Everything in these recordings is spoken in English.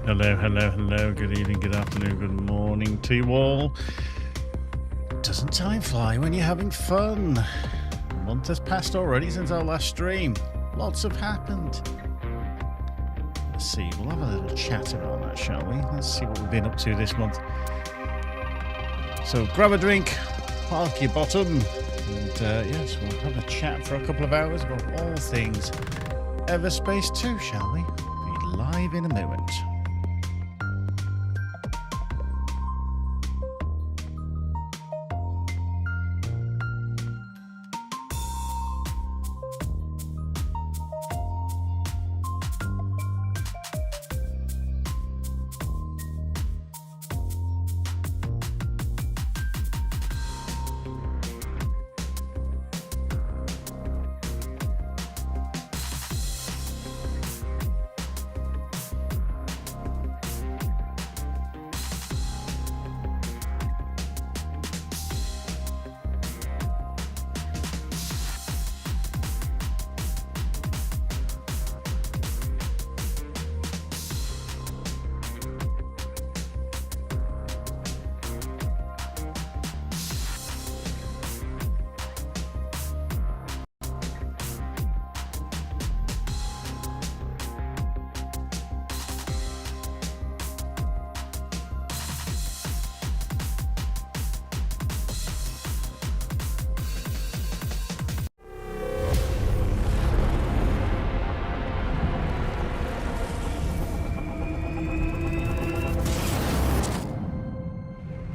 Hello, hello, hello. Good evening, good afternoon, good morning to you all. Doesn't time fly when you're having fun? A month has passed already since our last stream. Lots have happened. Let's see, we'll have a little chat about that, shall we? Let's see what we've been up to this month. So grab a drink, park your bottom, and yes, we'll have a chat for a couple of hours about all things EVERSPACE 2, shall we? Be live in a moment.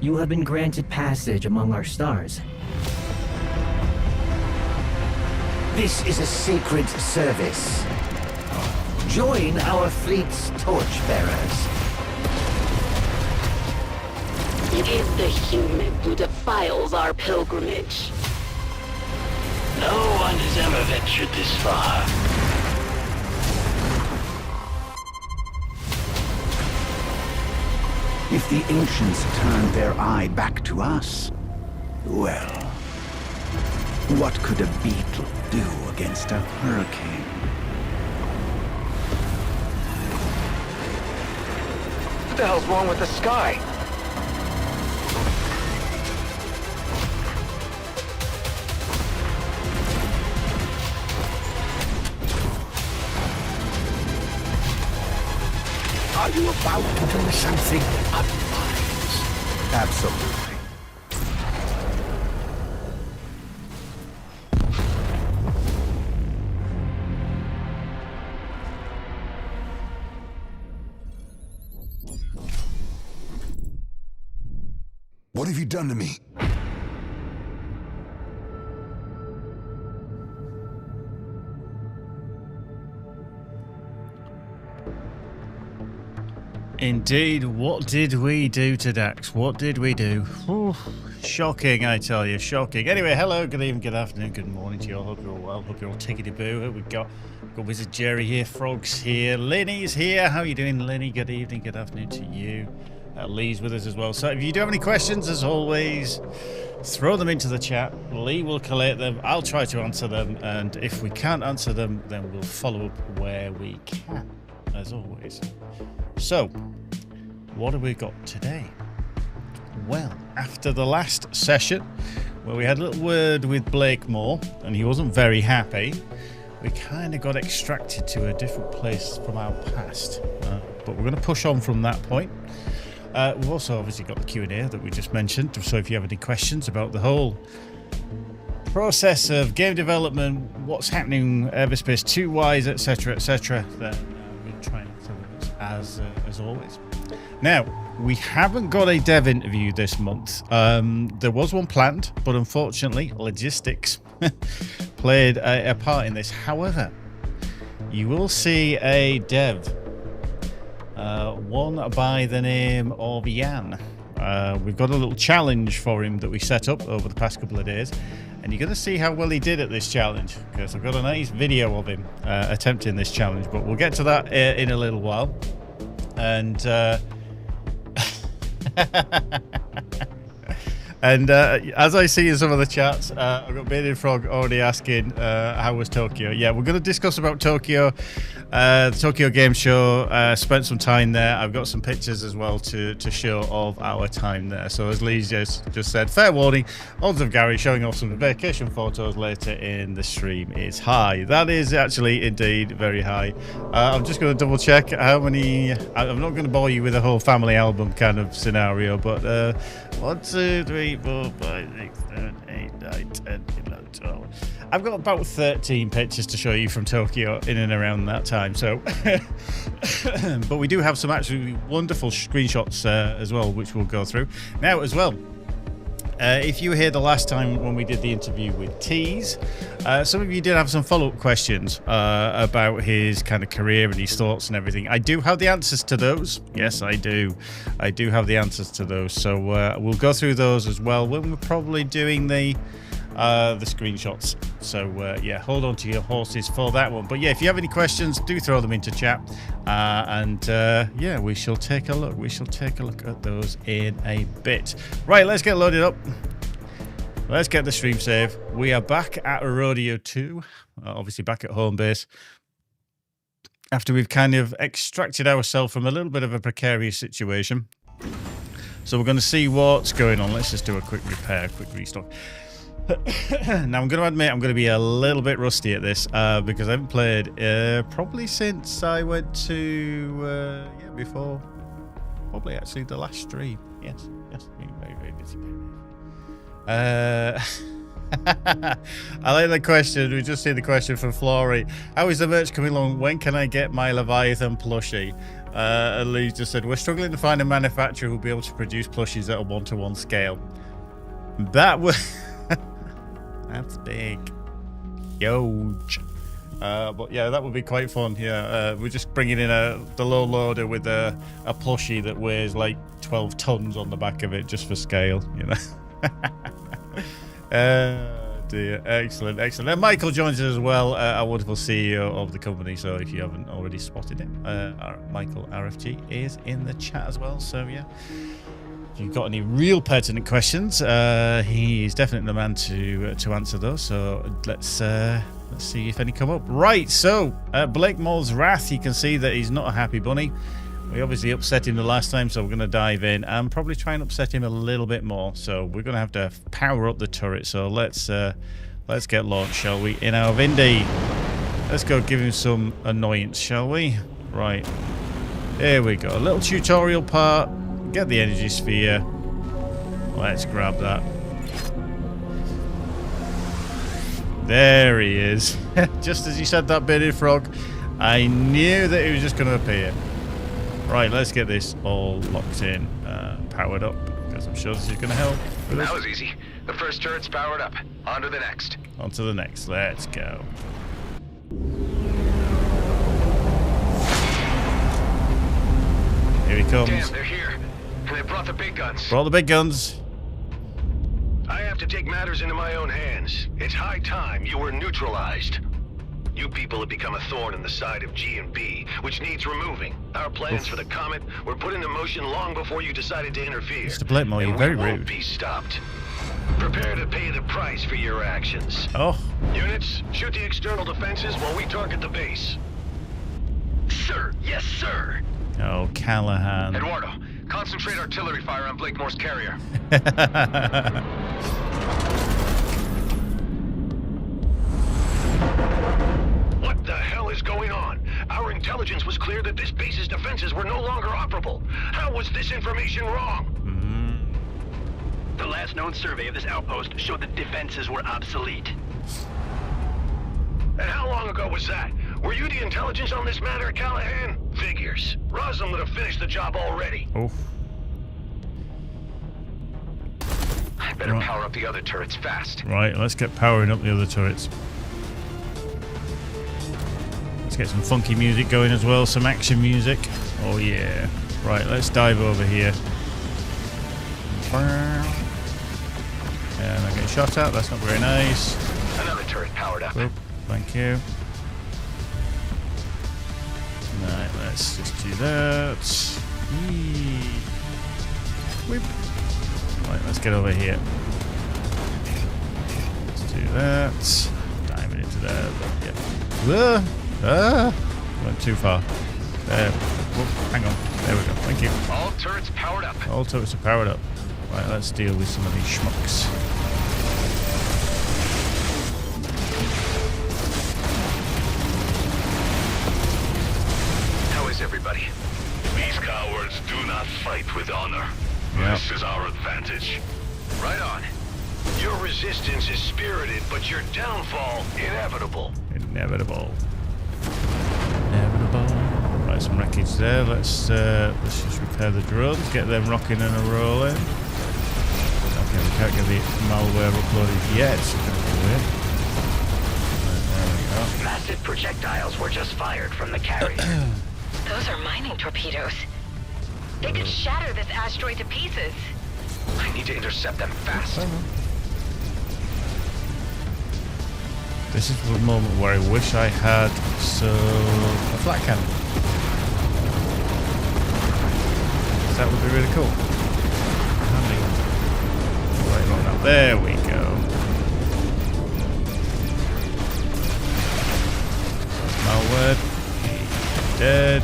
You have been granted passage among our stars. This is a sacred service. Join our fleet's torchbearers. It is the human who defiles our pilgrimage. No one has ever ventured this far. If the ancients turned their eye back to us, well, what could a beetle do against a hurricane? What the hell's wrong with the sky? Are you about to do something unwise? Absolutely. What have you done to me? Indeed, what did we do to Dax? What did we do? Ooh, shocking, I tell you, shocking. Anyway, hello, good evening, good afternoon, good morning to you all. Hope you're all well, hope you're all tickety-boo. We've got Wizard Jerry here, Frog's here, Linny's here. How are you doing, Linny? Good evening, good afternoon to you. Lee's with us as well. So if you do have any questions, as always, throw them into the chat. Lee will collate them. I'll try to answer them. And if we can't answer them, then we'll follow up where we can, as always. So, what have we got today? Well, after the last session, where we had a little word with Blakemore, and he wasn't very happy, we kind of got extracted to a different place from our past. But we're going to push on from that point. We've also obviously got the Q&A that we just mentioned, so if you have any questions about the whole process of game development, what's happening, EVERSPACE 2-wise, etc., then we'll try and answer those as always. Now, we haven't got a dev interview this month. There was one planned, but unfortunately, logistics played a part in this. However, you will see a dev, one by the name of Jan. We've got a little challenge for him that we set up over the past couple of days, and you're going to see how well he did at this challenge, because I've got a nice video of him attempting this challenge, but we'll get to that in a little while. And And as I see in some of the chats, I've got Bearded Frog already asking how was Tokyo. Yeah, we're going to discuss about Tokyo, the Tokyo Game Show. Spent some time there. I've got some pictures as well to show of our time there. So as Lee just said, fair warning, odds of Gary showing off some vacation photos later in the stream is high. That is actually indeed very high. I'm just going to double check how many. I'm not going to bore you with a whole family album kind of scenario, but 1, 2, 3, 4, 5, 6, 7, 8, 9, 10, 11, 12. I've got about 13 pictures to show you from Tokyo in and around that time. So, but we do have some actually wonderful screenshots as well, which we'll go through now as well. If you were here the last time when we did the interview with Tease, some of you did have some follow-up questions about his kind of career and his thoughts and everything. I do have the answers to those. Yes, I do. I do have the answers to those. So we'll go through those as well when we're probably doing the screenshots. So yeah, hold on to your horses for that one. But yeah, if you have any questions, do throw them into chat, and yeah, we shall take a look. We shall take a look at those in a bit. Right, let's get loaded up. Let's get the stream save. We are back at Rodeo 2, obviously back at home base, after we've kind of extracted ourselves from a little bit of a precarious situation. So we're going to see what's going on. Let's just do a quick repair, quick restock. Now I'm going to admit I'm going to be a little bit rusty at this because I haven't played probably since I went to yeah, before probably actually the last stream. Yes, been very, very busy. I like the question. We just see the question from Flory. How is the merch coming along? When can I get my Leviathan plushie? And Lee just said, we're struggling to find a manufacturer who'll be able to produce plushies at a 1-to-1 scale. That was that's big. Huge. But yeah, that would be quite fun. Yeah, we're just bringing in the low loader with a plushie that weighs like 12 tons on the back of it just for scale, you know. Dear. Excellent. And Michael joins us as well, our wonderful CEO of the company. So if you haven't already spotted him, Michael RFG is in the chat as well. So yeah, if you've got any real pertinent questions, he is definitely the man to answer those. So let's see if any come up. Right. So Blake Moll's Wrath. You can see that he's not a happy bunny. We obviously upset him the last time, so we're going to dive in and probably try and upset him a little bit more. So we're going to have to power up the turret. So let's get launched, shall we? In our Vindy. Let's go give him some annoyance, shall we? Right. There we go. A little tutorial part. Get the energy sphere. Let's grab that. There he is. Just as he said that, Bearded Frog, I knew that he was just going to appear. Right, let's get this all locked in, powered up, because I'm sure this is going to help. That was easy. The first turret's powered up. On to the next. On to the next. Let's go. Here he comes. Damn, they're here. And they brought the big guns. Brought the big guns. I have to take matters into my own hands. It's high time you were neutralized. You people have become a thorn in the side of G&B, which needs removing. Our plans for the Comet were put into motion long before you decided to interfere. Mr. Blakemore, you're very rude. Won't be stopped. Prepare to pay the price for your actions. Oh. Units, shoot the external defenses while we target the base. Sir, yes, sir. Oh, Callahan. Eduardo, concentrate artillery fire on Blakemore's carrier. What the hell is going on? Our intelligence was clear that this base's defenses were no longer operable. How was this information wrong? The last known survey of this outpost showed that defenses were obsolete. And how long ago was that? Were you the intelligence on this matter, Callahan? Figures. Roslin would have finished the job already. Oof. I better power up the other turrets fast. Right, let's get powering up the other turrets. Let's get some funky music going as well, some action music. Oh yeah. Right, let's dive over here. And I get shot at, that's not very nice. Another turret powered up. Oop, thank you. Right, let's just do that. Whip. Right, let's get over here. Let's do that. Diamond into there. Yeah. Went too far. There. Whoop, hang on. There we go. Thank you. All turrets powered up. All turrets are powered up. Right, let's deal with some of these schmucks. How is everybody? These cowards do not fight with honor. Yep. This is our advantage. Right on. Your resistance is spirited, but your downfall inevitable. Inevitable. Right, some wreckage there. Let's just repair the drones, get them rocking and a rolling. Okay, we can't get the malware uploaded yet. So right, there we go. Massive projectiles were just fired from the carrier. Those are mining torpedoes. They could shatter this asteroid to pieces. I need to intercept them fast. This is the moment where I wish I had a flat cannon. That would be really cool. Right on up. There we go. Malware. Dead.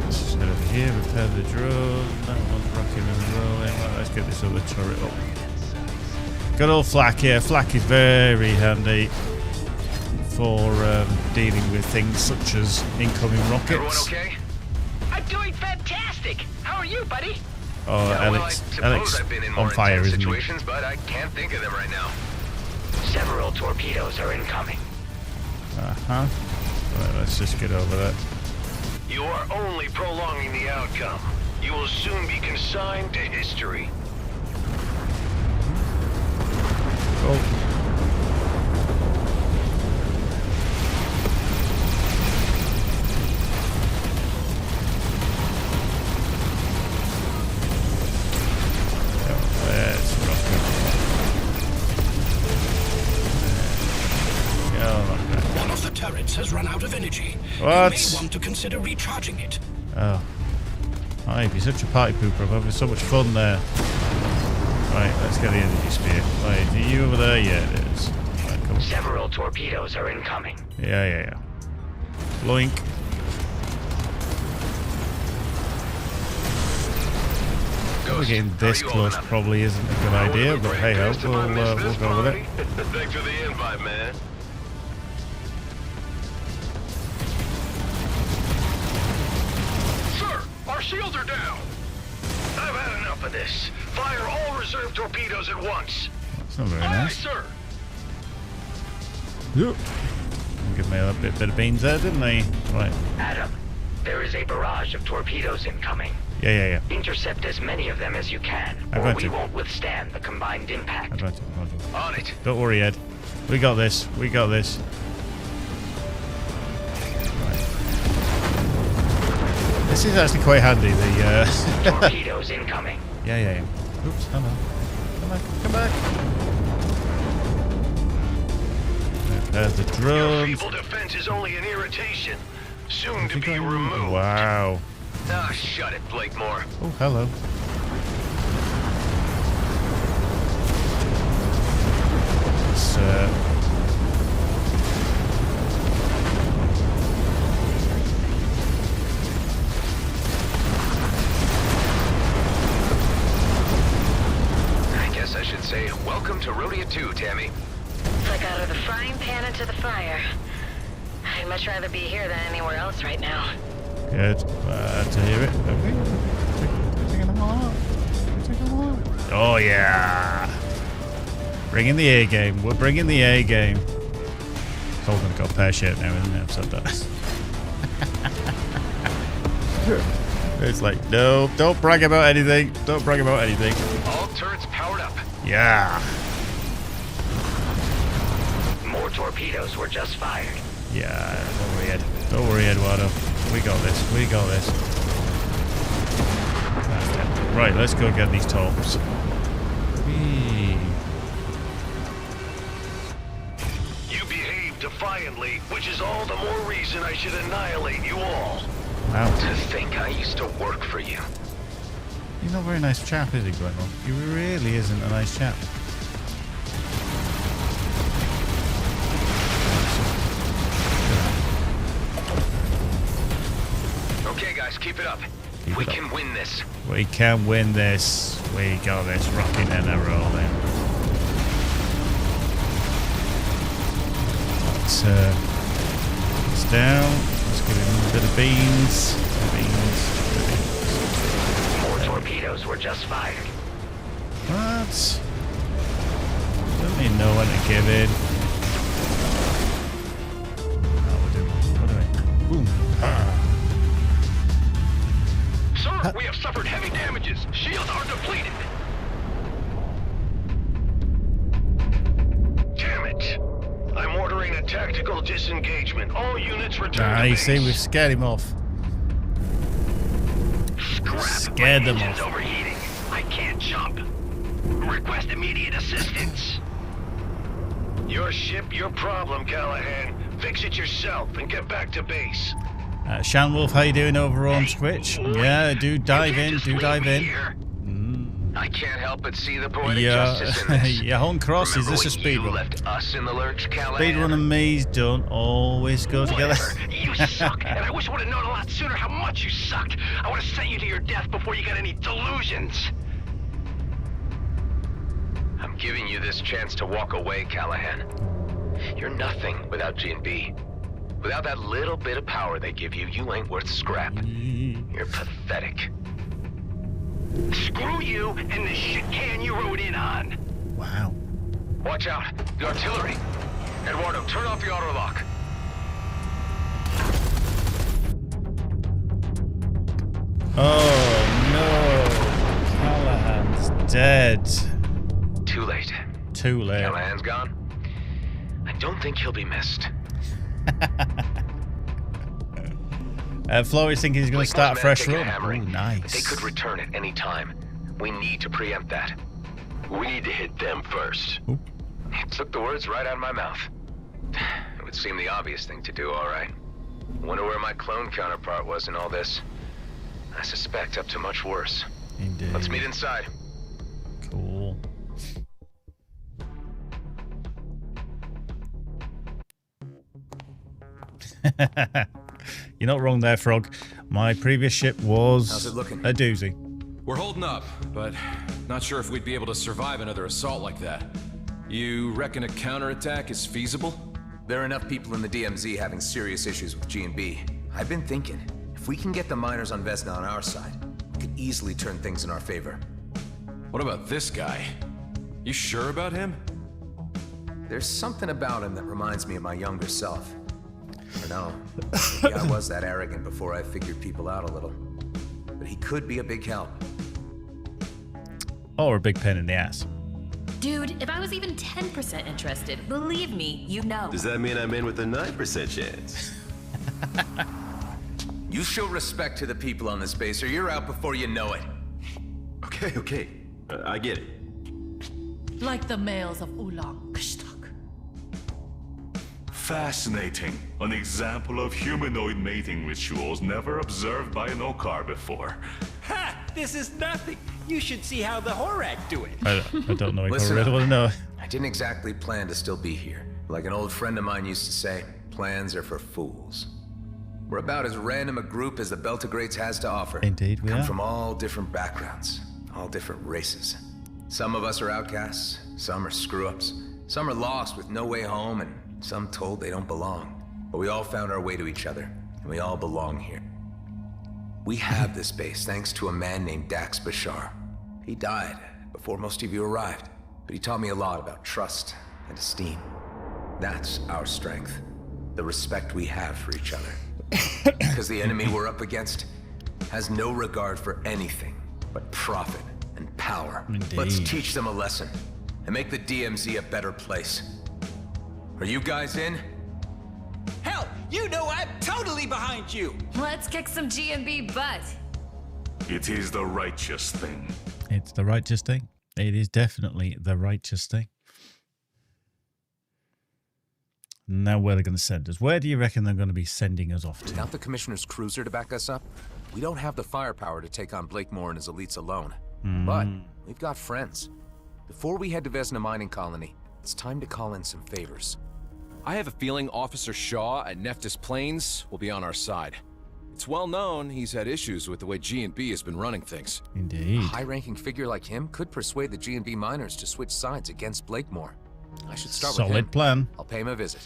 Let's head over here, repair the drone. That one's rocking and rolling. Right, let's get this other turret up. Good old flak here. Flak is very handy for dealing with things such as incoming rockets. Everyone okay? I'm doing fantastic. How are you, buddy? Oh, Yeah, well, Alex, I suppose Alex I've been in on more fire, intense isn't he? situations, but I can't think of them right now. Several torpedoes are incoming. Uh-huh. Right, let's just get over that. You are only prolonging the outcome. You will soon be consigned to history. Oh. One of the turrets has run out of energy. What? You may want to consider recharging it. Oh. I'd be such a party pooper. I'm having so much fun there. Right, let's get the energy spear. Right, are you over there? Yeah, it is. Right, come on. Several torpedoes are incoming. Yeah. Bloink. We're getting this close probably isn't a good idea, but hey ho, we'll go with it. Thanks for the invite, man. Sir, our shields are down. I've had enough of this. Fire all reserve torpedoes at once. That's not very Aye, nice. sir. Yep. Give me a bit of beans there, didn't they? Right. Adam, there is a barrage of torpedoes incoming. Yeah. Intercept as many of them as you can, I'm or going we to. won't withstand the combined impact. I'm going to. On it. Don't worry, Ed. We got this. We got this. Right. This is actually quite handy. The Torpedoes incoming. Yeah. Oops. Hello. Come back. There's the Your drones. feeble defense is only an irritation, soon to be removed. Wow. Ah, shut it, Blakemore. Oh, hello. Let's, I guess I should say, welcome to Rodeo 2, Tammy. It's like out of the frying pan into the fire. I'd much rather be here than anywhere else right now. good. Glad to hear it. Oh, yeah. Bringing the A game. We're bringing the A game. Colton got pear shaped now, isn't it? I'm so done. It's like, no, don't brag about anything. Don't brag about anything. All turrets powered up. Yeah. More torpedoes were just fired. Yeah, don't worry, Ed. Don't worry, Eduardo. We got this. We got this. Right, let's go get these tops. Whee. You behave defiantly, which is all the more reason I should annihilate you all. Wow. To think I used to work for you. He's not a very nice chap, is he, Gwenwell? He really isn't a nice chap. Okay, guys, keep it up. We can win this. We can win this. We got this rocking and a rolling. It's down. Let's give him a bit of beans. More torpedoes were just fired. What? Don't even know when to give in. Oh, we're doing. What do we? Boom. Sir, we have suffered heavy damages. Shields are depleted. Damn it. I'm ordering a tactical disengagement. All units return to You base. see, we've scared him off. Scrap. Scared them Engine's off. overheating. I can't jump. Request immediate assistance. Your ship, your problem, Callahan. Fix it yourself and get back to base. Shanwolf, how you doing over on Twitch? Yeah, do dive in, do dive in. I can't help but see the poetic Yeah, justice in this. yeah, home cross, is Remember this a when speed you run? left us in the lurch, Callahan? Speed run and maze don't always go together. Whatever. You suck, and I wish I would have known a lot sooner how much you sucked. I would have sent you to your death before you got any delusions. I'm giving you this chance to walk away, Callahan. You're nothing without G&B. Without that little bit of power they give you, you ain't worth scrap. You're pathetic. Screw you and the shit can you rode in on. Wow. Watch out, the artillery. Eduardo, turn off the auto lock. Oh no, Callahan's dead. Too late. Too late. Callahan's gone. I don't think he'll be missed. Florey's thinking he's going to start a fresh run. Hammering, Ooh, nice. But they could return at any time. We need to preempt that. We need to hit them first. Oop. It took the words right out of my mouth. It would seem the obvious thing to do, all right. Wonder where my clone counterpart was in all this. I suspect up to much worse. Indeed. Let's meet inside. Cool. You're not wrong there, Frog. My previous ship was How's it looking? a doozy. We're holding up, but not sure if we'd be able to survive another assault like that. You reckon a counterattack is feasible? There are enough people in the DMZ having serious issues with G&B. I've been thinking, if we can get the miners on Vesna on our side, we could easily turn things in our favor. What about this guy? You sure about him? There's something about him that reminds me of my younger self. Or no, maybe I was that arrogant before I figured people out a little. But he could be a big help. Or a big pain in the ass. Dude, if I was even 10% interested, believe me, you know. Does that mean I'm in with a 9% chance? You show respect to the people on this base or you're out before you know it. Okay. I get it. Like the males of Ulang Kshtak. Fascinating. An example of humanoid mating rituals never observed by an Okar before. Ha! This is nothing. You should see how the Horak do it. I don't know if Listen I really up. want to know. I didn't exactly plan to still be here. Like an old friend of mine used to say, plans are for fools. We're about as random a group as the Beltagrades has to offer. Indeed, we Come are. from all different backgrounds, all different races. Some of us are outcasts, some are screw-ups, some are lost with no way home, and some told they don't belong. But we all found our way to each other, and we all belong here. We have this base thanks to a man named Dax Bashar. He died before most of you arrived, but he taught me a lot about trust and esteem. That's our strength, the respect we have for each other. Because the enemy we're up against has no regard for anything but profit and power. Indeed. Let's teach them a lesson and make the DMZ a better place. Are you guys in? Hell, you know I'm totally behind you. Let's kick some G&B butt. It is the righteous thing. It's the righteous thing. It is definitely the righteous thing. Now where they're going to send us. Where do you reckon they're going to be sending us off to? Without the Commissioner's cruiser to back us up, we don't have the firepower to take on Blakemore and his elites alone. But we've got friends. Before we head to Vesna Mining Colony, it's time to call in some favors. I have a feeling Officer Shaw at Nephthys Plains will be on our side. It's well known he's had issues with the way G&B has been running things. Indeed. A high-ranking figure like him could persuade the G&B miners to switch sides against Blakemore. I should start with him. Solid plan. I'll pay him a visit.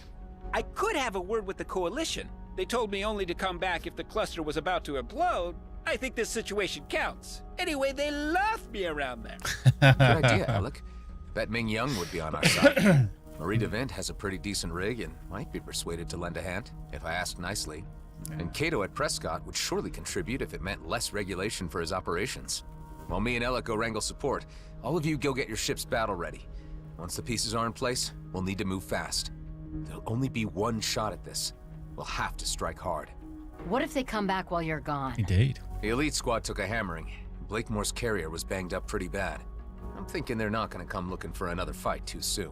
I could have a word with the Coalition. They told me only to come back if the cluster was about to implode. I think this situation counts. Anyway, they love me around there. Good idea, Alec. Bet Ming Young would be on our side. Marie DeVint has a pretty decent rig and might be persuaded to lend a hand, if I ask nicely. And Cato at Prescott would surely contribute if it meant less regulation for his operations. While me and Ella go wrangle support, all of you go get your ship's battle ready. Once the pieces are in place, we'll need to move fast. There'll only be one shot at this. We'll have to strike hard. What if they come back while you're gone? Indeed. The elite squad took a hammering. Blakemore's carrier was banged up pretty bad. I'm thinking they're not gonna come looking for another fight too soon.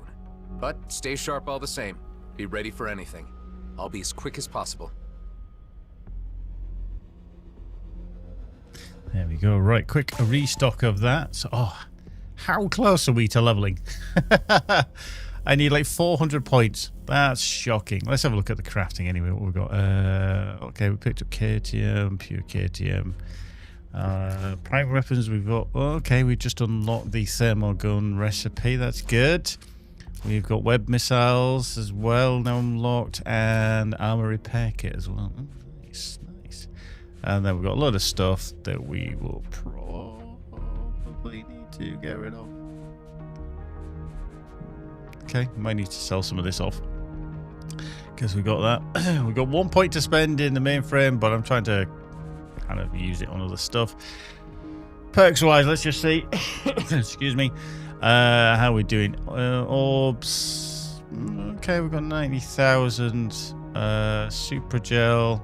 But stay sharp all the same. Be ready for anything. I'll be as quick as possible. There we go. Right, quick restock of that. So, how close are we to leveling? I need like 400 points. That's shocking. Let's have a look at the crafting anyway. What we've got. Okay, we picked up KTM, pure KTM. Private weapons we've got. Okay, we just unlocked the thermal gun recipe. That's good. We've got web missiles as well now unlocked, and armor repair kit as well. Nice, nice. And then we've got a lot of stuff that we will probably need to get rid of. Okay, might need to sell some of this off because we got that. We've got 1 point to spend in the mainframe, but I'm trying to kind of use it on other stuff. Perks wise, let's just see. Excuse me. How are we doing? Orbs. Okay, we've got 90,000. Super gel.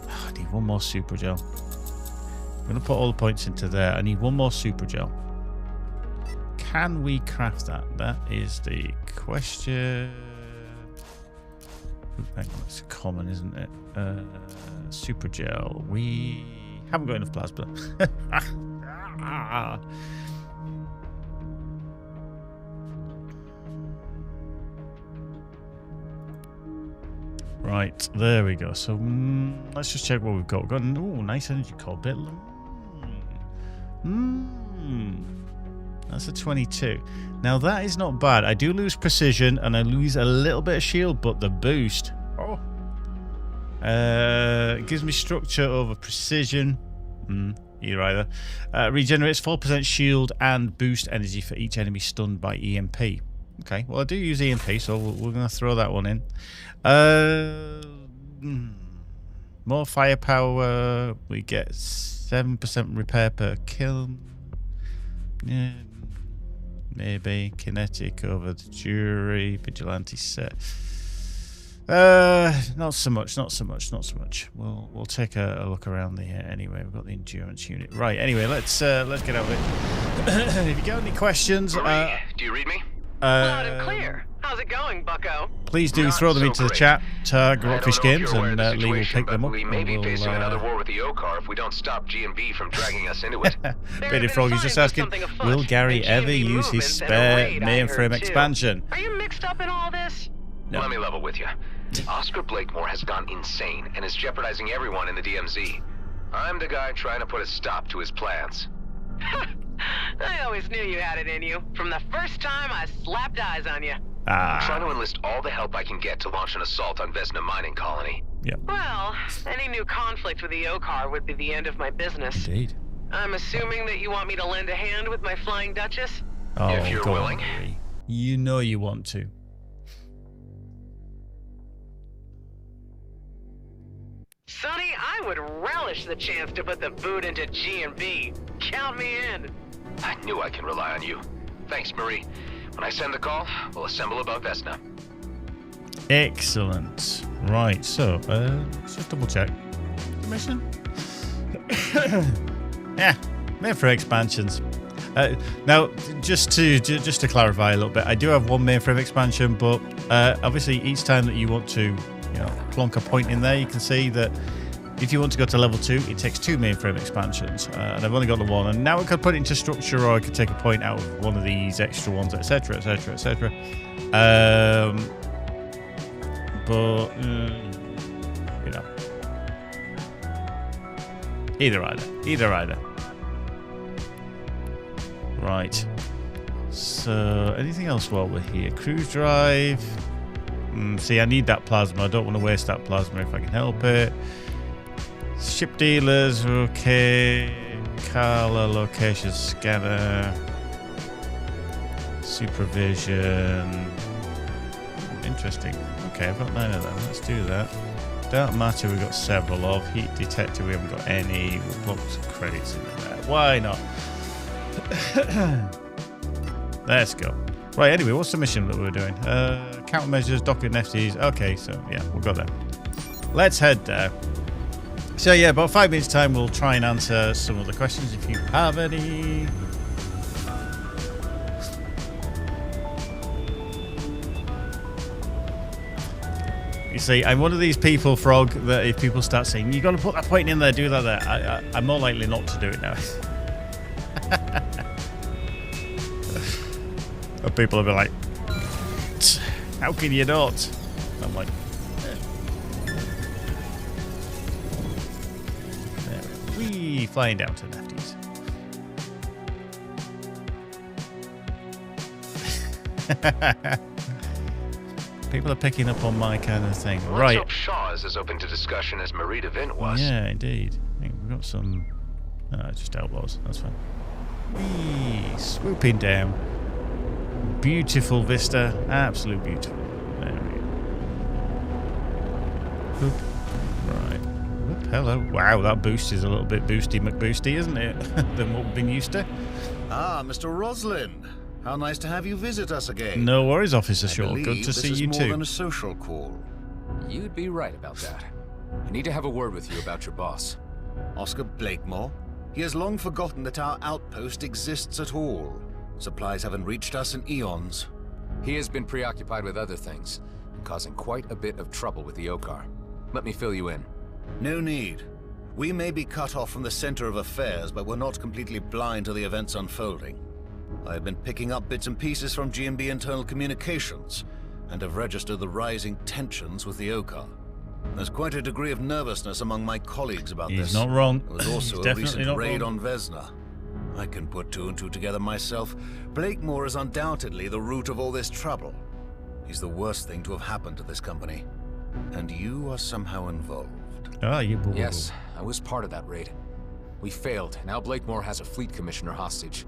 I need one more super gel. I'm going to put all the points into there. I need one more super gel. Can we craft that? That is the question. Hang on, it's common, isn't it? Super gel. We haven't got enough plasma. Right, there we go. So let's just check what we've got. We've got nice energy core bit. That's a 22. Now that is not bad. I do lose precision and I lose a little bit of shield, but the boost. It gives me structure over precision. Either. Regenerates 4% shield and boost energy for each enemy stunned by EMP. Okay, well I do use EMP, so we're going to throw that one in. More firepower. We get 7% repair per kill. Yeah, maybe kinetic over the jury. Vigilante set. Not so much. We'll take a look around here anyway. We've got the endurance unit. Right, anyway, let's get out of it. If you got any questions, Marie, do you read me? Loud and clear. How's it going, bucko? Please do throw them into the chat. Tag Rockfish Games, and Lee will pick them up. We may be facing another war with the O-Car if we don't stop G&B from dragging us into it. Betty Froggy's just asking, will Gary ever use his spare mainframe expansion? Are you mixed up in all this? No. Let me level with you. Oscar Blakemore has gone insane and is jeopardizing everyone in the DMZ. I'm the guy trying to put a stop to his plans. I always knew you had it in you. From the first time I slapped eyes on you. I'm trying to enlist all the help I can get to launch an assault on Vesna Mining Colony. Yeah. Well, any new conflict with the O-Car would be the end of my business. Indeed. I'm assuming that you want me to lend a hand with my Flying Duchess? If you're willing. You know you want to. Sonny, I would relish the chance to put the boot into G&B. Count me in. I knew I can rely on you. Thanks, Marie. When I send the call, we'll assemble above Vesna. Excellent. Right, so let's just double check. Mission? Yeah, made for expansions. Now, just to clarify a little bit, I do have one mainframe expansion, but obviously each time that you want to, plonk a point in there, you can see that if you want to go to level 2, it takes 2 mainframe expansions, and I've only got the 1. And now I could put it into structure, or I could take a point out of one of these extra ones, etc., etc., etc. But either either. Right. So, anything else while we're here? Cruise drive. See, I need that plasma. I don't want to waste that plasma if I can help it. Ship dealers, okay. Carla, location scanner. Supervision. Interesting. Okay, I've got 9 of them. Let's do that. Dark matter we've got several of. Heat detector we haven't got any. We'll put some credits in there. Why not? Let's go. Right, anyway, what's the mission that we're doing? Countermeasures, docking FTs. Okay, so yeah, we'll go there. Let's head there. So yeah, about 5 minutes time we'll try and answer some of the questions if you have any. You see, I'm one of these people, Frog, that if people start saying, you got to put that point in there, do that there, I'm more likely not to do it now. And people will be like, how can you not? I'm like, wee, flying down to lefties. People are picking up on my kind of thing. Let's Right. hope Shaw is as open to discussion as Marita Vint was. Yeah, indeed. I think we've got some... just outlaws. That's fine. Whee! Swooping down. Beautiful vista. Absolute beautiful. There we go. Boop. Right. Whoop, hello. Wow, that boost is a little bit boosty McBoosty, isn't it? Than what we've been used to. Ah, Mr. Roslin. How nice to have you visit us again. No worries, Officer Shaw. I Good to see you more too. Than a social call. You'd be right about that. I need to have a word with you about your boss. Oscar Blakemore? He has long forgotten that our outpost exists at all. Supplies haven't reached us in eons. He has been preoccupied with other things, causing quite a bit of trouble with the Okar. Let me fill you in. No need. We may be cut off from the center of affairs, but we're not completely blind to the events unfolding. I have been picking up bits and pieces from G&B internal communications, and have registered the rising tensions with the Okar. There's quite a degree of nervousness among my colleagues about this. He's not wrong. There was also He's a definitely recent not raid wrong. on Vesna. I can put 2 and 2 together myself. Blakemore is undoubtedly the root of all this trouble. He's the worst thing to have happened to this company. And you are somehow involved. Ah, you boo. Yes, I was part of that raid. We failed. Now Blakemore has a fleet commissioner hostage.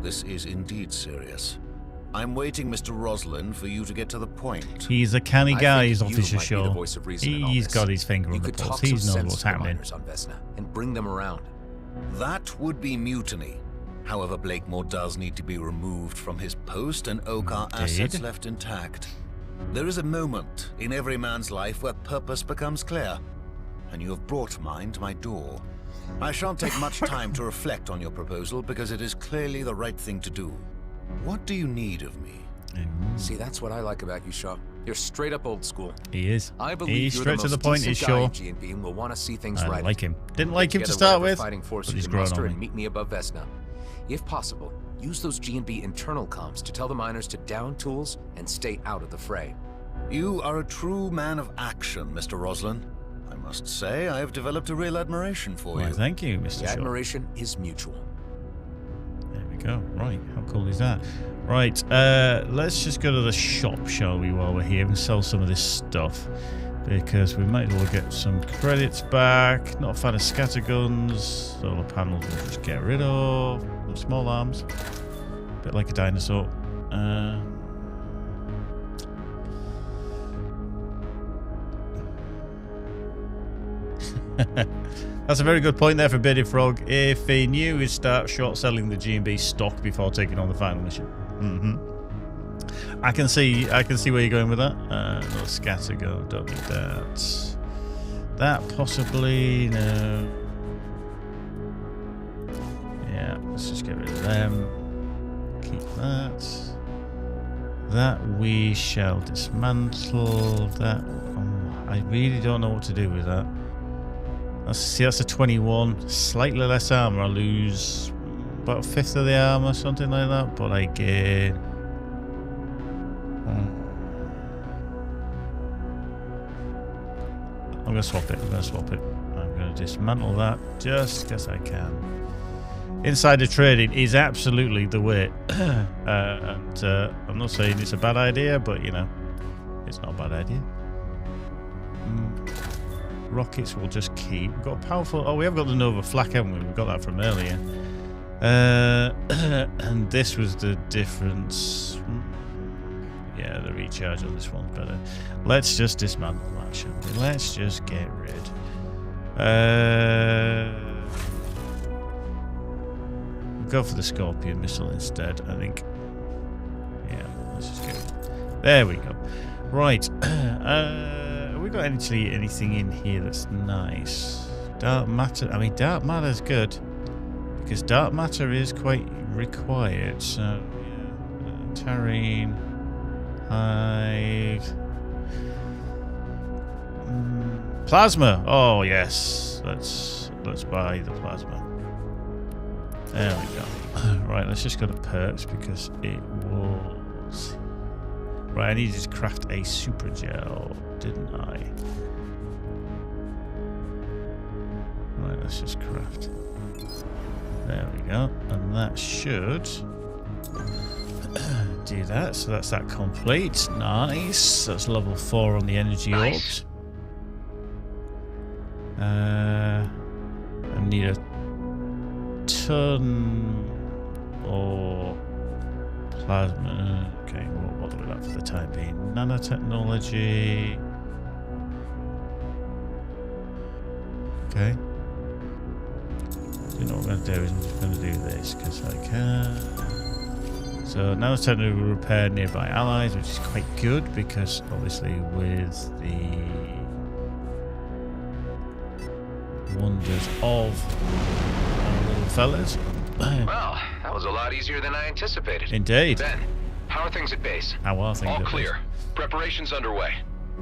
This is indeed serious. I'm waiting, Mr. Roslin, for you to get to the point. He's a canny guy, he's you Officer might be the Shaw. voice of reason in all He's this. got his finger You on the could pulse. talk He some knows sense what's to the happening. miners on Vesna and bring them around. That would be mutiny. However, Blakemore does need to be removed from his post and Okar assets left intact. There is a moment in every man's life where purpose becomes clear, and you have brought mine to my door. I shan't take much time to reflect on your proposal because it is clearly the right thing to do. What do you need of me? See, that's what I like about you, Shaw. You're straight up old school. He is. I believe He's you're straight the to the most point, decent he's guy Shaw. in G&B and will want to see things I right. like him. Didn't Put like him to together start whatever with, fighting force but you he's can grown muster on and me. meet me above Vesna. If possible, use those G&B internal comms to tell the miners to down tools and stay out of the fray. You are a true man of action, Mr. Roslin. I must say, I have developed a real admiration for Why, you. thank you, Mr. The Shaw. admiration is mutual. There we go. Right, how cool is that? Right, let's just go to the shop, shall we, while we're here and sell some of this stuff. Because we might as well get some credits back. Not a fan of scatterguns. Solar panels we'll just get rid of. Small arms. Bit like a dinosaur. That's a very good point there for Bearded Frog. If he knew, he'd start short selling the G&B stock before taking on the final mission. I can see where you're going with that. No scattergun, don't need that. That possibly, no. Yeah, let's just get rid of them. keep that. That we shall dismantle. That I really don't know what to do with that. That's a 21. Slightly less armor. I lose about a fifth of the armor, something like that. But I gain. I'm gonna swap it. I'm gonna dismantle that just because I can. Insider trading is absolutely the way, and I'm not saying it's a bad idea, but you know, it's not a bad idea. Rockets we'll just keep. We've got powerful. Oh, we have got the Nova Flak, haven't we? We've got that from earlier. And this was the difference. Yeah, the recharge on this one's better. Let's just dismantle that, shall we? Let's just get rid. We'll go for the Scorpion missile instead, I think. Yeah, let's just go. There we go. Right. Have we got actually anything in here that's nice? Dark matter. I mean, dark matter's good because dark matter is quite required. So, yeah, Tarine, Hive, plasma. Oh yes, let's buy the plasma. There we go. Right, let's just go to perks because it was. Right, I needed to craft a super gel, didn't I? Right, let's just craft. There we go. And that should do that. So that's that complete. Nice. That's level 4 on the energy orbs. I need a ton or plasma. Okay, we'll do that for the time being. Nanotechnology. Okay. You know what I'm going to do is I'm just going to do this because I can. So nanotechnology will repair nearby allies, which is quite good because obviously with the wonders of our little fellas. Well, that was a lot easier than I anticipated. Indeed. Ben, how are things at base? How are things All at clear. base? Preparations underway.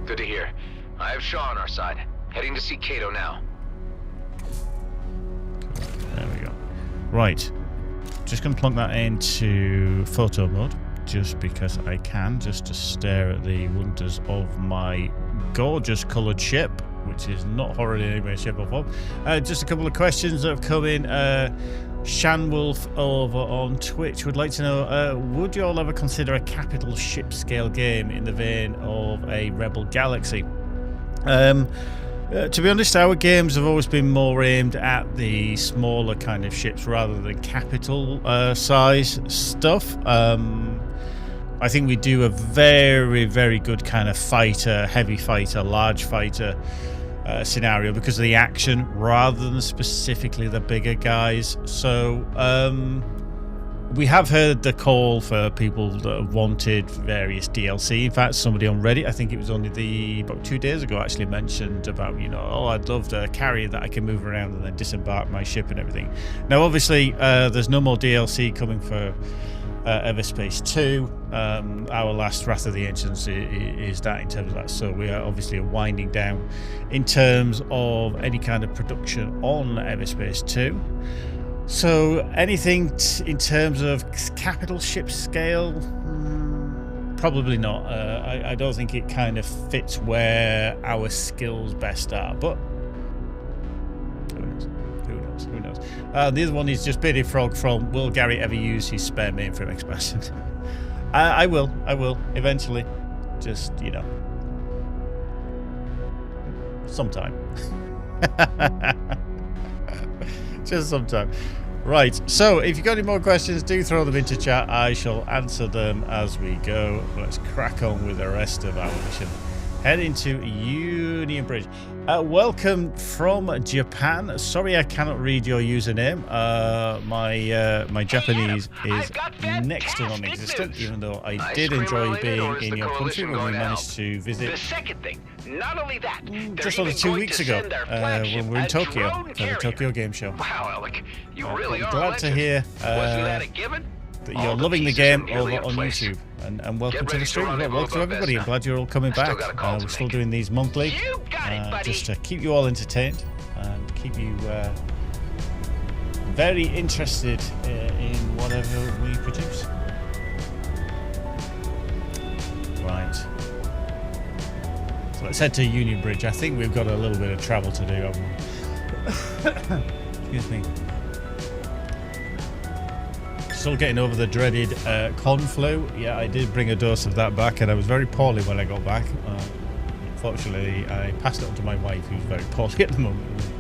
Good to hear. I have Shaw on our side. Heading to see Kato now. There we go. Right. Just going to plunk that into photo mode. Just because I can. Just to stare at the wonders of my gorgeous coloured ship. Which is not horrid in any way, shape or form. Just a couple of questions that have come in. Shanwolf over on Twitch would like to know, would you all ever consider a capital ship scale game in the vein of a Rebel Galaxy? To be honest, our games have always been more aimed at the smaller kind of ships rather than capital size stuff. I think we do a very, very good kind of fighter, heavy fighter, large fighter scenario because of the action rather than specifically the bigger guys. So we have heard the call for people that have wanted various DLC. In fact, somebody on Reddit, I think it was only about 2 days ago, actually mentioned about, you know, oh, I'd love a carrier that I can move around and then disembark my ship and everything. Now, obviously, there's no more DLC coming for EVERSPACE 2. Our last Wrath of the Ancients is that in terms of that. So we are obviously winding down in terms of any kind of production on EVERSPACE 2. So anything in terms of capital ship scale, probably not. I don't think it kind of fits where our skills best are, but who knows? The other one is just Bearded Frog from will Gary ever use his spare mainframe expansion? I will eventually, just, you know, sometime. Just sometime. Right, so if you've got any more questions, do throw them into chat. I shall answer them as we go. Let's crack on with the rest of our mission. Head into Union Bridge. Welcome from Japan. Sorry I cannot read your username. My Japanese is next to non-existent, even though I did enjoy being in your country when we managed to visit. The second thing, not only that, just under 2 weeks ago when we were in Tokyo for the Tokyo Game Show. Wow, Alec, you really are glad to hear. Wasn't that a given? that you're loving the game over on YouTube. And welcome to the stream. Welcome to everybody. I'm glad you're all coming back. We're still doing these monthly, just to keep you all entertained and keep you very interested in whatever we produce. Right. So let's head to Union Bridge. I think we've got a little bit of travel to do, haven't we? Excuse me. Still getting over the dreaded con flu. Yeah, I did bring a dose of that back, and I was very poorly when I got back. Unfortunately, I passed it on to my wife, who's very poorly at the moment.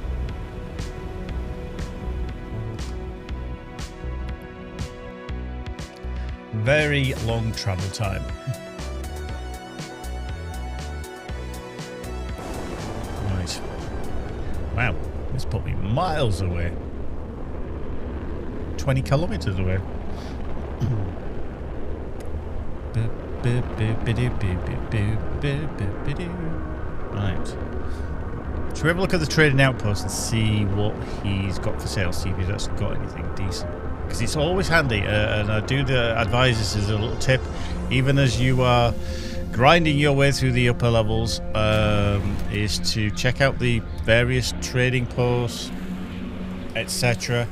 Very long travel time. Right. Wow, this put me miles away. 20 kilometers away. Right. Should we have a look at the trading outpost and see what he's got for sale? See if he's actually got anything decent. Because it's always handy, and I do advise this as a little tip, even as you are grinding your way through the upper levels, is to check out the various trading posts, etc.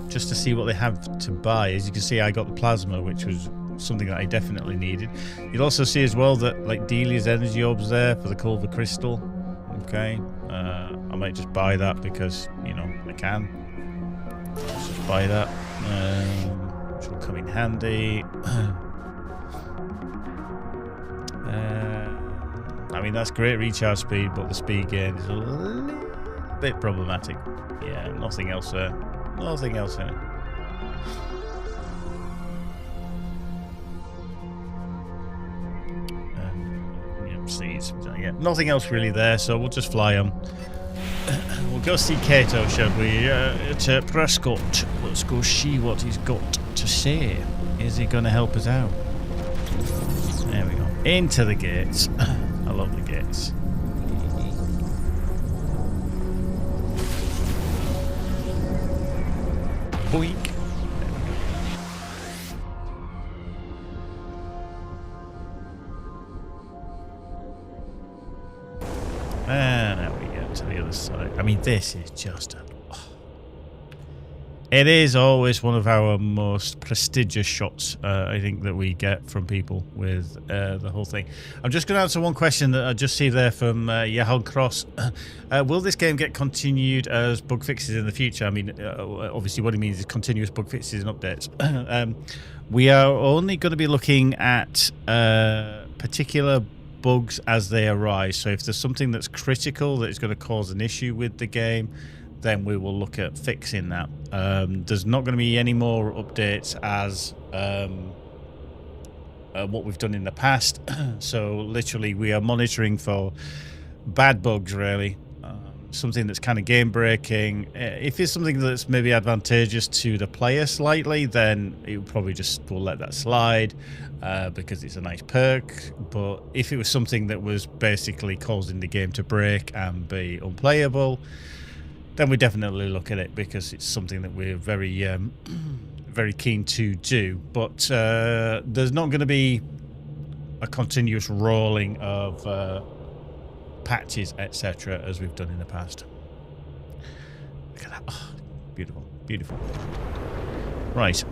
Just to see what they have to buy. As you can see, I got the plasma, which was something that I definitely needed. You'll also see as well that like Delia's energy orbs there for the Culver crystal. Okay, I might just buy that because, you know, I can. Let's just buy that, which will come in handy. I mean, that's great recharge speed, but the speed gain is a little bit problematic. Yeah, nothing else there. Nothing else in it. Yeah, nothing else really there, so we'll just fly on. We'll go see Kato, shall we? To Prescott. Let's go see what he's got to say. Is he going to help us out? There we go. Into the gates. I love the gates. Boink. And now we get to the other side. I mean, this is just a... It is always one of our most prestigious shots, I think, that we get from people with the whole thing. I'm just going to answer one question that I just see there from Yahon Cross. Will this game get continued as bug fixes in the future? I mean, obviously what he means is continuous bug fixes and updates. We are only going to be looking at particular bugs as they arise. So if there's something that's critical that is going to cause an issue with the game, then we will look at fixing that. There's not going to be any more updates as what we've done in the past. So literally we are monitoring for bad bugs, really. Something that's kind of game breaking. If it's something that's maybe advantageous to the player slightly, then it probably just will let that slide because it's a nice perk. But if it was something that was basically causing the game to break and be unplayable, then we definitely look at it because it's something that we're very very keen to do. But there's not going to be a continuous rolling of patches, etc., as we've done in the past. Look at that. Oh, beautiful, beautiful. Right.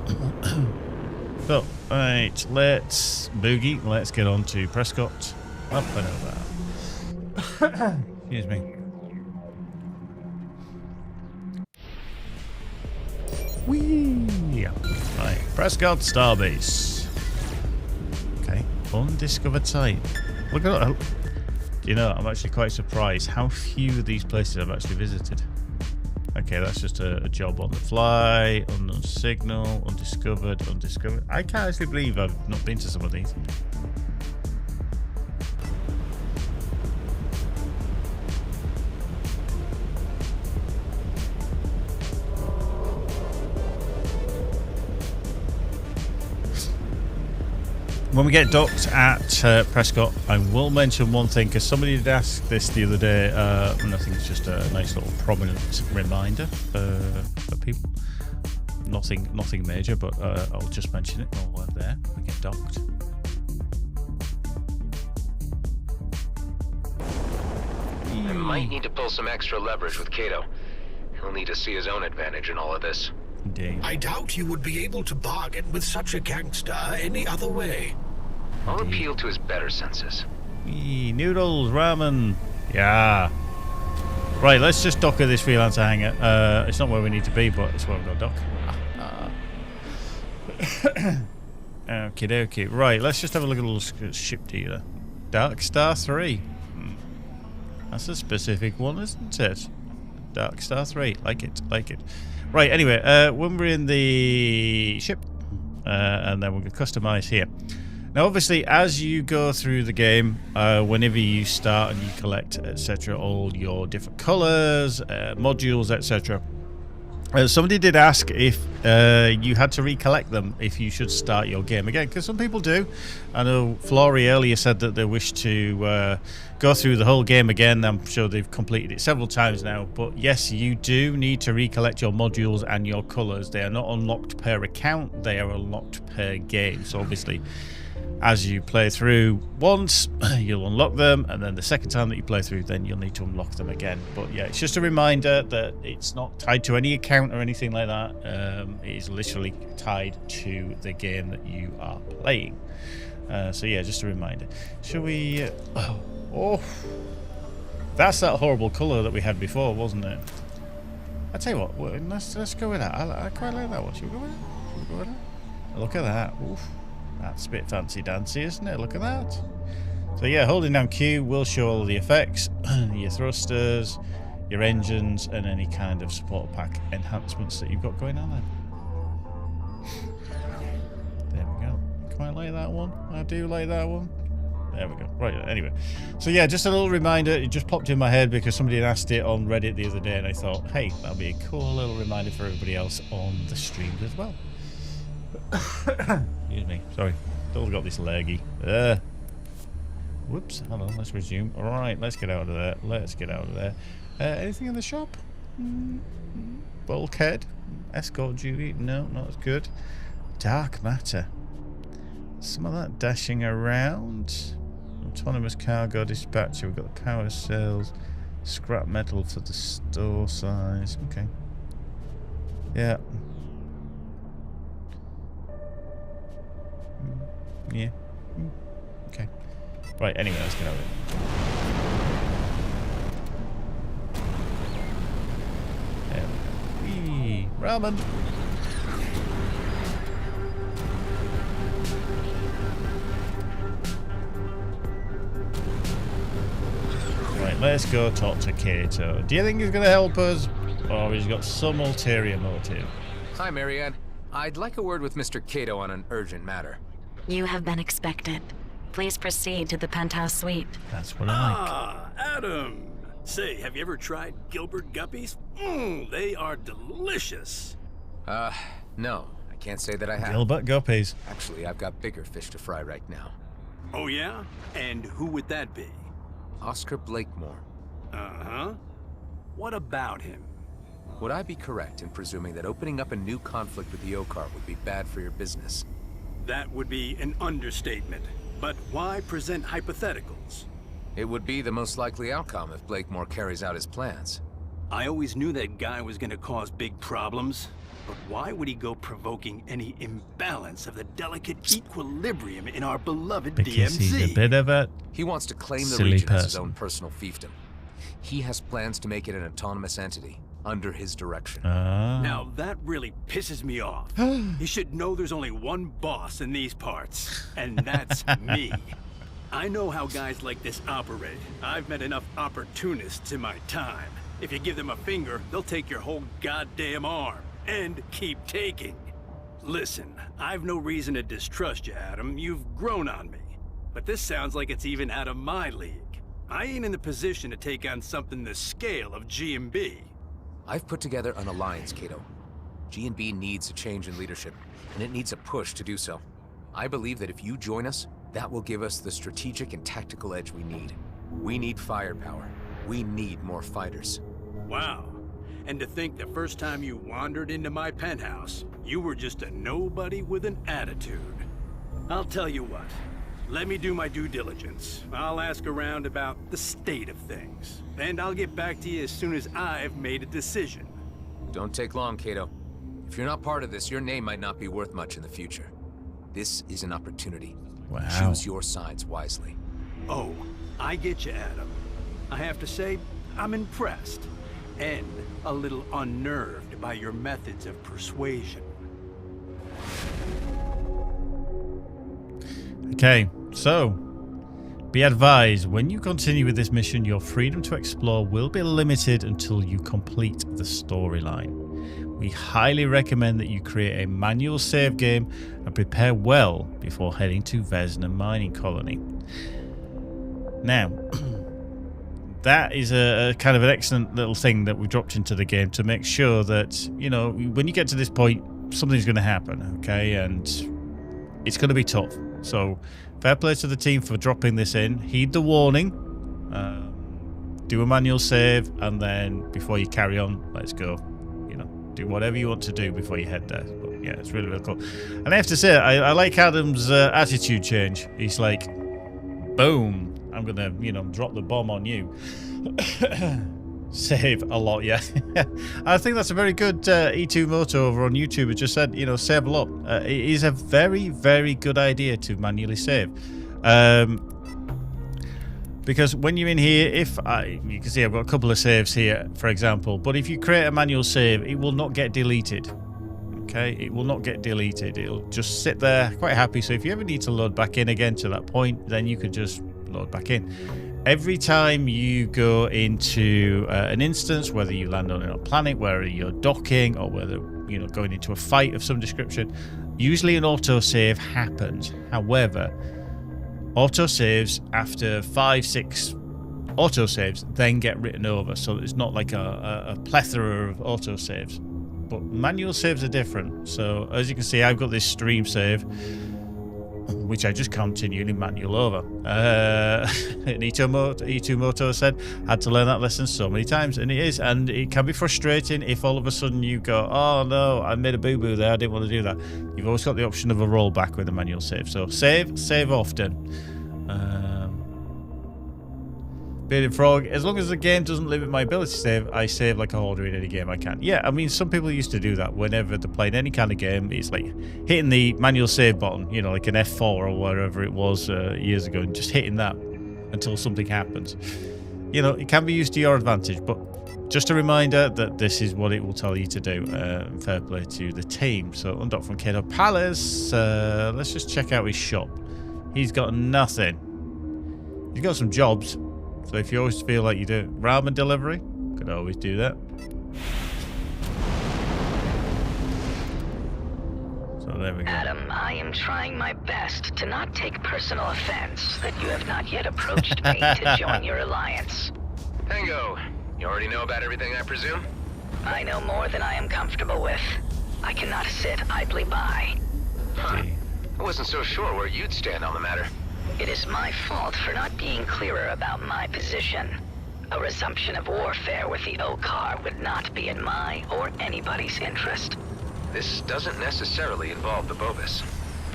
So, right, let's boogie. Let's get on to Prescott. Up and over. Excuse me. Whee! Right, Prescott Starbase. Okay, undiscovered site. Look at that. You know, I'm actually quite surprised how few of these places I've actually visited. Okay, that's just a job on the fly, unknown signal, undiscovered. I can't actually believe I've not been to some of these. when we get docked at Prescott, I will mention one thing, because somebody did ask this the other day, and I think it's just a nice little prominent reminder for people. Nothing major, but I'll just mention it while we're there. We get docked. I might need to pull some extra leverage with Kato. He'll need to see his own advantage in all of this. Indeed. I doubt you would be able to bargain with such a gangster any other way. I'll appeal to his better senses. Noodles, ramen. Yeah. Right, let's just dock at this freelancer hangar. It's not where we need to be, but it's where we've got to dock. Okie dokie. Right, let's just have a look at a little ship dealer. Dark Star 3. That's a specific one, isn't it? Dark Star 3. Like it. Right, anyway, when we're in the ship, and then we're going to customize here. Now, obviously, as you go through the game, whenever you start and you collect, etc., all your different colors, modules, etc., somebody did ask if you had to recollect them if you should start your game again, because some people do. I know Flory earlier said that they wish to go through the whole game again. I'm sure they've completed it several times now, but yes, you do need to recollect your modules and your colors. They are not unlocked per account, they are unlocked per game. So obviously, as you play through once, you'll unlock them, and then the second time that you play through, then you'll need to unlock them again. But yeah, it's just a reminder that it's not tied to any account or anything like that. It is literally tied to the game that you are playing. So yeah, just a reminder. Shall we... oh, that's that horrible colour that we had before, wasn't it? I tell you what, let's go with that. I quite like that one. Should we go with it? Should we go with it? Look at that. Oof. That's a bit fancy-dancy, isn't it? Look at that. So yeah, holding down Q will show all the effects, your thrusters, your engines, and any kind of support pack enhancements that you've got going on there. There we go. Quite like that one. I do like that one. There we go. Right, anyway. So yeah, just a little reminder. It just popped in my head because somebody had asked it on Reddit the other day, and I thought, hey, that'll be a cool little reminder for everybody else on the stream as well. Excuse me, sorry, still got this leggy. Whoops, hold on, let's resume. Alright, let's get out of there. Anything in the shop? Bulkhead? Escort duty? No, not as good. Dark matter. Some of that dashing around. Autonomous cargo dispatcher. We've got the power cells. Scrap metal for the store size. Okay. Yeah. Yeah. Okay. Right, anyway, let's get out of it. There we go. Whee! Ramen! Right, let's go talk to Kato. Do you think he's going to help us? Or he's got some ulterior motive? Hi, Marianne. I'd like a word with Mr. Kato on an urgent matter. You have been expected. Please proceed to the penthouse suite. That's what I like. Ah, Adam. Say, have you ever tried Gilbert guppies? They are delicious. No. I can't say that I have. Gilbert guppies. Actually, I've got bigger fish to fry right now. Oh, yeah? And who would that be? Oscar Blakemore. Uh-huh. What about him? Would I be correct in presuming that opening up a new conflict with the Okar would be bad for your business? That would be an understatement. But why present hypotheticals? It would be the most likely outcome if Blakemore carries out his plans. I always knew that guy was going to cause big problems. But why would he go provoking any imbalance of the delicate equilibrium in our beloved because DMZ? He's a bit of a He wants to claim the silly region as his person. own personal fiefdom. He has plans to make it an autonomous entity, under his direction. Now that really pisses me off. He should know there's only one boss in these parts, and that's me. I know how guys like this operate. I've met enough opportunists in my time. If you give them a finger, they'll take your whole goddamn arm, and keep taking. Listen, I've no reason to distrust you, Adam. You've grown on me. But this sounds like it's even out of my league. I ain't in the position to take on something the scale of G&B. I've put together an alliance, Kato. G&B needs a change in leadership, and it needs a push to do so. I believe that if you join us, that will give us the strategic and tactical edge we need. We need firepower. We need more fighters. Wow. And to think the first time you wandered into my penthouse, you were just a nobody with an attitude. I'll tell you what. Let me do my due diligence. I'll ask around about the state of things. And I'll get back to you as soon as I've made a decision. Don't take long, Kato. If you're not part of this, your name might not be worth much in the future. This is an opportunity. Wow. Choose your sides wisely. Oh, I get you, Adam. I have to say, I'm impressed. And a little unnerved by your methods of persuasion. Okay, so be advised, when you continue with this mission, your freedom to explore will be limited until you complete the storyline. We highly recommend that you create a manual save game and prepare well before heading to Vesna Mining Colony. Now, that is a kind of an excellent little thing that we dropped into the game to make sure that, you know, when you get to this point, something's going to happen, okay? And it's going to be tough. So, fair play to the team for dropping this in. Heed the warning. Do a manual save, and then before you carry on, let's go. You know, do whatever you want to do before you head there. But yeah, it's really, really cool. And I have to say, I like Adam's attitude change. He's like, boom, I'm going to, you know, drop the bomb on you. Save a lot, yeah. I think that's a very good E2 Moto over on YouTube. It just said, you know, save a lot. It is a very, very good idea to manually save. Because when you're in here, you can see I've got a couple of saves here, for example. But if you create a manual save, it will not get deleted. Okay, it will not get deleted. It'll just sit there quite happy. So if you ever need to load back in again to that point, then you could just load back in. Every time you go into an instance, whether you land on a planet, whether you're docking, or whether, you know, going into a fight of some description, usually an autosave happens. However, autosaves after 5-6 autosaves then get written over, so it's not like a plethora of autosaves. But manual saves are different. So as you can see, I've got this stream save, which I just continually manual over. E2 Moto said, had to learn that lesson so many times, and it is, and it can be frustrating if all of a sudden you go, oh no, I made a boo-boo there, I didn't want to do that. You've always got the option of a rollback with a manual save. So save often. Bearded Frog, as long as the game doesn't limit my ability to save, I save like a hoarder in any game I can. Yeah, I mean, some people used to do that whenever they're playing any kind of game. It's like hitting the manual save button, you know, like an F4 or whatever it was years ago, and just hitting that until something happens. You know, it can be used to your advantage, but just a reminder that this is what it will tell you to do. Fair play to the team. So, undocked from Kato Palace. Let's just check out his shop. He's got nothing. He's got some jobs. So if you always feel like you do ramen delivery, could always do that. So there we go. Adam, I am trying my best to not take personal offense that you have not yet approached me to join your alliance. Tango, you already know about everything, I presume? I know more than I am comfortable with. I cannot sit idly by. Huh. I wasn't so sure where you'd stand on the matter. It is my fault for not being clearer about my position. A resumption of warfare with the Okar would not be in my or anybody's interest. This doesn't necessarily involve the Bovis.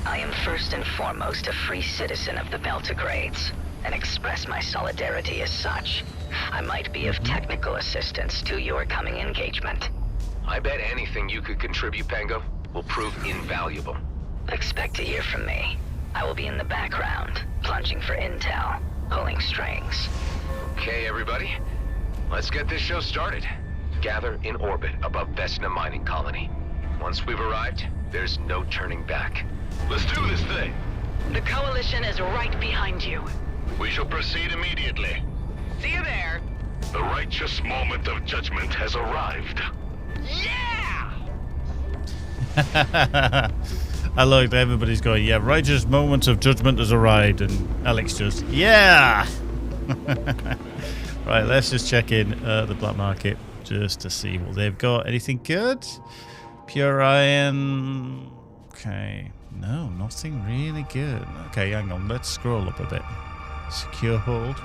I am first and foremost a free citizen of the Beltagrades, and express my solidarity as such. I might be of technical assistance to your coming engagement. I bet anything you could contribute, Pango, will prove invaluable. Expect to hear from me. I will be in the background, plunging for intel, pulling strings. Okay, everybody. Let's get this show started. Gather in orbit above Vesna Mining Colony. Once we've arrived, there's no turning back. Let's do this thing. The Coalition is right behind you. We shall proceed immediately. See you there. The righteous moment of judgment has arrived. Yeah! I like that everybody's going, yeah, righteous moment of judgment has arrived, and Alex just, yeah! Right, let's just check in the black market just to see what they've got. Anything good? Pure iron. Okay. No, nothing really good. Okay, hang on. Let's scroll up a bit. Secure hold.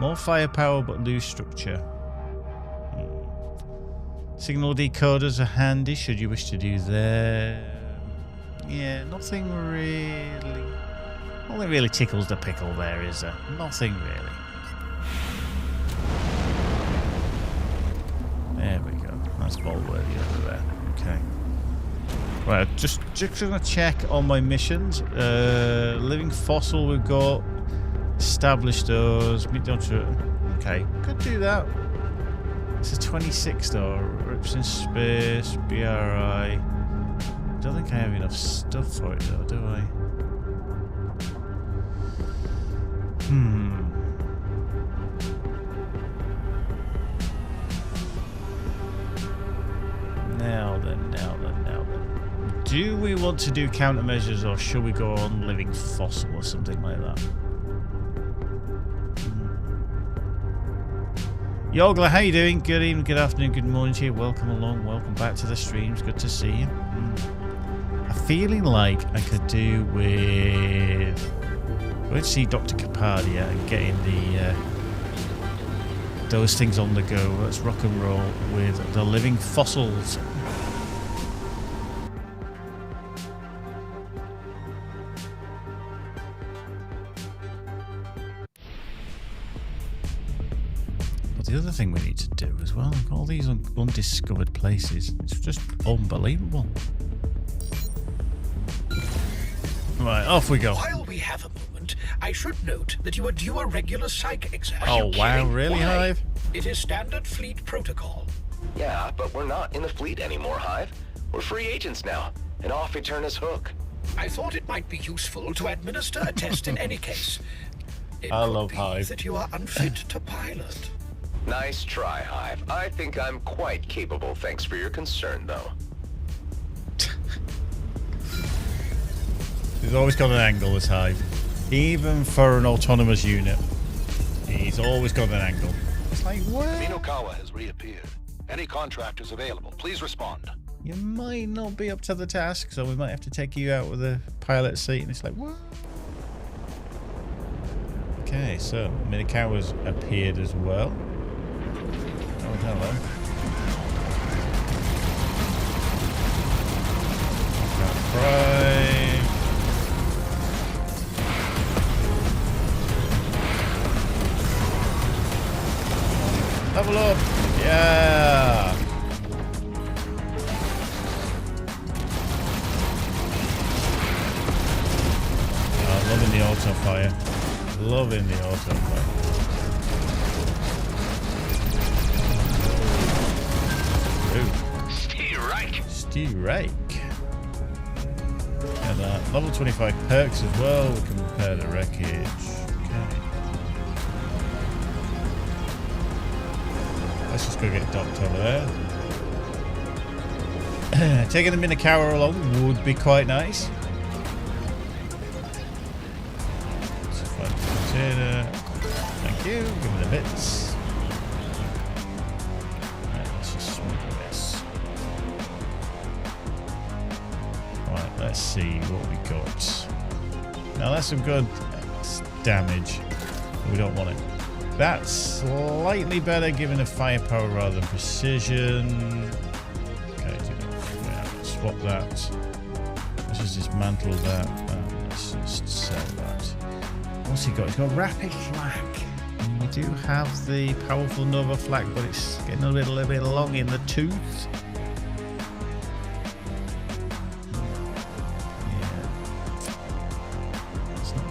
More firepower, but loose structure. Signal decoders are handy, should you wish to do them. Yeah, nothing really tickles the pickle there, is there? Nothing really. There we go. That's ball-worthy over there. Okay. Right, just gonna check on my missions. Living fossil we've got. Establish those. Okay, could do that. It's a 26 though. Rips in space. BRI. Don't think I have enough stuff for it though, do I? Now then. Do we want to do countermeasures or should we go on living fossil or something like that? Yogla, how you doing? Good evening, good afternoon, good morning to you. Welcome along, welcome back to the streams. Good to see you. I'm feeling like I could do with... Let's see Dr. Capadia and getting those things on the go. Let's rock and roll with the living fossils. The other thing we need to do as well, all these undiscovered places, it's just unbelievable. Right, off we go. While we have a moment, I should note that you are due a regular psych exam. Oh wow, really, Why? Hive? It is standard fleet protocol. Yeah, but we're not in the fleet anymore, Hive. We're free agents now, and off we turn his hook. I thought it might be useful to administer a test in any case. It I could love be Hive. that you are unfit to pilot. Nice try, Hive. I think I'm quite capable, thanks for your concern, though. He's always got an angle, this Hive. Even for an autonomous unit, he's always got an angle. It's like, what? Minokawa has reappeared. Any contractors available, please respond. You might not be up to the task, so we might have to take you out with a pilot seat. And it's like, what? Okay, so Minokawa's appeared as well. Oh, hello. Prime. Level up! Yeah! Oh, loving the auto fire. Loving the auto fire. Steerike. And level 25 perks as well. We can repair the wreckage. Okay. Let's just go get docked over there. Taking the Minokawa along would be quite nice. Thank you. Give me the bits. Right, let's just smuggle this. Right, let's see what we got. Now that's some good damage. We don't want it. That's slightly better given a firepower rather than precision. Okay, swap that. Let's just dismantle that. Let's just sell that. What's he got? He's got rapid flak. And we do have the powerful Nova flak, but it's getting a little bit long in the tooth.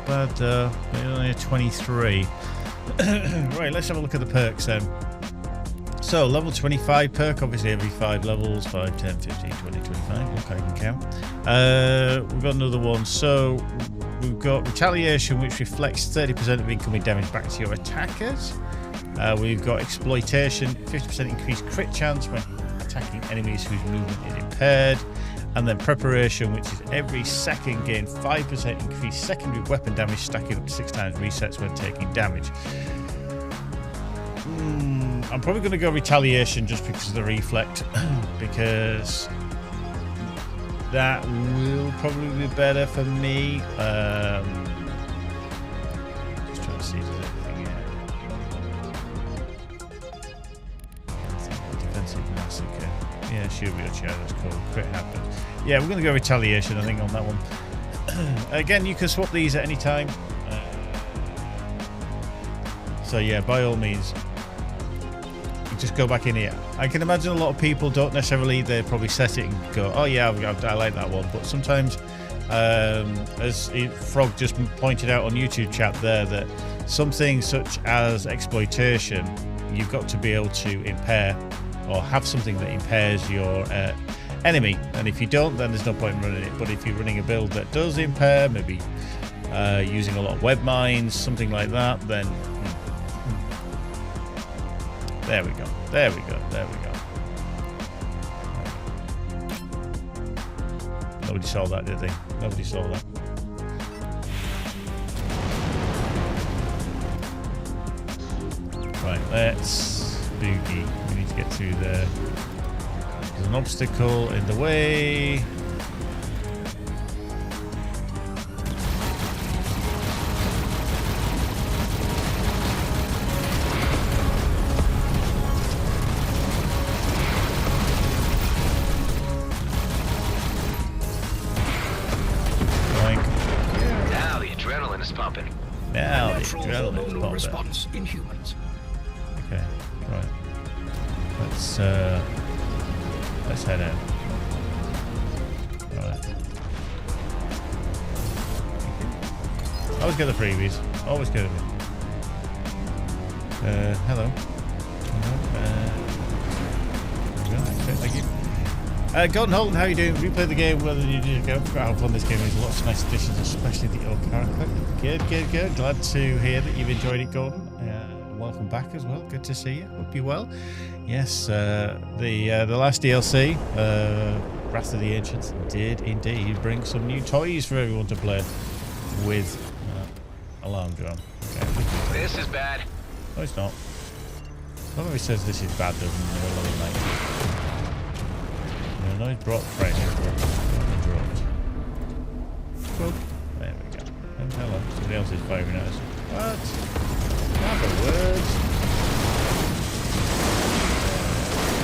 Bad though, only a 23. Right, let's have a look at the perks then. So, level 25 perk, obviously every 5 levels, 5, 10, 15, 20, 25, look, I can count. We've got another one. So, we've got Retaliation, which reflects 30% of incoming damage back to your attackers. We've got Exploitation, 50% increased crit chance when attacking enemies whose movement is impaired. And then Preparation, which is every second gain 5% increased secondary weapon damage, stacking up to 6 times resets when taking damage. I'm probably going to go Retaliation just because of the reflect, because that will probably be better for me. Just trying to see if there's anything here. Defensive massacre. Yeah, should be a chair. That's cool. Crit happened. Yeah, we're going to go retaliation, I think, on that one. Again, you can swap these at any time. So yeah, by all means, just go back in here. I can imagine a lot of people don't necessarily, they probably set it and go, oh yeah, I like that one. But sometimes, as Frog just pointed out on YouTube chat there, that something such as exploitation, you've got to be able to impair or have something that impairs your enemy. And if you don't, then there's no point in running it. But if you're running a build that does impair, maybe using a lot of web mines, something like that, then there we go. There we go. There we go. Nobody saw that, did they? Nobody saw that. Right, let's boogie. We need to get through there. There's an obstacle in the way. Response in humans. Okay, right. Let's head out. Right. Always get the freebies. Always get them. Hello. Thank you. Gordon Holden, how you doing? Replay the game, whether you did go. How fun this game is. Lots of nice additions, especially the old character. Good. Glad to hear that you've enjoyed it, Gordon. Welcome back as well. Good to see you. Hope you're well. Yes, the last DLC, Wrath of the Ancients, did indeed bring some new toys for everyone to play with. Alarm drone. Okay. This is bad. No, it's not. Somebody says this is bad, doesn't it? Noise brought frame. Dropped. Well, there we go. And hello. Somebody else is firing at us. What? Not the words.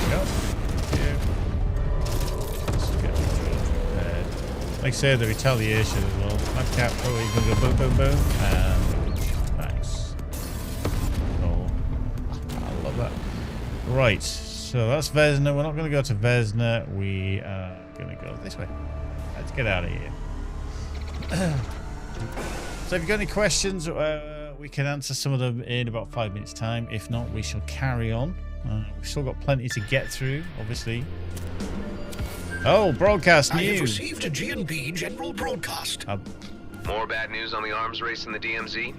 There we go. Let's get like I say, the retaliation as well. That cat probably going to go boom, boom, boom. And nice. Oh, I love that. Right. So that's Vesna. We're not going to go to Vesna. We are going to go this way. Let's get out of here. So if you've got any questions, we can answer some of them in about 5 minutes time. If not, we shall carry on. We've still got plenty to get through, obviously. Oh, broadcast news. I have received a G&B general broadcast. More bad news on the arms race in the DMZ?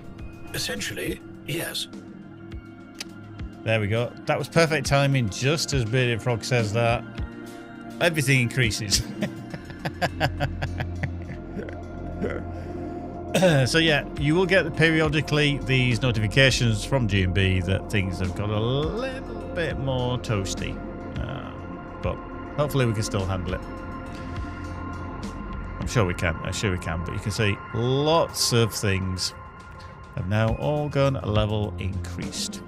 Essentially, yes. There we go. That was perfect timing. Just as Bearded Frog says that, everything increases. So yeah, you will get periodically these notifications from G&B that things have got a little bit more toasty. But hopefully we can still handle it. I'm sure we can. But you can see lots of things have now all gone level increased.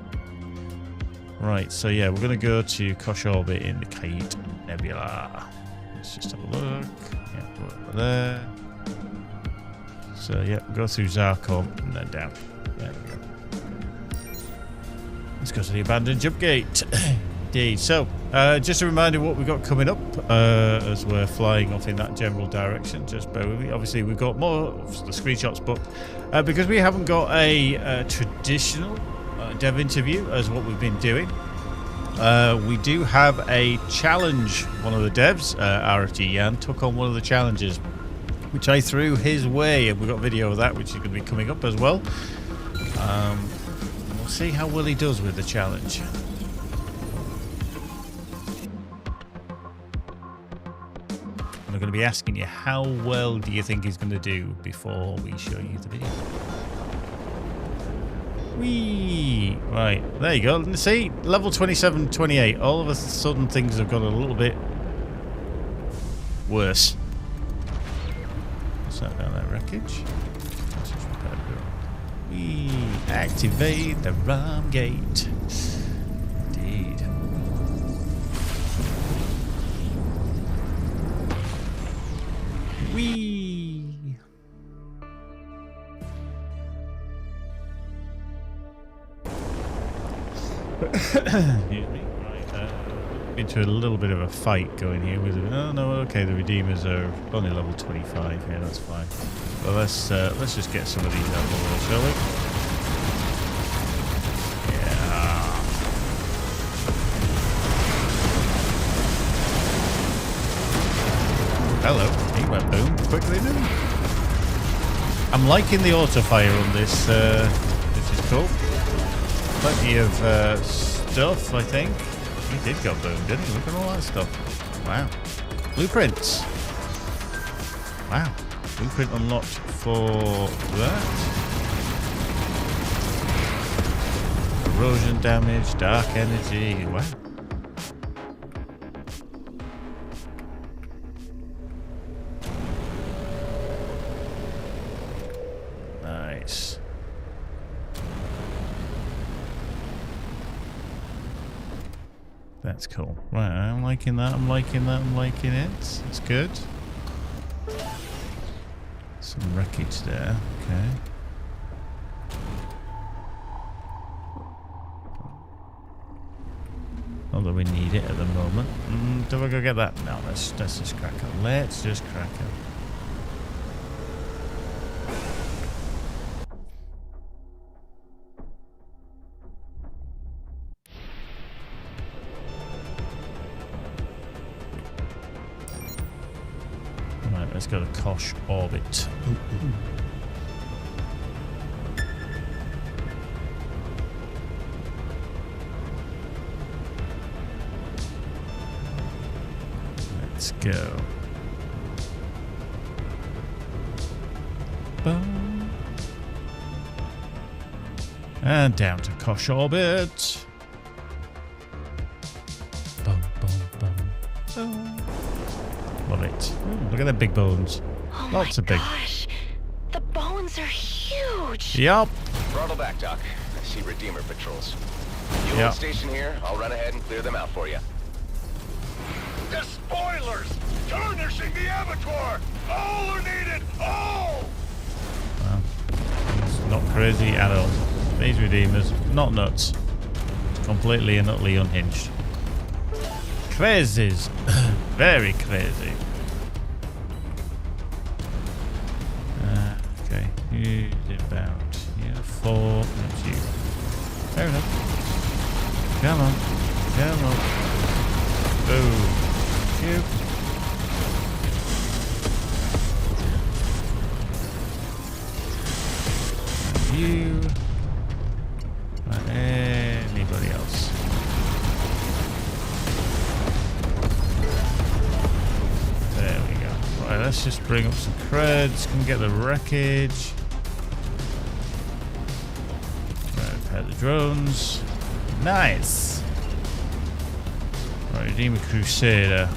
Right, so yeah, we're going to go to Kosh Orbit in the Kite Nebula. Let's just have a look. Yeah, over there. So yeah, go through Zarkon and then down. There we go. Let's go to the abandoned jump gate. Indeed. So, just a reminder what we've got coming up as we're flying off in that general direction. Just bear with me. Obviously, we've got more of the screenshots booked because we haven't got a traditional dev interview as what we've been doing. We do have a challenge. One of the devs, RFG Jan, took on one of the challenges, which I threw his way, and we've got video of that, which is going to be coming up as well. We'll see how well he does with the challenge. And I'm going to be asking you, how well do you think he's going to do before we show you the video? Whee! Right, there you go. See, level 27, 28. All of a sudden things have got a little bit worse. Set down that wreckage. We activate the ram gate. Indeed. Whee! Excuse me. Right, into a little bit of a fight going here with it. Oh no, okay, the Redeemers are only level 25 here, that's fine. But let's just get some of these out of the way, shall we? Yeah. Hello. He went boom quickly, didn't he? I'm liking the auto fire on this. This is cool. Plenty of stuff, I think. He did go boom, didn't he? Look at all that stuff. Wow. Blueprints. Wow. Blueprint unlocked for that. Corrosion damage, dark energy. Wow. Nice. That's cool. Right, I'm liking that, I'm liking that, I'm liking it. It's good. Some wreckage there, okay. Although we need it at the moment. Do I go get that? No, let's just crack it. Let's just crack it. Let's go to Kosh orbit. Let's go. Boom. And down to Kosh orbit. Boom, boom, boom, boom. Love it. Ooh, look at the big bones. Oh Lots of big. Gosh, the bones are huge. Yup. Throttle back, Doc. I see Redeemer patrols. You Yep. hold station here. I'll run ahead and clear them out for you. The spoilers! Tarnishing the abattoir! All are needed! All! Well, it's not crazy at all. These Redeemers, not nuts. Completely and utterly unhinged. Crazies. Very crazy. Okay, who's about? Yeah, 4. That's you. Fair enough. Come on. Come on. Boom. You. You. Anybody else? There we go. Right, let's just bring up some creds. Can get the wreckage. Right, repair the drones. Nice. Right, Redeemer Crusader.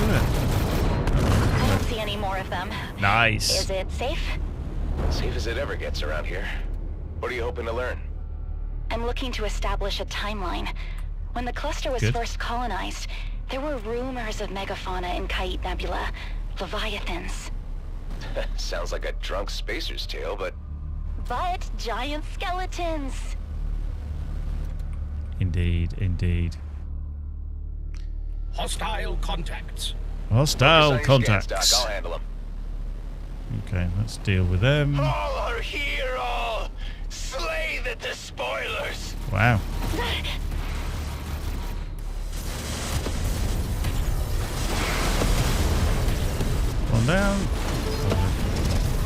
I don't see any more of them. Nice. Is it safe? Safe as it ever gets around here. What are you hoping to learn? I'm looking to establish a timeline. When the cluster was first colonized, there were rumors of megafauna in Kite Nebula, Leviathans. Sounds like a drunk spacer's tale, but giant skeletons. Indeed, indeed. Hostile contacts. Hostile Focus on your scans, contacts. Doc. I'll handle them. Okay, let's deal with them. All are here, all! Slay the despoilers! Wow. One down.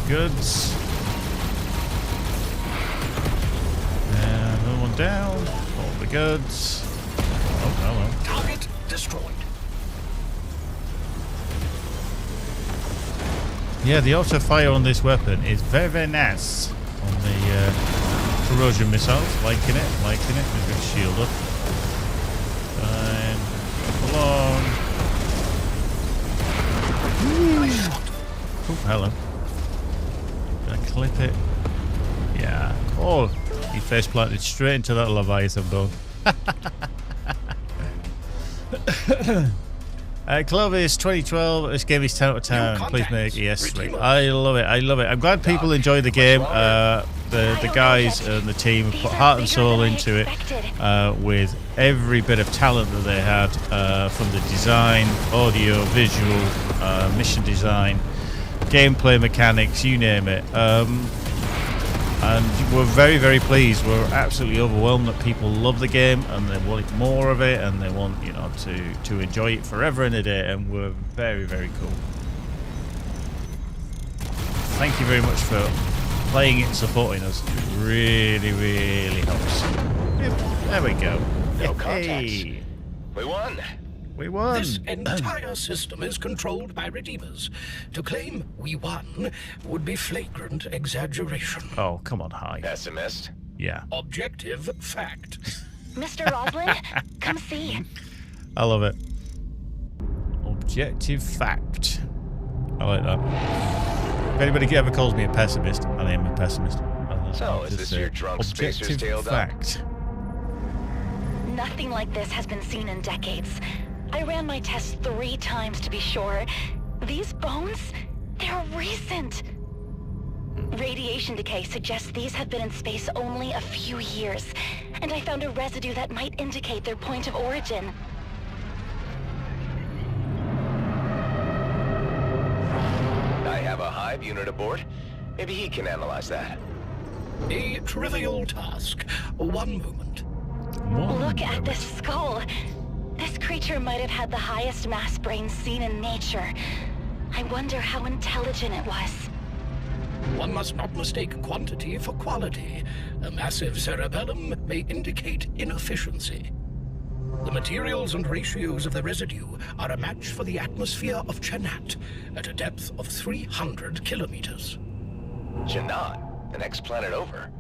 Goods. And another one down. All the goods. Oh, hello. Target destroyed. Yeah, the auto fire on this weapon is very, very nice. On the corrosion missiles, liking it. We've got shield up. hello. Gonna clip it. Yeah. Oh, he face planted straight into that Leviathan bone. Clovis 2012. This game is 10 out of 10. Please make yes. I love it. I love it. I'm glad people enjoy the game. The guys and the team put heart and soul into it with every bit of talent that they had from the design, audio, visual, mission design, gameplay mechanics, you name it. And we're very, very pleased. We're absolutely overwhelmed that people love the game and they want more of it and they want, you know, to enjoy it forever and a day. And we're very, very cool. Thank you very much for playing it and supporting us. It really, really helps. There we go. No contacts. We won. We won. This entire system is controlled by Redeemers. To claim we won would be flagrant exaggeration. Oh, come on, Hi. Pessimist. Yeah. Objective fact. Mr. Roslin, come see. I love it. Objective fact. I like that. If anybody ever calls me a pessimist, I am a pessimist. So, is this your drunk spacer's tale, fact. Nothing like this has been seen in decades. I ran my tests 3 times to be sure. These bones, they're recent. Radiation decay suggests these have been in space only a few years, and I found a residue that might indicate their point of origin. I have a hive unit aboard. Maybe he can analyze that. A trivial task. One moment. Look at this skull. This creature might have had the highest mass brain seen in nature. I wonder how intelligent it was. One must not mistake quantity for quality. A massive cerebellum may indicate inefficiency. The materials and ratios of the residue are a match for the atmosphere of Janat at a depth of 300 kilometers. Janat? The next planet over?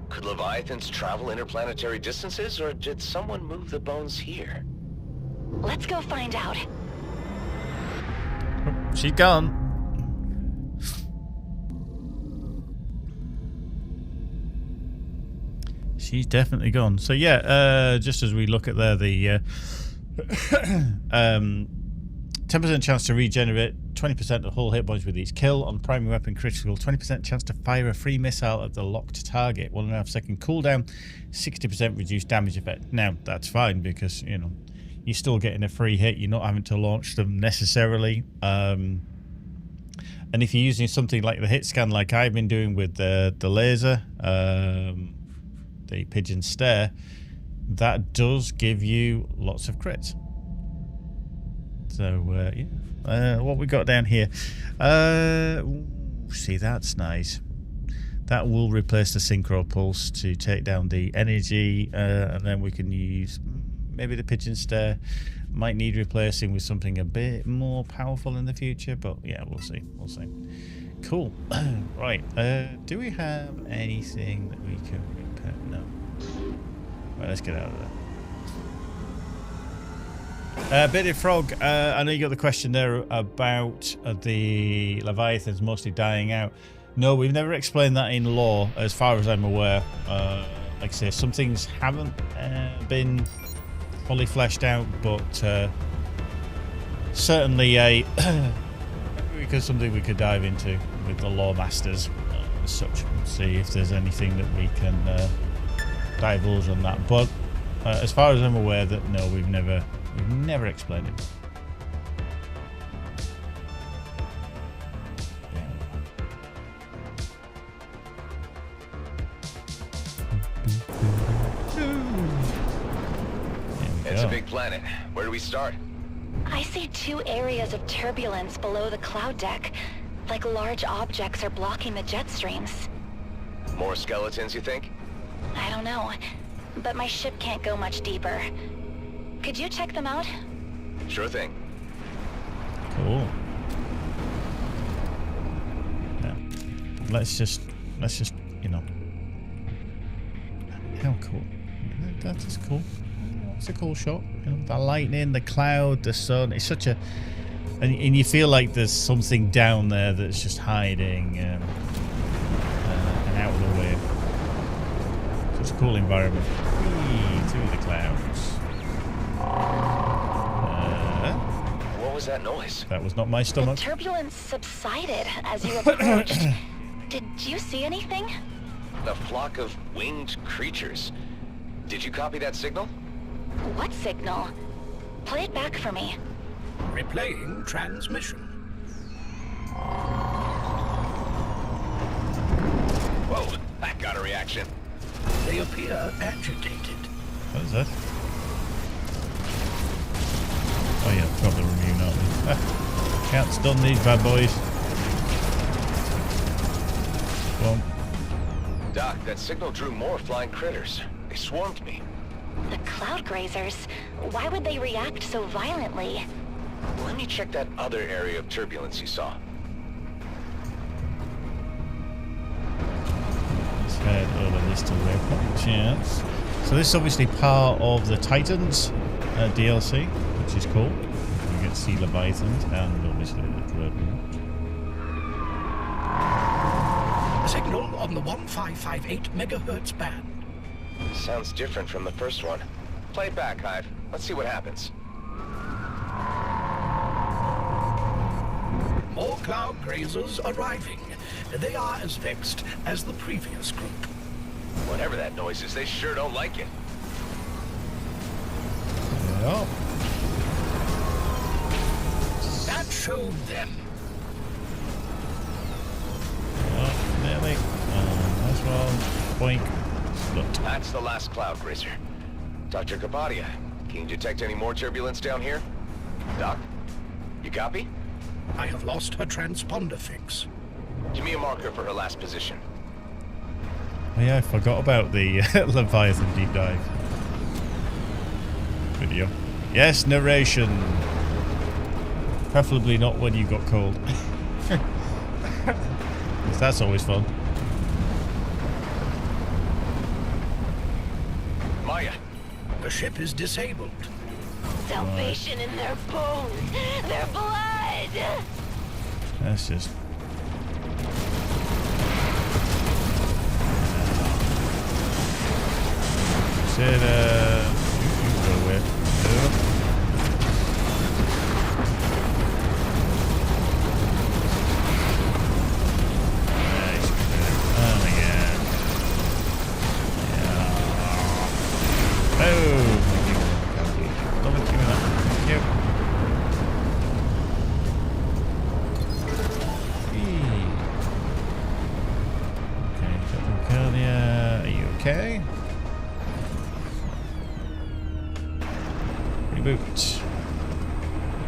Could Leviathans travel interplanetary distances, or did someone move the bones here? Let's go find out. She's gone. She's definitely gone. So yeah, just as we look at there, the 10% chance to regenerate, 20% of hull hit points with each kill on primary weapon critical, 20% chance to fire a free missile at the locked target, 1.5 second cooldown, 60% reduced damage effect. Now that's fine because, you know, you're still getting a free hit. You're not having to launch them necessarily. And if you're using something like the hit scan, like I've been doing with the laser, the pigeon stare, that does give you lots of crits. So yeah, what we got down here? See, that's nice. That will replace the synchro pulse to take down the energy, and then we can use maybe the pigeon stare. Might need replacing with something a bit more powerful in the future, but yeah, we'll see. We'll see. Cool. Right. Do we have anything that we can repair? No. Right, let's get out of there. Bearded Frog, I know you got the question there about the Leviathans mostly dying out. No, we've never explained that in lore, as far as I'm aware. Like I say, some things haven't been fully fleshed out, but certainly because something we could dive into with the lore masters as such, see if there's anything that we can divulge on that. But as far as I'm aware, that no, we've never explained it. It's a big planet. Where do we start? I see 2 areas of turbulence below the cloud deck, like large objects are blocking the jet streams. More skeletons, you think? I don't know, but my ship can't go much deeper. Could you check them out? Sure thing. Cool. Yeah. Let's just, you know. How cool. That is cool. It's a cool shot. You know, the lightning, the cloud, the sun. It's such a And you feel like there's something down there that's just hiding and out of the way. So it's a cool environment. Whee, through the clouds. What was that noise? That was not my stomach. The turbulence subsided as you approached. Did you see anything? A flock of winged creatures. Did you copy that signal? What signal? Play it back for me. Replaying transmission. Whoa, that got a reaction. They appear agitated. What is that? Oh yeah, got the immune, aren't we? Can't stun these bad boys. Well. Doc, that signal drew more flying critters. They swarmed me. The cloud grazers. Why would they react so violently? Let me check that other area of turbulence you saw. Let's head over this to waypoint chance. So this is obviously part of the Titans DLC, which is cool. You get to see Leviathan and obviously the Dreadnought. Signal on the 1558 megahertz band. Sounds different from the first one. Play it back, Hive. Let's see what happens. More cloud grazers arriving. They are as vexed as the previous group. Whatever that noise is, they sure don't like it. Yeah. That showed them. Oh, nearly. Nice one. Boink. Slut. That's the last cloud grazer. Dr. Kapadia, can you detect any more turbulence down here? Doc, you copy? I have lost her transponder fix. Give me a marker for her last position. Oh yeah, I forgot about the Leviathan deep dive video. Yes, narration. Preferably not when you got cold. That's always fun. Maya, the ship is disabled. Salvation in their bones, their blood. That's just. Said, you go with. Nice. Oh my god. Yeah. Oh. Don't give me that. Thank you. Okay, Captain Cardia, are you okay? Reboot.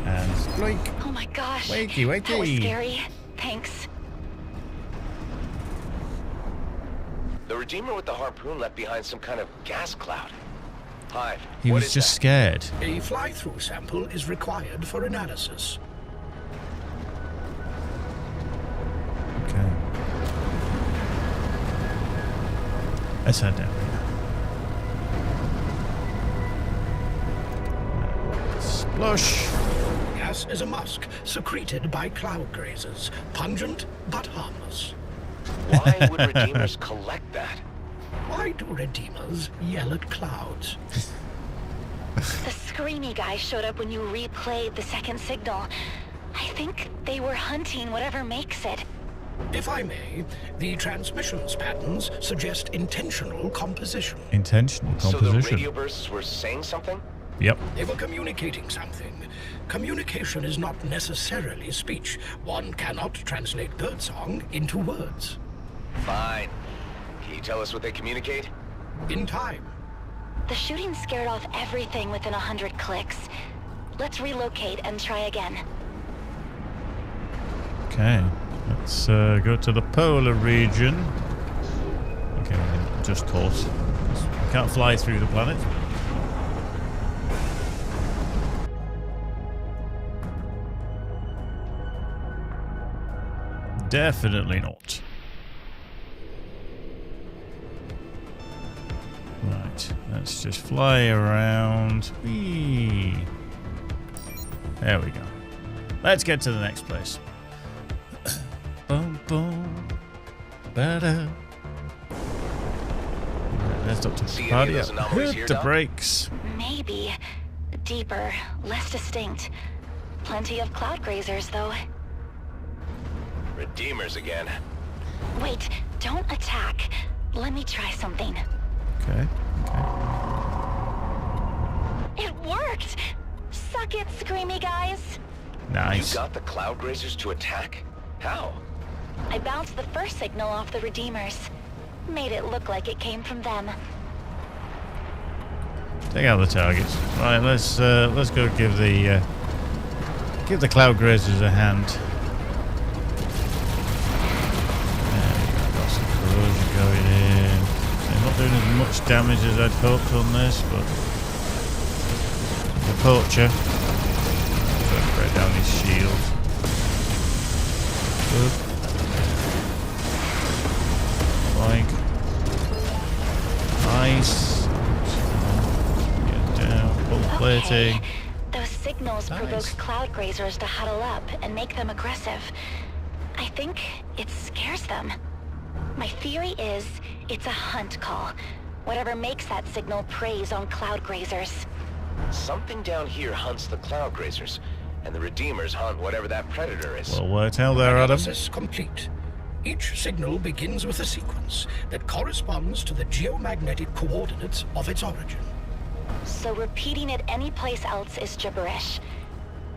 And blink. Oh my gosh. Wakey, wakey. That was scary. Thanks. the Redeemer with the harpoon left behind some kind of gas cloud. Hive, He what was is just that? scared. A fly-through sample is required for analysis. Okay. Let's head down here. Splush! Gas is a musk secreted by cloud grazers. Pungent, but harmless. Why would Redeemers collect that? Why do Redeemers yell at clouds? The screamy guy showed up when you replayed the second signal. I think they were hunting whatever makes it. If I may, the transmissions patterns suggest intentional composition. Intentional composition. So the radio bursts were saying something? Yep. They were communicating something. Communication is not necessarily speech. One cannot translate birdsong into words. Fine. Can you tell us what they communicate? In time. The shooting scared off everything within 100 clicks. Let's relocate and try again. Okay. Let's go to the polar region. Okay, well, just course. Can't fly through the planet. Definitely not. Right, let's just fly around. Whee. There we go. Let's get to the next place. Boom, boom. Better. Let's up to the party. Hit the brakes. Maybe. Deeper, less distinct. Plenty of cloud grazers, though. Redeemers again. Wait, don't attack. Let me try something. Okay. It worked! Suck it, screamy guys! Nice. You got the cloud grazers to attack? How? I bounced the first signal off the Redeemers. Made it look like it came from them. Take out the targets. Right, let's go give the cloud grazers a hand. Got some corrosion going in. They're not doing as much damage as I'd hoped on this, but the poacher. Break down his shield. Good. Like. Nice. Get down. Full plating. Okay. Those signals provoke cloud grazers to huddle up and make them aggressive. I think it scares them. My theory is it's a hunt call. Whatever makes that signal preys on cloud grazers. Something down here hunts the cloud grazers, and the Redeemers hunt whatever that predator is. Well worked out there, Adam. Analysis complete. Each signal begins with a sequence that corresponds to the geomagnetic coordinates of its origin. So repeating it any place else is gibberish.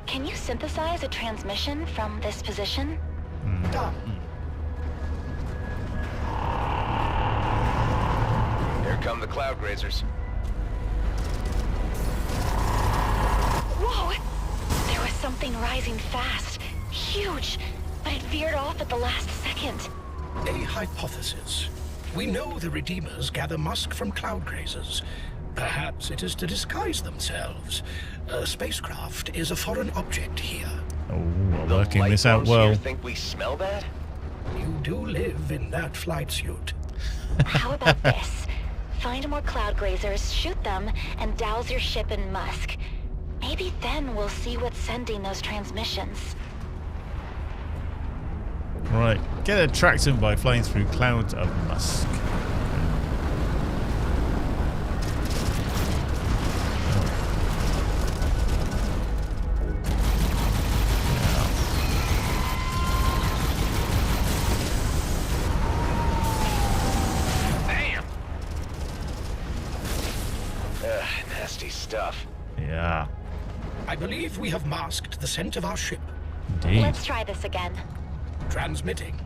Can you synthesize a transmission from this position? Done. Here come the cloud grazers. Whoa! There was something rising fast. Huge. But it veered off at the last second. A hypothesis. We know the Redeemers gather musk from cloud grazers. Perhaps it is to disguise themselves. A spacecraft is a foreign object here. Oh, we're working this out well. You think we smell that? You do live in that flight suit. How about this? Find more cloud grazers, shoot them, and douse your ship in musk. Maybe then we'll see what's sending those transmissions. Right, get attracted by flying through clouds of musk. Damn! Nasty stuff. Yeah. I believe we have masked the scent of our ship. Indeed. Let's try this again. Transmitting.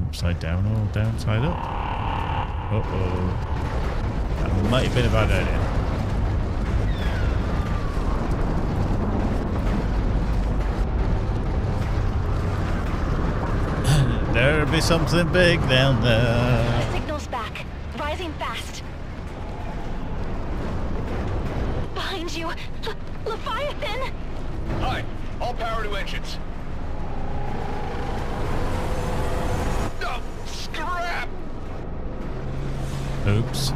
Upside down or downside up. Uh-oh. That might have been a bad idea. There'll be something big down there. The signal's back. Rising fast. Behind you. Leviathan! Hi, all power to engines. No, scrap! Oops.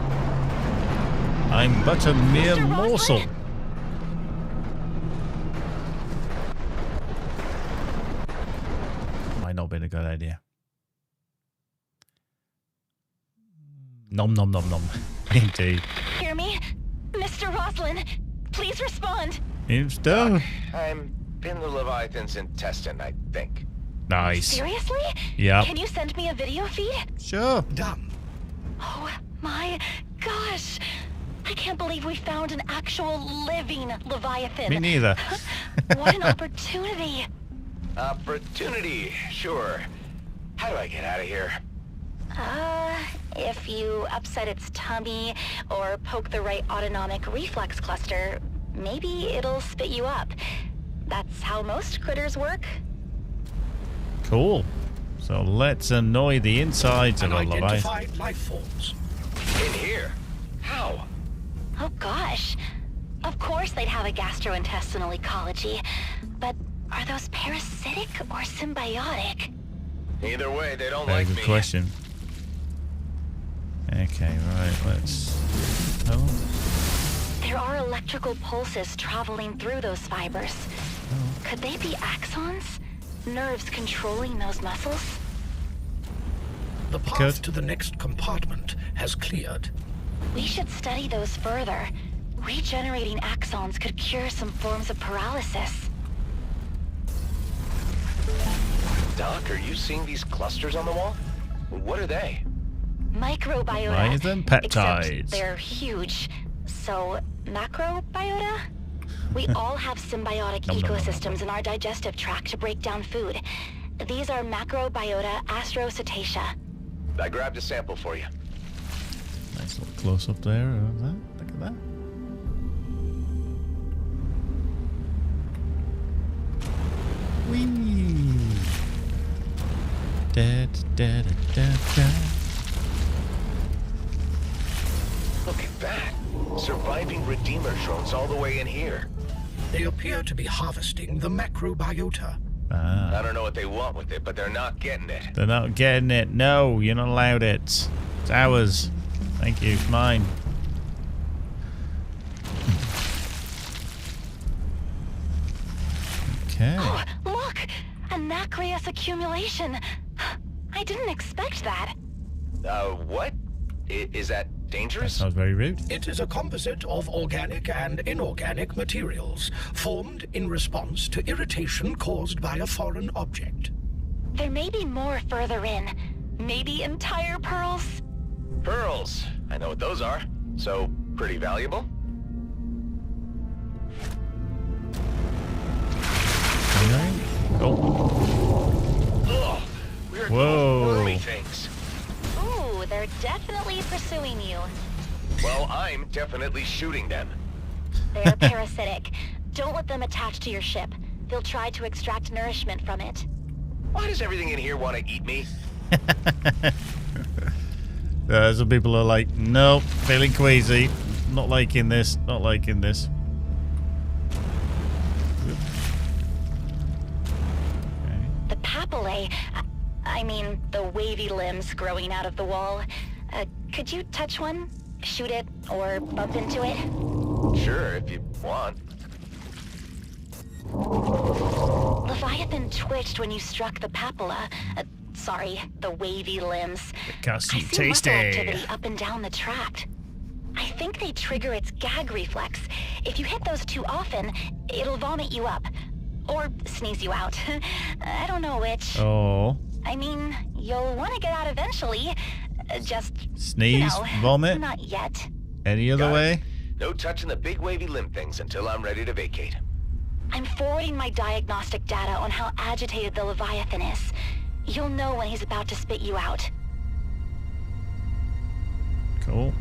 I'm but a mere morsel. Might not have been a good idea. Nom nom nom nom. Indeed. Hear me? Mr. Roslin, please respond. It's done. I'm in the Leviathan's intestine, I think. Nice. Seriously? Yep. Can you send me a video feed? Sure. Done. Oh my gosh. I can't believe we found an actual living Leviathan. Me neither. What an opportunity. Opportunity, sure. How do I get out of here? If you upset its tummy or poke the right autonomic reflex cluster, maybe it'll spit you up. That's how most critters work. Cool. So let's annoy the insides of a Leviathan. Unidentified life forms. In here? How? Oh gosh. Of course they'd have a gastrointestinal ecology, but are those parasitic or symbiotic? Either way, they don't Very like good me. question. Okay, right, let's... Oh. There are electrical pulses traveling through those fibers. Could they be axons? Nerves controlling those muscles? The path to the next compartment has cleared. We should study those further. Regenerating axons could cure some forms of paralysis. Doc, are you seeing these clusters on the wall? What are they? Microbiota. Leviathan peptides. Except they're huge. So, macrobiota? We all have symbiotic ecosystems in our digestive tract to break down food. These are macrobiota astrocetacea. I grabbed a sample for you. Nice little close up there of that. Look at that. Whee! Da, da, da, da, da. Look at that. Surviving Redeemer drones all the way in here. They appear to be harvesting the macrobiota. Ah. I don't know what they want with it, but they're not getting it. They're not getting it. No, you're not allowed it. It's ours. Thank you. It's mine. Okay. Oh, look! A nacreous accumulation. I didn't expect that. What? Is that dangerous? That sounds very rude. It is a composite of organic and inorganic materials, formed in response to irritation caused by a foreign object. There may be more further in. Maybe entire pearls? Perils. I know what those are. So, pretty valuable? Oh. Whoa. Things. Ooh, they're definitely pursuing you. Well, I'm definitely shooting them. They're parasitic. Don't let them attach to your ship. They'll try to extract nourishment from it. Why does everything in here want to eat me? Some people are like, nope, feeling queasy. Not liking this. Not liking this. The papillae, I mean, the wavy limbs growing out of the wall. Could you touch one? Shoot it, or bump into it? Sure, if you want. Leviathan twitched when you struck the papilla. Sorry, the wavy limbs. Because I you see tasty. muscle activity up and down the tract. I think they trigger its gag reflex. If you hit those too often, it'll vomit you up. Or sneeze you out. I don't know which. Oh. I mean, you'll want to get out eventually. Just sneeze, vomit? Not yet. Any other way? No touching the big wavy limb things until I'm ready to vacate. I'm forwarding my diagnostic data on how agitated the Leviathan is. You'll know when he's about to spit you out. Cool.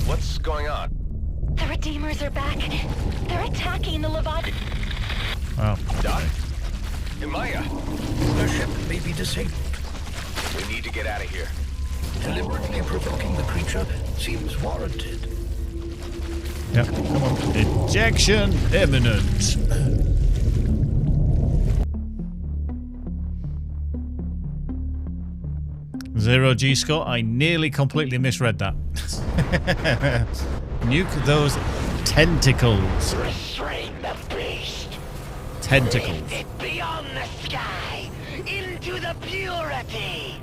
What's going on? The Redeemers are back. They're attacking the Leviathan. Wow. Doc? Maya? The ship may be disabled. We need to get out of here. Deliberately provoking the creature seems warranted. Yep, come on. Ejection imminent. Zero G Scott, I nearly completely misread that. Nuke those tentacles. Restrain the beast. Tentacles. Lift it beyond the sky, into the purity.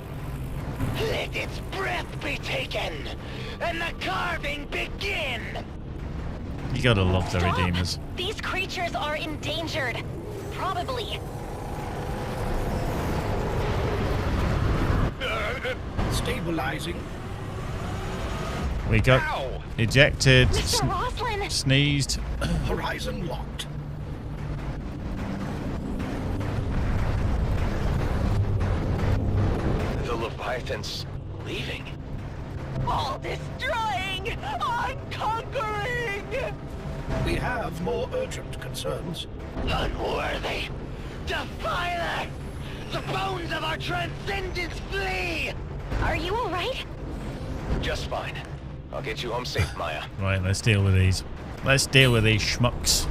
Let its breath be taken, and the carving begin. You gotta love the Redeemers. These creatures are endangered. Probably. Stabilizing. We got ejected, Mr. Roslin. sneezed. Horizon locked. The Leviathan's leaving. All destroying, unconquering. We have more urgent concerns. Unworthy. Defiler. The bones of our transcendence flee. Are you all right? Just fine. I'll get you home safe, Maya. Right, let's deal with these. Let's deal with these schmucks.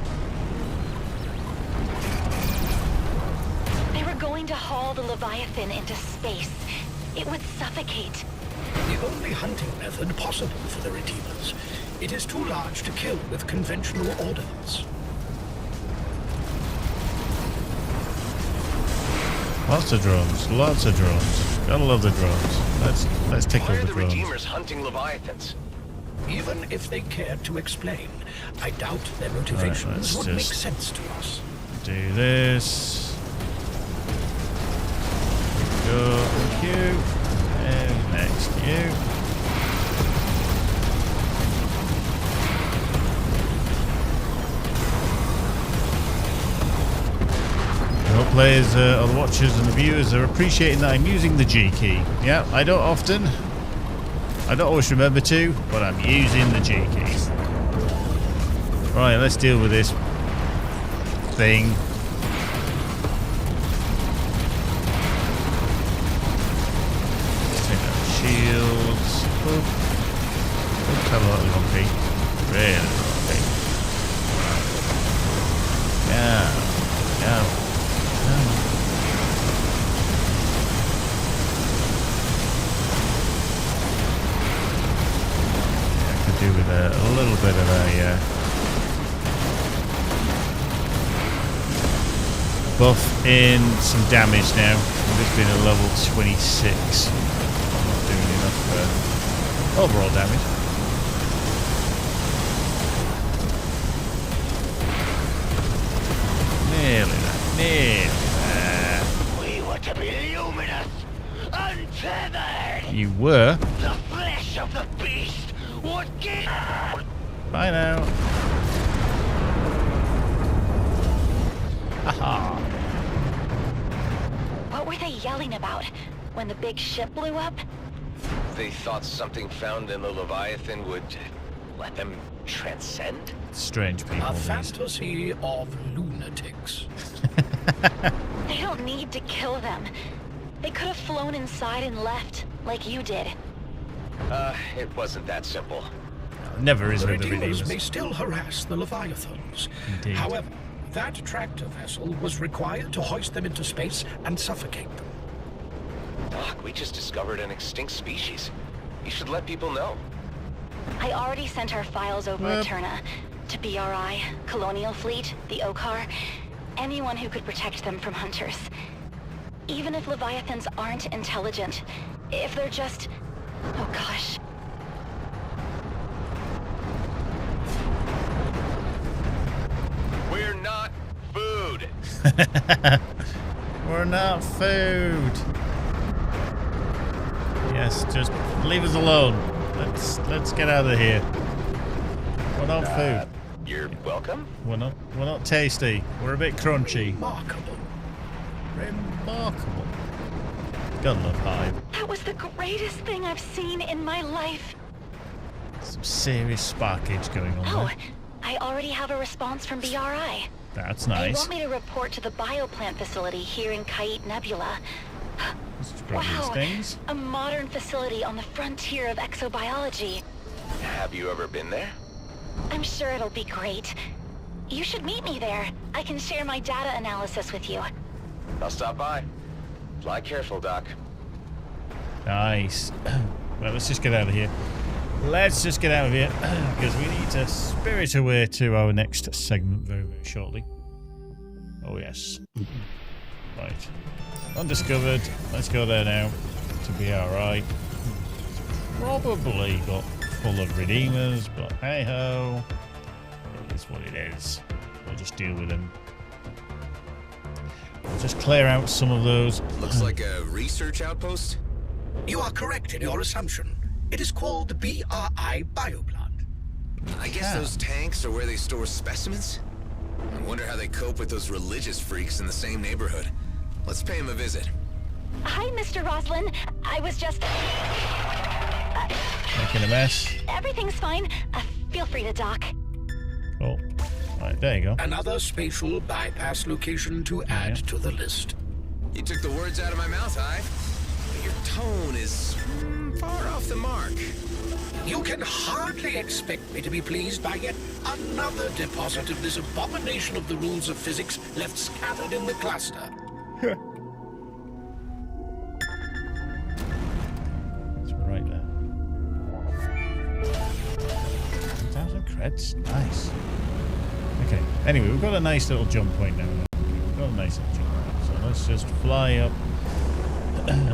They were going to haul the Leviathan into space. It would suffocate. The only hunting method possible for the Redeemers It is too large to kill with conventional ordnance. Lots of drones. Lots of drones. Gotta love the drones. Let's take Why over are the the drones. Redeemers hunting Leviathans? Even if they cared to explain, I doubt their motivations would make sense to us. Do this. Go. Thank you. And next you. I hope players or the watchers and the viewers are appreciating that I'm using the G key. Yeah, I don't often. I don't always remember to, but I'm using the G key. Right, let's deal with this thing. Let's take out shields. Oops, have a little lumpy. Really lumpy. Yeah. Do with a little bit of a buff in some damage now. We've just been at level 26. I'm not doing enough overall damage. Nearly there. Nearly there. We were to be luminous, untethered. You were. The flesh of the beast would get. Bye now. Haha. What were they yelling about when the big ship blew up? They thought something found in the Leviathan would let them transcend? Strange people. A fantasy of lunatics. They don't need to kill them. They could have flown inside and left, like you did. It wasn't that simple. Never is The with the Redeemers Redeemers. may still harass the Leviathans. Indeed. However, that tractor vessel was required to hoist them into space and suffocate them. Doc, we just discovered an extinct species. You should let people know. I already sent our files over Eterna to BRI, Colonial Fleet, the OCAR, anyone who could protect them from hunters. Even if Leviathans aren't intelligent, if they're just... oh gosh. We're not food. We're not food. Yes, just leave us alone. Let's get out of here. We're not food. You're welcome. We're not tasty. We're a bit crunchy. Remarkable. Remarkable. Gotta love Hive. That was the greatest thing I've seen in my life. Some serious sparkage going on Oh, there. I already have a response from BRI. That's They nice. want me to report to the bioplant facility here in Kait Nebula. Wow, things. A modern facility on the frontier of exobiology. Have you ever been there? I'm sure it'll be great. You should meet me there. I can share my data analysis with you. I'll stop by. Fly careful, Doc. Nice. Well, let's just get out of here. Let's just get out of here because we need to spirit away to our next segment very, very shortly. Oh, yes. Right. Undiscovered. Let's go there now to BRI. Probably got full of Redeemers, but hey-ho. It is what it is. We'll just deal with them. We'll just clear out some of those. Looks like a research outpost. You are correct in your assumption. It is called the BRI Bioplant. I guess those tanks are where they store specimens? I wonder how they cope with those religious freaks in the same neighborhood. Let's pay them a visit. Hi, Mr. Roslin. I was just... Making a mess. Everything's fine. Feel free to dock. Oh, right, there you go. Another spatial bypass location to add to the list. You took the words out of my mouth, Hive. But your tone is far off the mark. You can hardly expect me to be pleased by yet another deposit of this abomination of the rules of physics left scattered in the cluster. It's right there. Red's nice. Okay, anyway, we've got a nice little jump point now. We've got a nice little jump point. So let's just fly up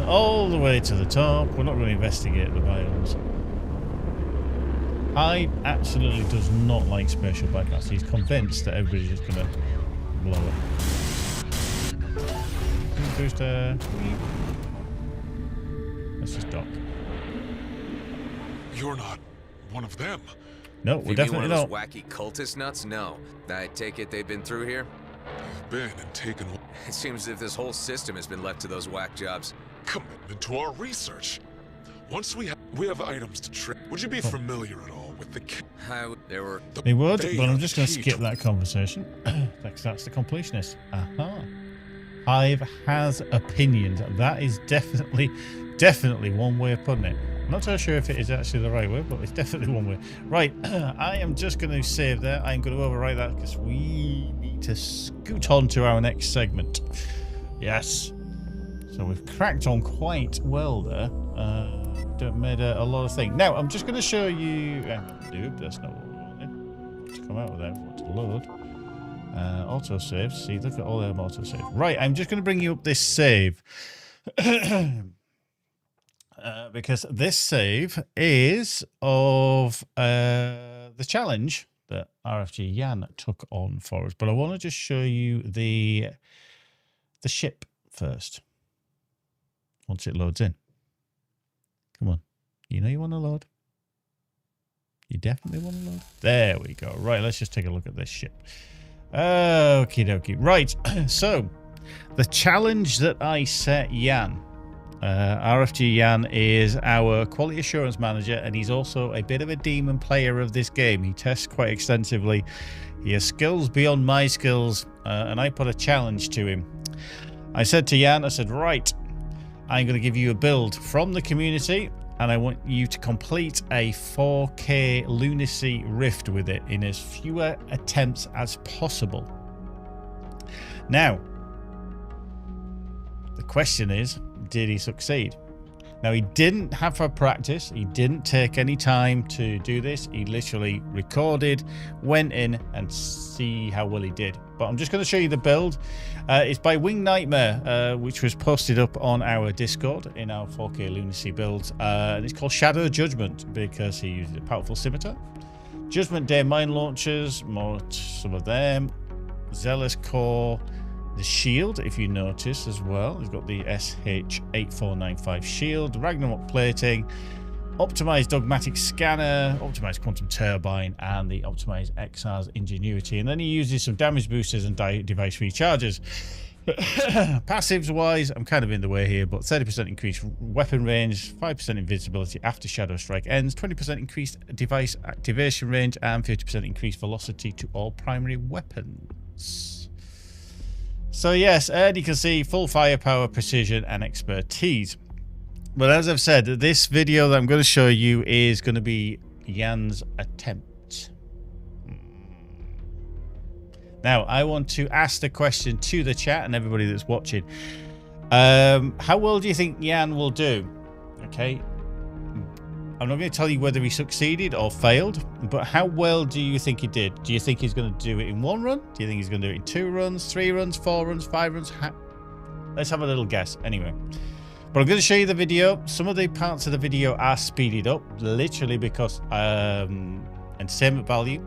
all the way to the top. We're not going to investigate the bios. Hyde absolutely does not like spatial bypass. He's convinced that everybody's just going to blow it. Booster. Let's just dock. You're not one of them. No, we're definitely one of not. those wacky cultist nuts? No. I take it they've been through here? Been and taken. It seems as if this whole system has been left to those whack jobs. Commitment to our research. Once we have items to trade. Would you be familiar at all with the? There were. They would, but I'm just going to skip that conversation. That's the completionist. Aha. Hive has opinions. That is definitely one way of putting it. I'm not so sure if it is actually the right way, but it's definitely one way. Right, I am just going to save there. I'm going to overwrite that because we need to scoot on to our next segment. Yes. So we've cracked on quite well there. Made a lot of things. Now, I'm just going to show you... Noob, that's not what we wanted. To come out with that, what to load. Autosave. See, look at all them autosave. Right, I'm just going to bring you up this save. Because this save is of the challenge that RFG Jan took on for us. But I want to just show you the ship first. Once it loads in. Come on. You know you want to load? You definitely want to load? There we go. Right, let's just take a look at this ship. Okie dokie. Right, so the challenge that I set Jan. RFG Jan is our quality assurance manager, and he's also a bit of a demon player of this game. He tests quite extensively. He has skills beyond my skills, and I put a challenge to him. I said to Jan, I said, right, I'm going to give you a build from the community, and I want you to complete a 4K Lunacy rift with it in as fewer attempts as possible. Now, the question is, did he succeed? Now, he didn't have a practice. He didn't take any time to do this. He literally recorded, went in, and see how well he did. But I'm just going to show you the build. It's by Winged Nightmare, which was posted up on our Discord in our 4K Lunacy builds. And it's called Shadow Judgment because he used a powerful scimitar. Judgment Day mine launchers, some of them. Zealous Core. The shield, if you notice as well, he's got the SH8495 shield, Ragnarok plating, optimized dogmatic scanner, optimized quantum turbine, and the optimized XR's ingenuity. And then he uses some damage boosters and device recharges. Passives wise, I'm kind of in the way here, but 30% increased weapon range, 5% invincibility after Shadow Strike ends, 20% increased device activation range, and 50% increased velocity to all primary weapons. So yes, and you can see full firepower, precision, and expertise. But as I've said, this video that I'm going to show you is going to be Jan's attempt. Now, I want to ask the question to the chat and everybody that's watching. How well do you think Jan will do? Okay. I'm not going to tell you whether he succeeded or failed, but how well do you think he did? Do you think he's going to do it in 1 run? Do you think he's going to do it in 2 runs, 3 runs, 4 runs, 5 runs? Let's have a little guess anyway. But I'm going to show you the video. Some of the parts of the video are speeded up, literally because entertainment value.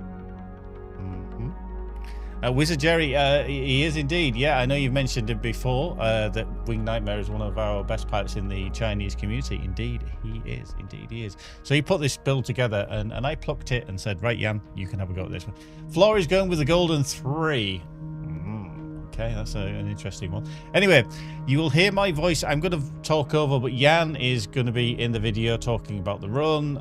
Wizard Jerry, he is indeed. Yeah, I know you've mentioned it before, that Winged Nightmare is one of our best pilots in the Chinese community. Indeed, he is. Indeed, he is. So he put this build together, and I plucked it and said, right, Jan, you can have a go at this one. Floor is going with the golden 3. Okay, that's an interesting one. Anyway, you will hear my voice. I'm going to talk over, but Jan is going to be in the video talking about the run,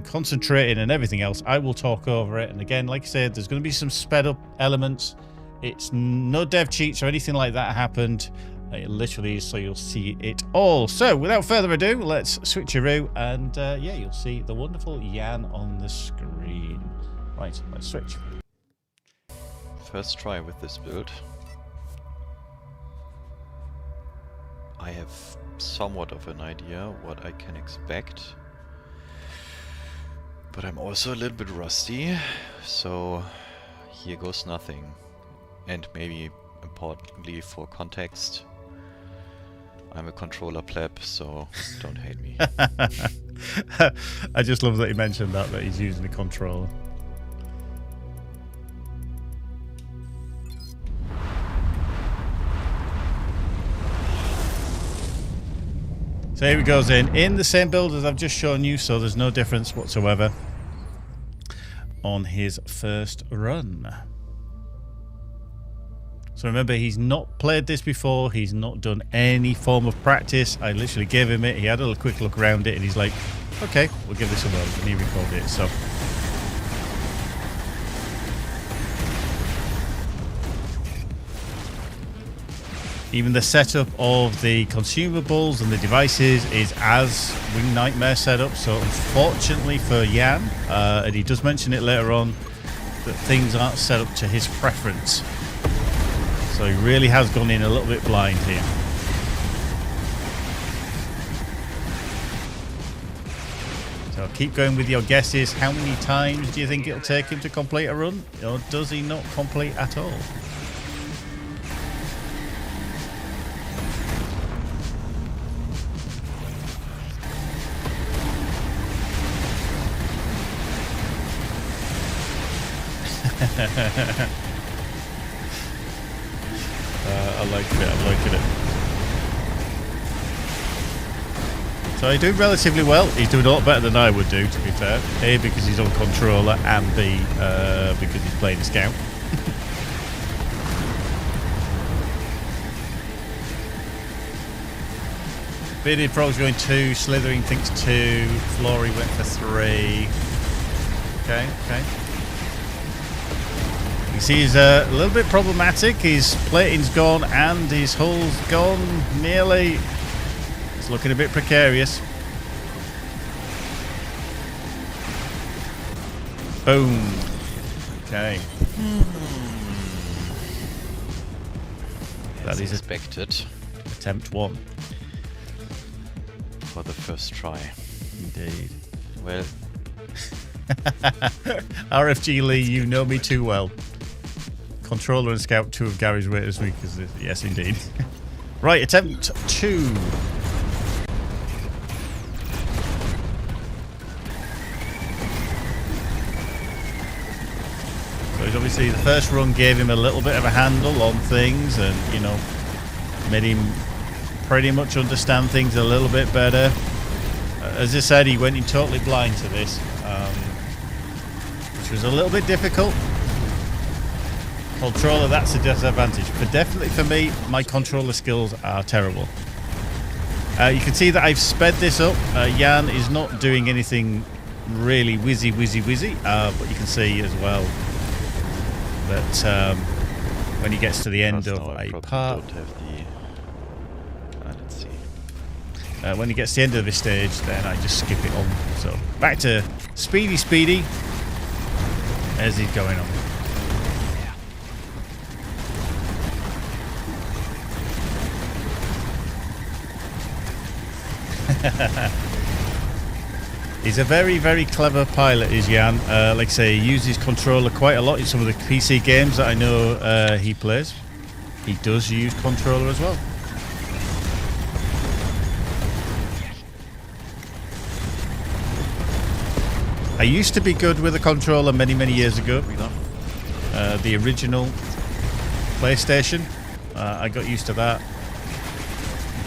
concentrating and everything else. I will talk over it. And again, like I said, there's going to be some sped up elements. It's no dev cheats or anything like that happened. It literally is so you'll see it all. So without further ado, let's switcheroo. And yeah, you'll see the wonderful Jan on the screen. Right, let's switch. First try with this build. I have somewhat of an idea what I can expect. But I'm also a little bit rusty, so here goes nothing. And maybe importantly for context, I'm a controller pleb, so don't hate me. I just love that he mentioned that he's using a controller. So here he goes in the same build as I've just shown you, so there's no difference whatsoever on his first run. So remember, he's not played this before, he's not done any form of practice. I literally gave him it, he had a quick look around it, and he's like, okay, we'll give this a whirl, and he recorded it, so. Even the setup of the consumables and the devices is as Wing Nightmare setup, so unfortunately for Jan, and he does mention it later on, that things aren't set up to his preference. So he really has gone in a little bit blind here. So keep going with your guesses. How many times do you think it'll take him to complete a run? Or does he not complete at all? I like it, I'm liking it. So he's doing relatively well. He's doing a lot better than I would do, to be fair. A, because he's on controller, and B, because he's playing a scout. Bearded Frog's going 2, Slithering thinks 2, Flory went for 3. Okay, okay. You see he's a little bit problematic. His plating's gone and his hull's gone nearly. It's looking a bit precarious. Boom. Okay. That is expected. Attempt 1. For the first try. Indeed. Well. RFG Lee, you know me too well. Controller and Scout, 2 of Gary's greatest weaknesses. Yes, indeed. Right, attempt 2. So he's obviously, the first run gave him a little bit of a handle on things and, you know, made him pretty much understand things a little bit better. As I said, he went in totally blind to this, which was a little bit difficult. Controller, that's a disadvantage. But definitely for me, my controller skills are terrible. You can see that I've sped this up. Jan is not doing anything really whizzy, but you can see as well that when he gets to the end of a part, let's see. When he gets to the end of this stage, then I just skip it on. So back to speedy as he's going on. He's a very clever pilot, is Jan. Like I say, he uses controller quite a lot in some of the PC games that I know he plays. He does use controller as well. I used to be good with a controller many years ago. The original PlayStation. I got used to that.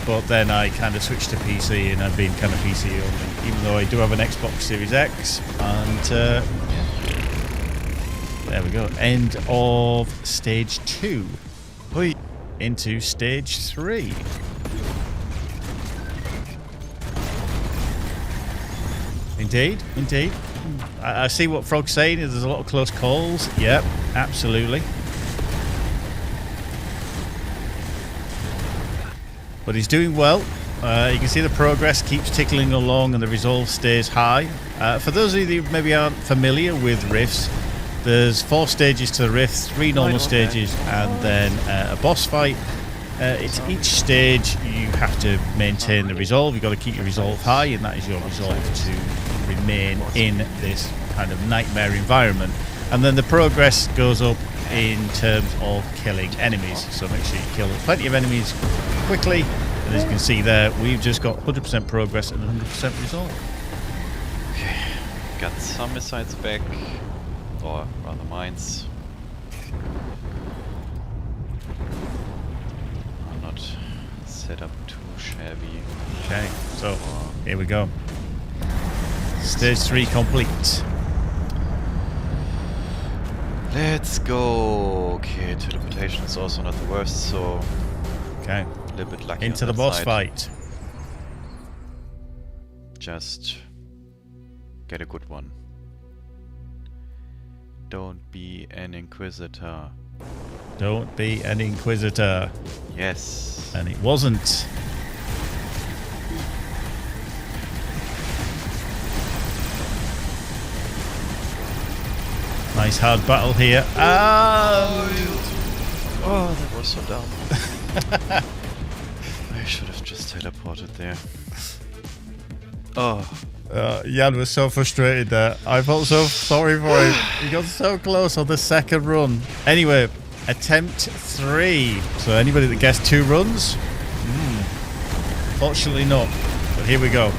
But then I kind of switched to PC, and I've been kind of PC only, even though I do have an Xbox Series X. And there we go. End of stage 2. Into stage 3. Indeed. I see what Frog's saying. There's a lot of close calls. Yep, absolutely. But he's doing well. You can see the progress keeps tickling along and the resolve stays high. For those of you who maybe aren't familiar with rifts, there's 4 stages to the rift, 3 normal stages, and then a boss fight. It's each stage you have to maintain the resolve. You've got to keep your resolve high, and that is your resolve to remain in this kind of nightmare environment. And then the progress goes up in terms of killing enemies. So make sure you kill plenty of enemies quickly. And as you can see there, we've just got 100% progress and 100% resolve. Okay, got some missiles back, or rather mines. I'm not set up too shabby. Okay, so here we go. Stage 3 complete. Let's go. Okay, teleportation is also not the worst, so okay, a little bit lucky. Into the boss fight. Just get a good one. Don't be an inquisitor. Don't be an inquisitor. Yes. And it wasn't. Nice hard battle here. Oh, that was so dumb. I should have just teleported there. Oh. Jan was so frustrated there. I felt so sorry for him. He got so close on the second run. Anyway, attempt 3. So anybody that guessed 2 runs? Fortunately not. But here we go.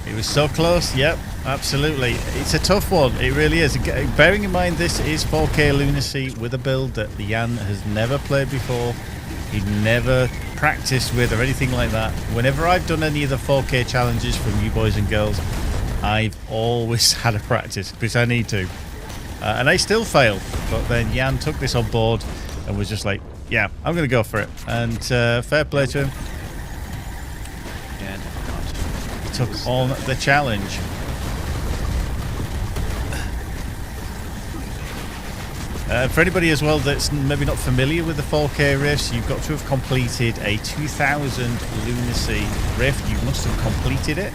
It was so close. Yep, absolutely. It's a tough one. It really is. Bearing in mind this is 4K Lunacy with a build that Jan has never played before. He'd never practiced with or anything like that. Whenever I've done any of the 4K challenges from you boys and girls, I've always had a practice because I need to. And I still fail. But then Jan took this on board and was just like, yeah, I'm going to go for it. And fair play to him. Yeah, took on the challenge. For anybody as well that's maybe not familiar with the 4K rifts, you've got to have completed a 2000 Lunacy rift. You must have completed it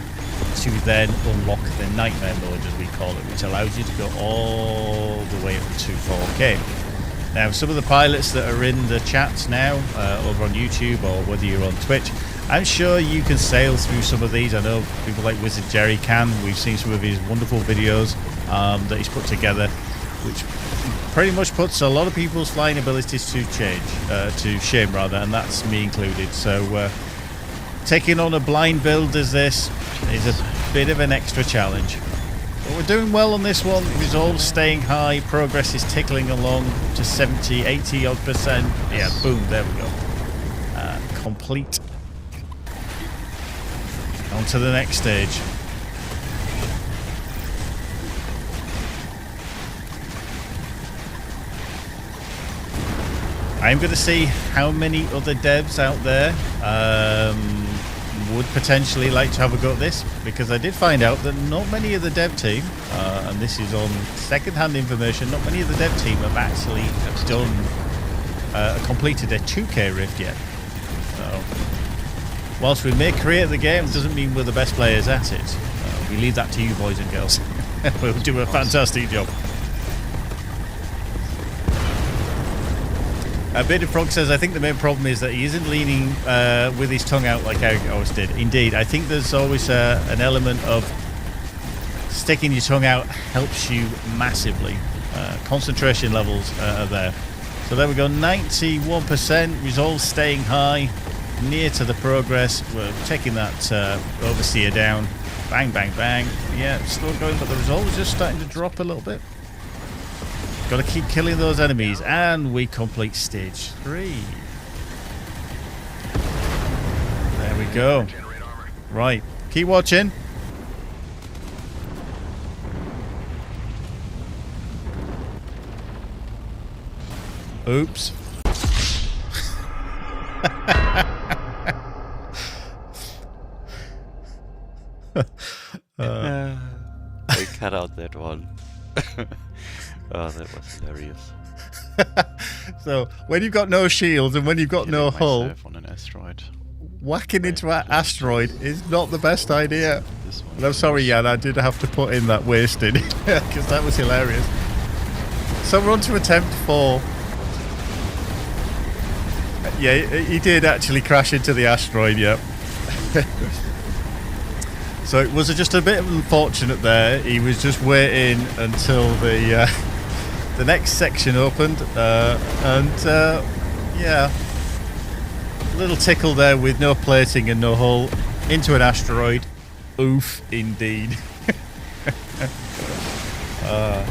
to then unlock the Nightmare mode, as we call it, which allows you to go all the way up to 4K. Now, some of the pilots that are in the chats now, over on YouTube or whether you're on Twitch, I'm sure you can sail through some of these. I know people like Wizard Jerry can. We've seen some of his wonderful videos that he's put together, which pretty much puts a lot of people's flying abilities to shame, and that's me included. So taking on a blind build as this is a bit of an extra challenge. But we're doing well on this one. Resolve staying high. Progress is tickling along to 70, 80 odd %. Yeah, boom, there we go. Complete. On to the next stage. I'm going to see how many other devs out there would potentially like to have a go at this, because I did find out that not many of the dev team, and this is on second-hand information, not many of the dev team have actually completed a 2K rift yet. So, whilst we may create the game, doesn't mean we're the best players at it. We leave that to you, boys and girls. We'll do a fantastic job. Bearded Frog says, I think the main problem is that he isn't leaning with his tongue out like I always did. Indeed, I think there's always an element of sticking your tongue out helps you massively. Concentration levels are there. So there we go, 91%, resolve staying high, near to the progress. We're taking that overseer down. Bang, bang, bang. Yeah, still going, but the resolve is just starting to drop a little bit. Got to keep killing those enemies, and we complete stage 3. There we go. Right, keep watching. Oops. I cut out that one. Oh, that was hilarious. So, when you've got no shields and when you've got no hull, on an asteroid. Whacking into an asteroid is not the best idea. And I'm sorry, Jan, I did have to put in that wasted because that was hilarious. So we're on to attempt 4. Yeah, he did actually crash into the asteroid, yep. So it was just a bit unfortunate there. He was just waiting until the next section opened, yeah, a little tickle there with no plating and no hull into an asteroid. Oof, indeed.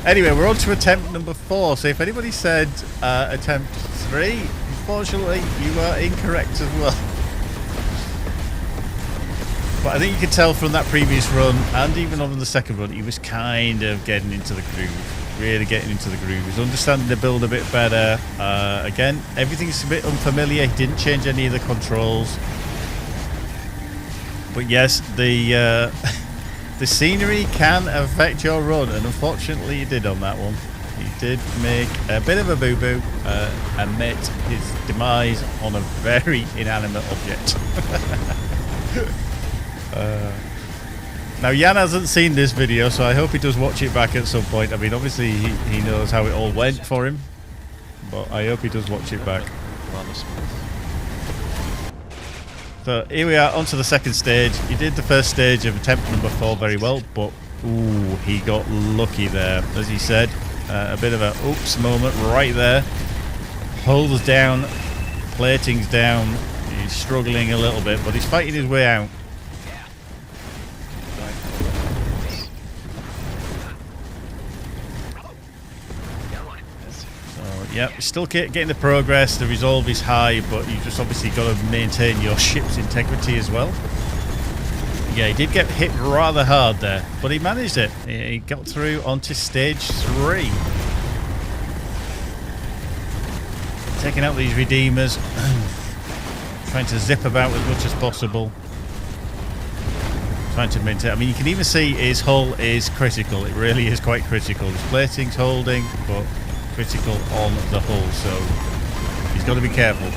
Anyway, we're on to attempt number 4. So if anybody said attempt 3, unfortunately, you are incorrect as well. But I think you could tell from that previous run, and even on the second run, he was kind of getting into the groove. Really getting into the groove. He's understanding the build a bit better. Again, everything's a bit unfamiliar. He didn't change any of the controls. But yes, the scenery can affect your run, and unfortunately he did on that one. He did make a bit of a boo-boo and met his demise on a very inanimate object. Now Jan hasn't seen this video, so I hope he does watch it back at some point. I mean, obviously he knows how it all went for him, but I hope he does watch it back. So here we are, onto the second stage. He did the first stage of attempt number 4 very well, but ooh, he got lucky there, as he said. A bit of a oops moment right there. Hulls down, plating's down. He's struggling a little bit, but he's fighting his way out. Yep, still getting the progress. The resolve is high, but you just obviously got to maintain your ship's integrity as well. Yeah, he did get hit rather hard there, but he managed it. He got through onto stage 3. Taking out these redeemers, trying to zip about as much as possible. Trying to maintain. I mean, you can even see his hull is critical. It really is quite critical. His plating's holding, but critical on the hull, so he's got to be careful.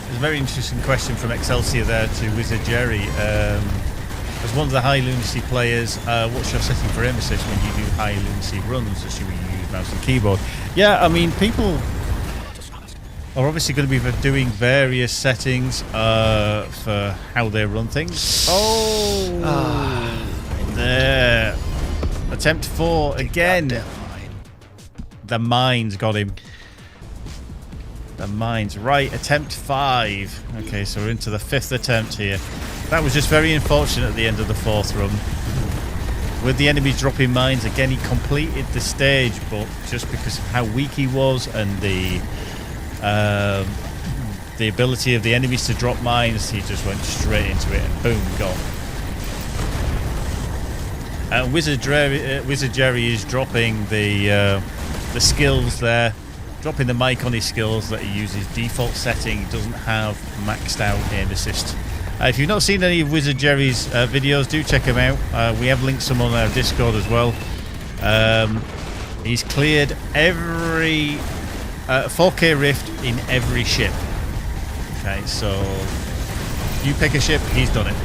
There's a very interesting question from Excelsior there to Wizard Jerry. As one of the high lunacy players, what's your setting for emphasis when you do high lunacy runs, assuming you use mouse and keyboard? Yeah, I mean, people are obviously going to be doing various settings for how they run things. Oh, there. Attempt 4 again. The mines got him. The mines. Right, attempt 5. Okay, so we're into the 5th attempt here. That was just very unfortunate at the end of the 4th run. With the enemies dropping mines, again, he completed the stage, but just because of how weak he was and the ability of the enemies to drop mines, he just went straight into it and boom, gone. Wizard Jerry is dropping the skills there, dropping the mic on his skills that he uses. Default setting, doesn't have maxed out aim assist. If you've not seen any of Wizard Jerry's videos, do check them out. We have linked some on our Discord as well. He's cleared every 4K rift in every ship. Okay, so you pick a ship, he's done it.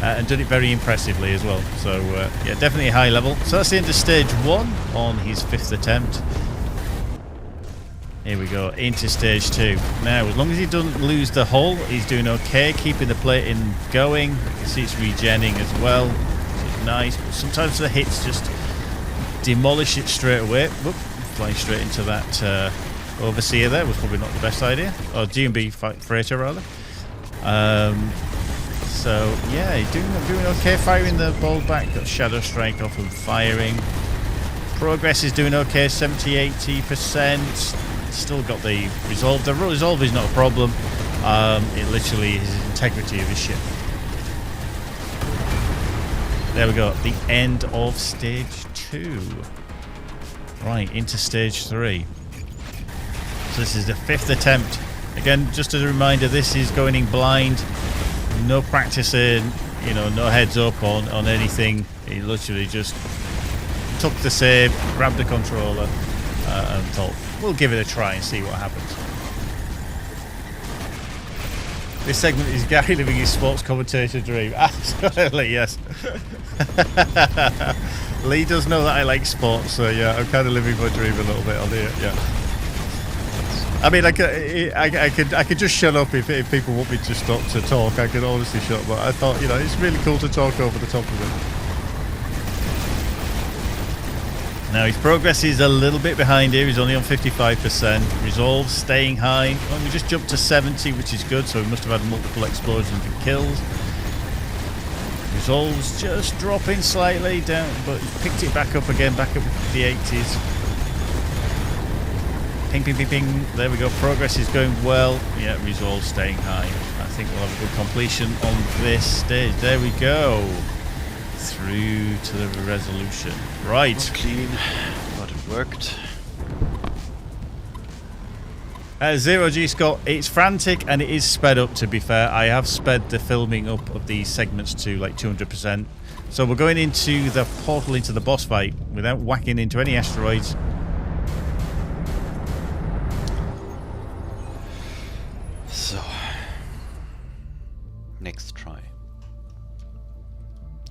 And done it very impressively as well. So yeah, definitely high level. So that's the end of stage 1 on his 5th attempt. Here we go, into stage 2. Now, as long as he doesn't lose the hull, he's doing okay, keeping the plating going. You can see it's regenning as well, which is nice. But sometimes the hits just demolish it straight away. Whoop, flying straight into that overseer there was probably not the best idea. Or G&B freighter, rather. So, yeah, he's doing okay, firing the ball back. Got Shadow Strike off and firing. Progress is doing okay, 70-80%. Still got the resolve. The resolve is not a problem. It literally is the integrity of his ship. There we go. The end of stage 2. Right, into stage 3. So this is the 5th attempt. Again, just as a reminder, this is going in blind. No practicing, you know, no heads up on anything. He literally just took the save, grabbed the controller, and thought, we'll give it a try and see what happens. This segment is Gary living his sports commentator dream. Absolutely, yes. Lee does know that I like sports, so yeah, I'm kind of living my dream a little bit on here. Yeah. I mean, I could just shut up if people want me to stop to talk. I could honestly shut up, but I thought, you know, it's really cool to talk over the top of it. Now his progress is a little bit behind here. He's only on 55%. Resolve staying high. Well, we just jumped to 70, which is good. So we must have had multiple explosions and kills. Resolve's just dropping slightly down, but he's picked it back up again, back up to the 80s. Ping, ping, ping, ping. There we go. Progress is going well. Yeah, Resolve staying high. I think we'll have a good completion on this stage. There we go. Through to the resolution. Right. Clean, but it worked. 0G Scott, it's frantic and it is sped up, to be fair. I have sped the filming up of these segments to like 200%. So we're going into the portal into the boss fight without whacking into any asteroids. So, next try.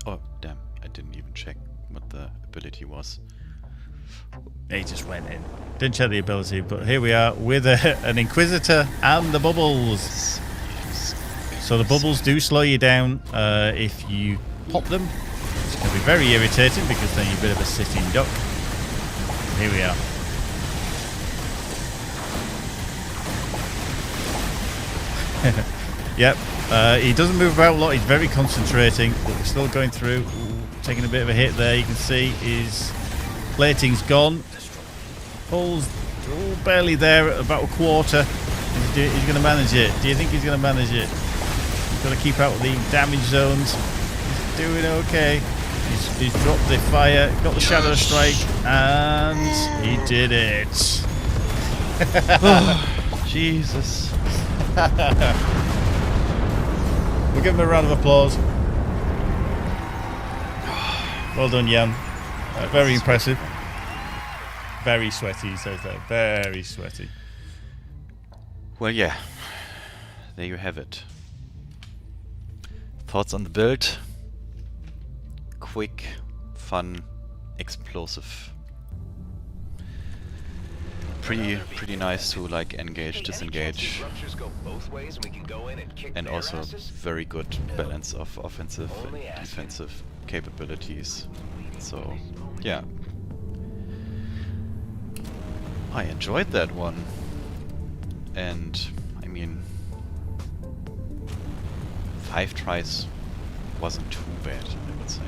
Oh, damn. I didn't even check what the ability was. He just went in. Didn't check the ability, but here we are with an Inquisitor and the bubbles. So the bubbles do slow you down if you pop them. It's going to be very irritating because then you're a bit of a sitting duck. Here we are. Yep. He doesn't move about a lot. He's very concentrating, but we're still going through. Ooh, taking a bit of a hit there. You can see his plating's gone. Pulls barely there at about a quarter. He's going to manage it. Do you think he's going to manage it? He's got to keep out of the damage zones. He's doing okay. He's dropped the fire, got the shadow strike, and he did it. Oh, Jesus. We'll give him a round of applause. Well done, Jan. Very impressive. Very sweaty, he says that. Very sweaty. Well, yeah. There you have it. Thoughts on the build? Quick, fun, explosive. Pretty nice to like engage, disengage, and also very good balance of offensive and defensive capabilities. So yeah, I enjoyed that one, and I mean 5 tries wasn't too bad, I would say.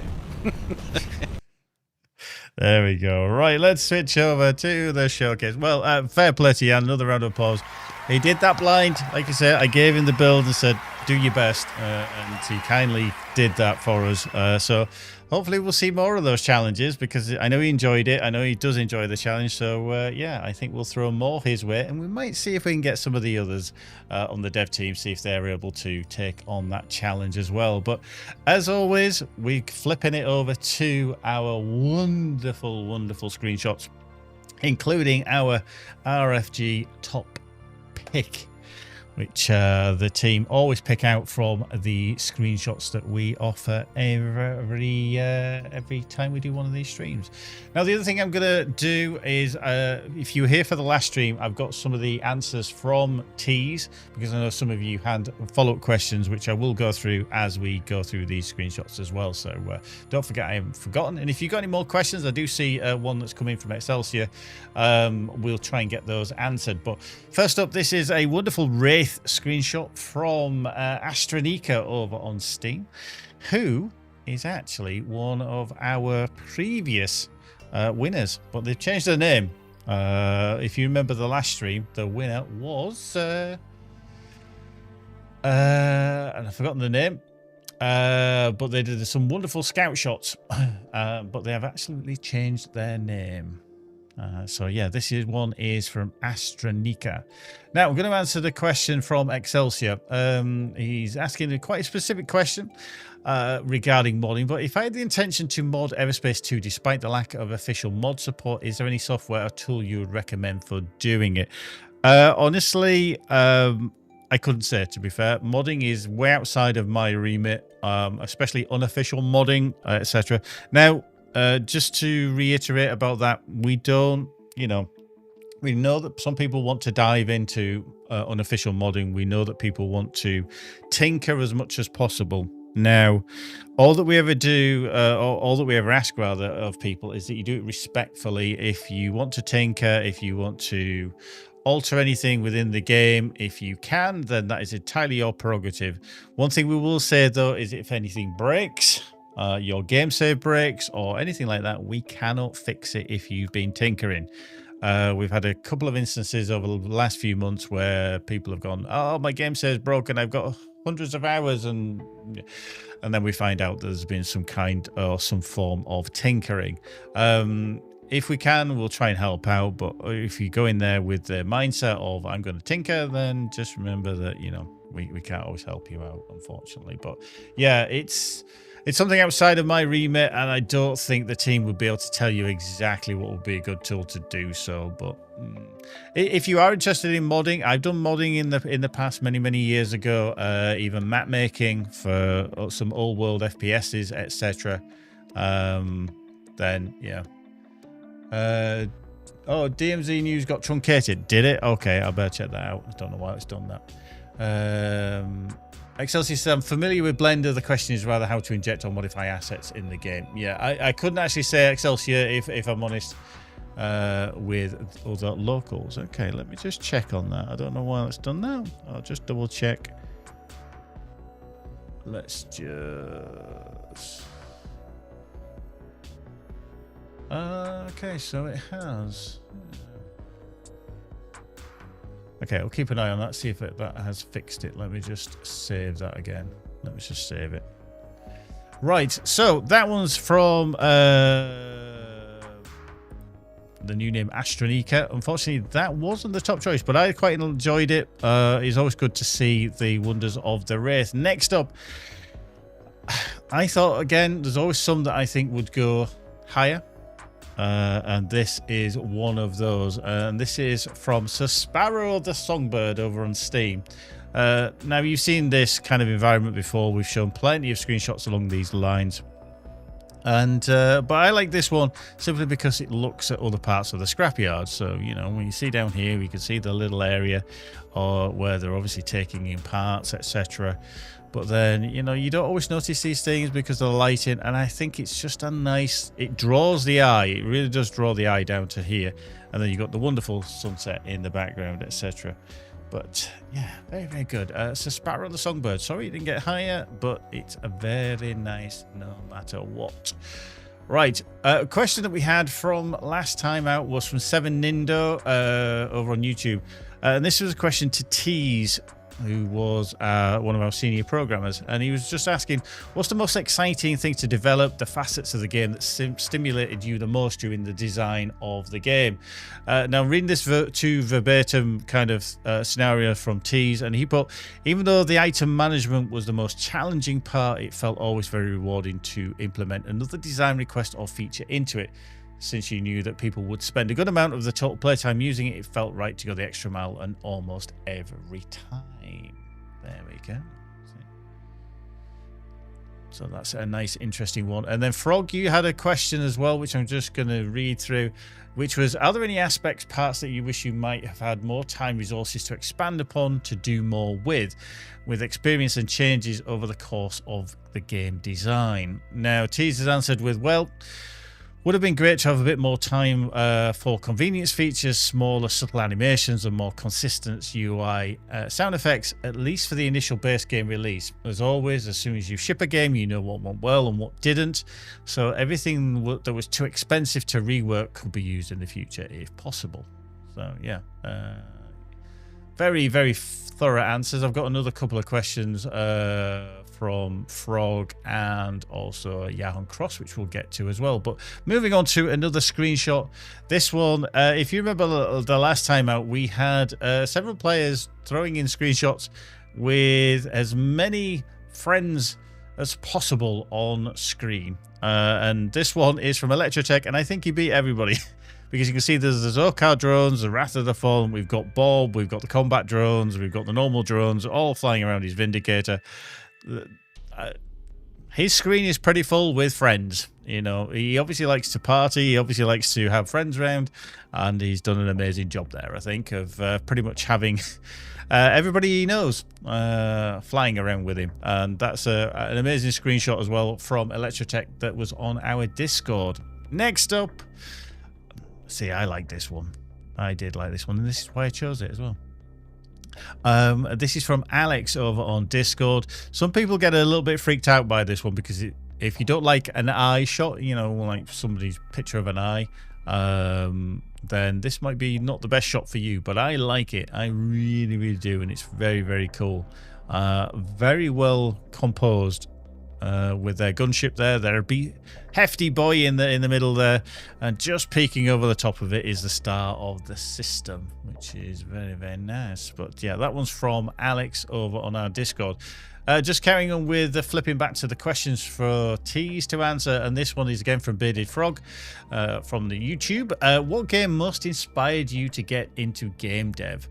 There we go. Right, let's switch over to the showcase. Well, fair play to Jan. Another round of applause. He did that blind. Like I said, I gave him the build and said, do your best. And he kindly did that for us. So hopefully we'll see more of those challenges because I know he enjoyed it. I know he does enjoy the challenge. So, yeah, I think we'll throw more his way. And we might see if we can get some of the others on the dev team, see if they're able to take on that challenge as well. But as always, we're flipping it over to our wonderful, wonderful screenshots, including our RFG Top Pic, which the team always pick out from the screenshots that we offer every time we do one of these streams. Now, the other thing I'm going to do is, if you were here for the last stream, I've got some of the answers from Tees, because I know some of you had follow-up questions, which I will go through as we go through these screenshots as well. So don't forget, I haven't forgotten. And if you've got any more questions, I do see one that's coming from Excelsior. We'll try and get those answered. But first up, this is a wonderful Wraith screenshot from Astronica over on Steam, who is actually one of our previous winners, but they've changed their name. If you remember the last stream, the winner was and I've forgotten the name, but they did some wonderful scout shots, but they have absolutely changed their name. So yeah, this one is from Astronica. Now I'm going to answer the question from Excelsior. He's asking quite a specific question regarding modding, but if I had the intention to mod EVERSPACE 2 despite the lack of official mod support, is there any software or tool you would recommend for doing it? Honestly, I couldn't say, to be fair. Modding is way outside of my remit, especially unofficial modding, etc. Now, just to reiterate about that, we don't, you know, we know that some people want to dive into unofficial modding. We know that people want to tinker as much as possible. Now, all that we ever do, all that we ever ask, rather, of people is that you do it respectfully. If you want to tinker, if you want to alter anything within the game, if you can, then that is entirely your prerogative. One thing we will say, though, is if anything breaks, your game save breaks or anything like that, we cannot fix it if you've been tinkering. We've had a couple of instances over the last few months where people have gone, oh, my game save's broken, I've got hundreds of hours, and then we find out there's been some kind or some form of tinkering. If we can, we'll try and help out, but if you go in there with the mindset of I'm going to tinker, then just remember that, you know, we can't always help you out, unfortunately. But yeah, it's something outside of my remit, and I don't think the team would be able to tell you exactly what would be a good tool to do so. But if you are interested in modding, I've done modding in the past many years ago, even map making for some old world FPSs, etc. Then yeah. Oh, DMZ news got truncated. Did it? Okay, I better check that out. I don't know why it's done that. Excelsior says, I'm familiar with Blender. The question is rather how to inject or modify assets in the game. Yeah, I couldn't actually say Excelsior, if I'm honest, with other locals. Okay, let me just check on that. I don't know why it's done now. I'll just double check. Let's just... okay, so it has... Okay, we'll keep an eye on that, see if that has fixed it. Let me just save that again. Let me just save it. Right, so that one's from the new name Astronica. Unfortunately, that wasn't the top choice, but I quite enjoyed it. It's always good to see the wonders of the Wraith. Next up, I thought, again, there's always some that I think would go higher. And this is one of those, and this is from Sir Sparrow the Songbird over on Steam. Now, you've seen this kind of environment before. We've shown plenty of screenshots along these lines, and but I like this one simply because it looks at other parts of the scrapyard. So, you know, when you see down here, we can see the little area or where they're obviously taking in parts, etc. But then, you know, you don't always notice these things because of the lighting, and I think it's just a nice, it draws the eye. It really does draw the eye down to here. And then you've got the wonderful sunset in the background, etc. But yeah, very good. So Sparrow the Songbird, sorry it didn't get higher, but it's a very nice no matter what. Right, a question that we had from last time out was from 7Nindo over on YouTube. And this was a question to Tease, who was one of our senior programmers, and he was just asking, what's the most exciting thing to develop, the facets of the game that stimulated you the most during the design of the game? Now, I'm reading this to verbatim kind of scenario from Tease, and he put, even though the item management was the most challenging part, it felt always very rewarding to implement another design request or feature into it. Since you knew that people would spend a good amount of the total playtime using it, it felt right to go the extra mile and almost every time. There we go. So that's a nice, interesting one. And then Frog, you had a question as well, which I'm just going to read through, which was, are there any aspects, parts that you wish you might have had more time, resources to expand upon, to do more with experience and changes over the course of the game design? Now, Tease has answered with, well, would have been great to have a bit more time for convenience features, smaller subtle animations, and more consistent UI sound effects, at least for the initial base game release. As always, as soon as you ship a game, you know what went well and what didn't. So everything that was too expensive to rework could be used in the future if possible. So yeah, very, very thorough answers. I've got another couple of questions from Frog and also Yahon Cross, which we'll get to as well. But moving on to another screenshot. This one, if you remember the last time out, we had several players throwing in screenshots with as many friends as possible on screen. And this one is from Electrotech, and I think he beat everybody because you can see there's the Zokar drones, the Wrath of the Fallen, we've got Bob, we've got the combat drones, we've got the normal drones, all flying around his Vindicator. His screen is pretty full with friends. You know, he obviously likes to party, he obviously likes to have friends around, and he's done an amazing job there, I think, of pretty much having everybody he knows flying around with him. And that's an amazing screenshot as well from Electrotech that was on our Discord. Next up, see, I like this one. I did like this one, and this is why I chose it as well. This is from Alex over on Discord. Some people get a little bit freaked out by this one because if you don't like an eye shot, you know, like somebody's picture of an eye, then this might be not the best shot for you, but I like it. I really, really do, and it's very, very cool. Very well composed with their gunship there. They're a hefty boy in the middle there, and just peeking over the top of it is the star of the system, which is very, very nice. But yeah, that one's from Alex over on our Discord. Just carrying on with flipping back to the questions for T's to answer, and this one is again from Bearded Frog from the YouTube. What game most inspired you to get into game dev?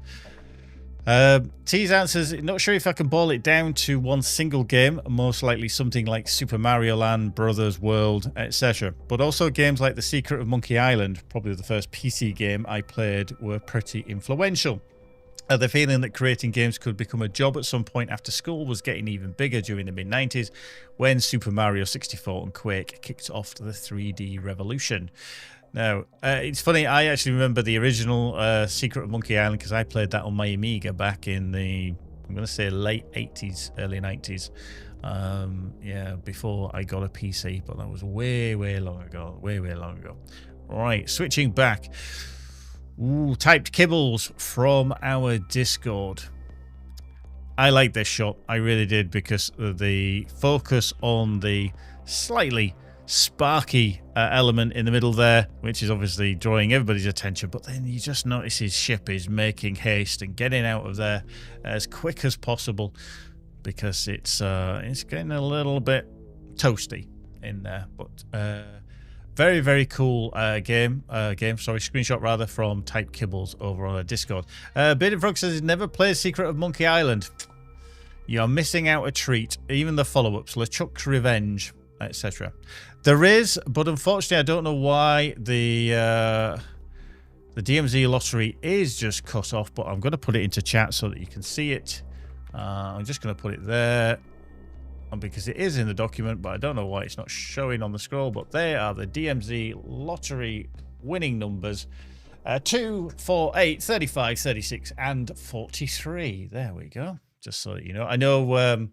T's answers, not sure if I can boil it down to one single game, most likely something like Super Mario Land, Brothers World, etc. But also games like The Secret of Monkey Island, probably the first PC game I played, were pretty influential. The feeling that creating games could become a job at some point after school was getting even bigger during the mid-90s when Super Mario 64 and Quake kicked off the 3D revolution. Now, it's funny, I actually remember the original Secret of Monkey Island because I played that on my Amiga back in the, I'm going to say late 80s, early 90s. Yeah, before I got a PC, but that was way, way long ago. Way, way long ago. Right, switching back. Ooh, typed kibbles from our Discord. I like this shot. I really did, because of the focus on the slightly sparky element in the middle there, which is obviously drawing everybody's attention. But then you just notice his ship is making haste and getting out of there as quick as possible, because it's getting a little bit toasty in there. But very, very cool screenshot rather, from Type Kibbles over on our Discord. Bearded Frog says he's never played Secret of Monkey Island. You're missing out a treat. Even the follow-ups, LeChuck's Revenge, etc. There is, but unfortunately I don't know why the DMZ lottery is just cut off, but I'm going to put it into chat so that you can see it. I'm just going to put it there, because it is in the document, but I don't know why it's not showing on the scroll. But they are the DMZ lottery winning numbers: 2, 4, 8, 35, 36, and 43. There we go. Just so that you know. I know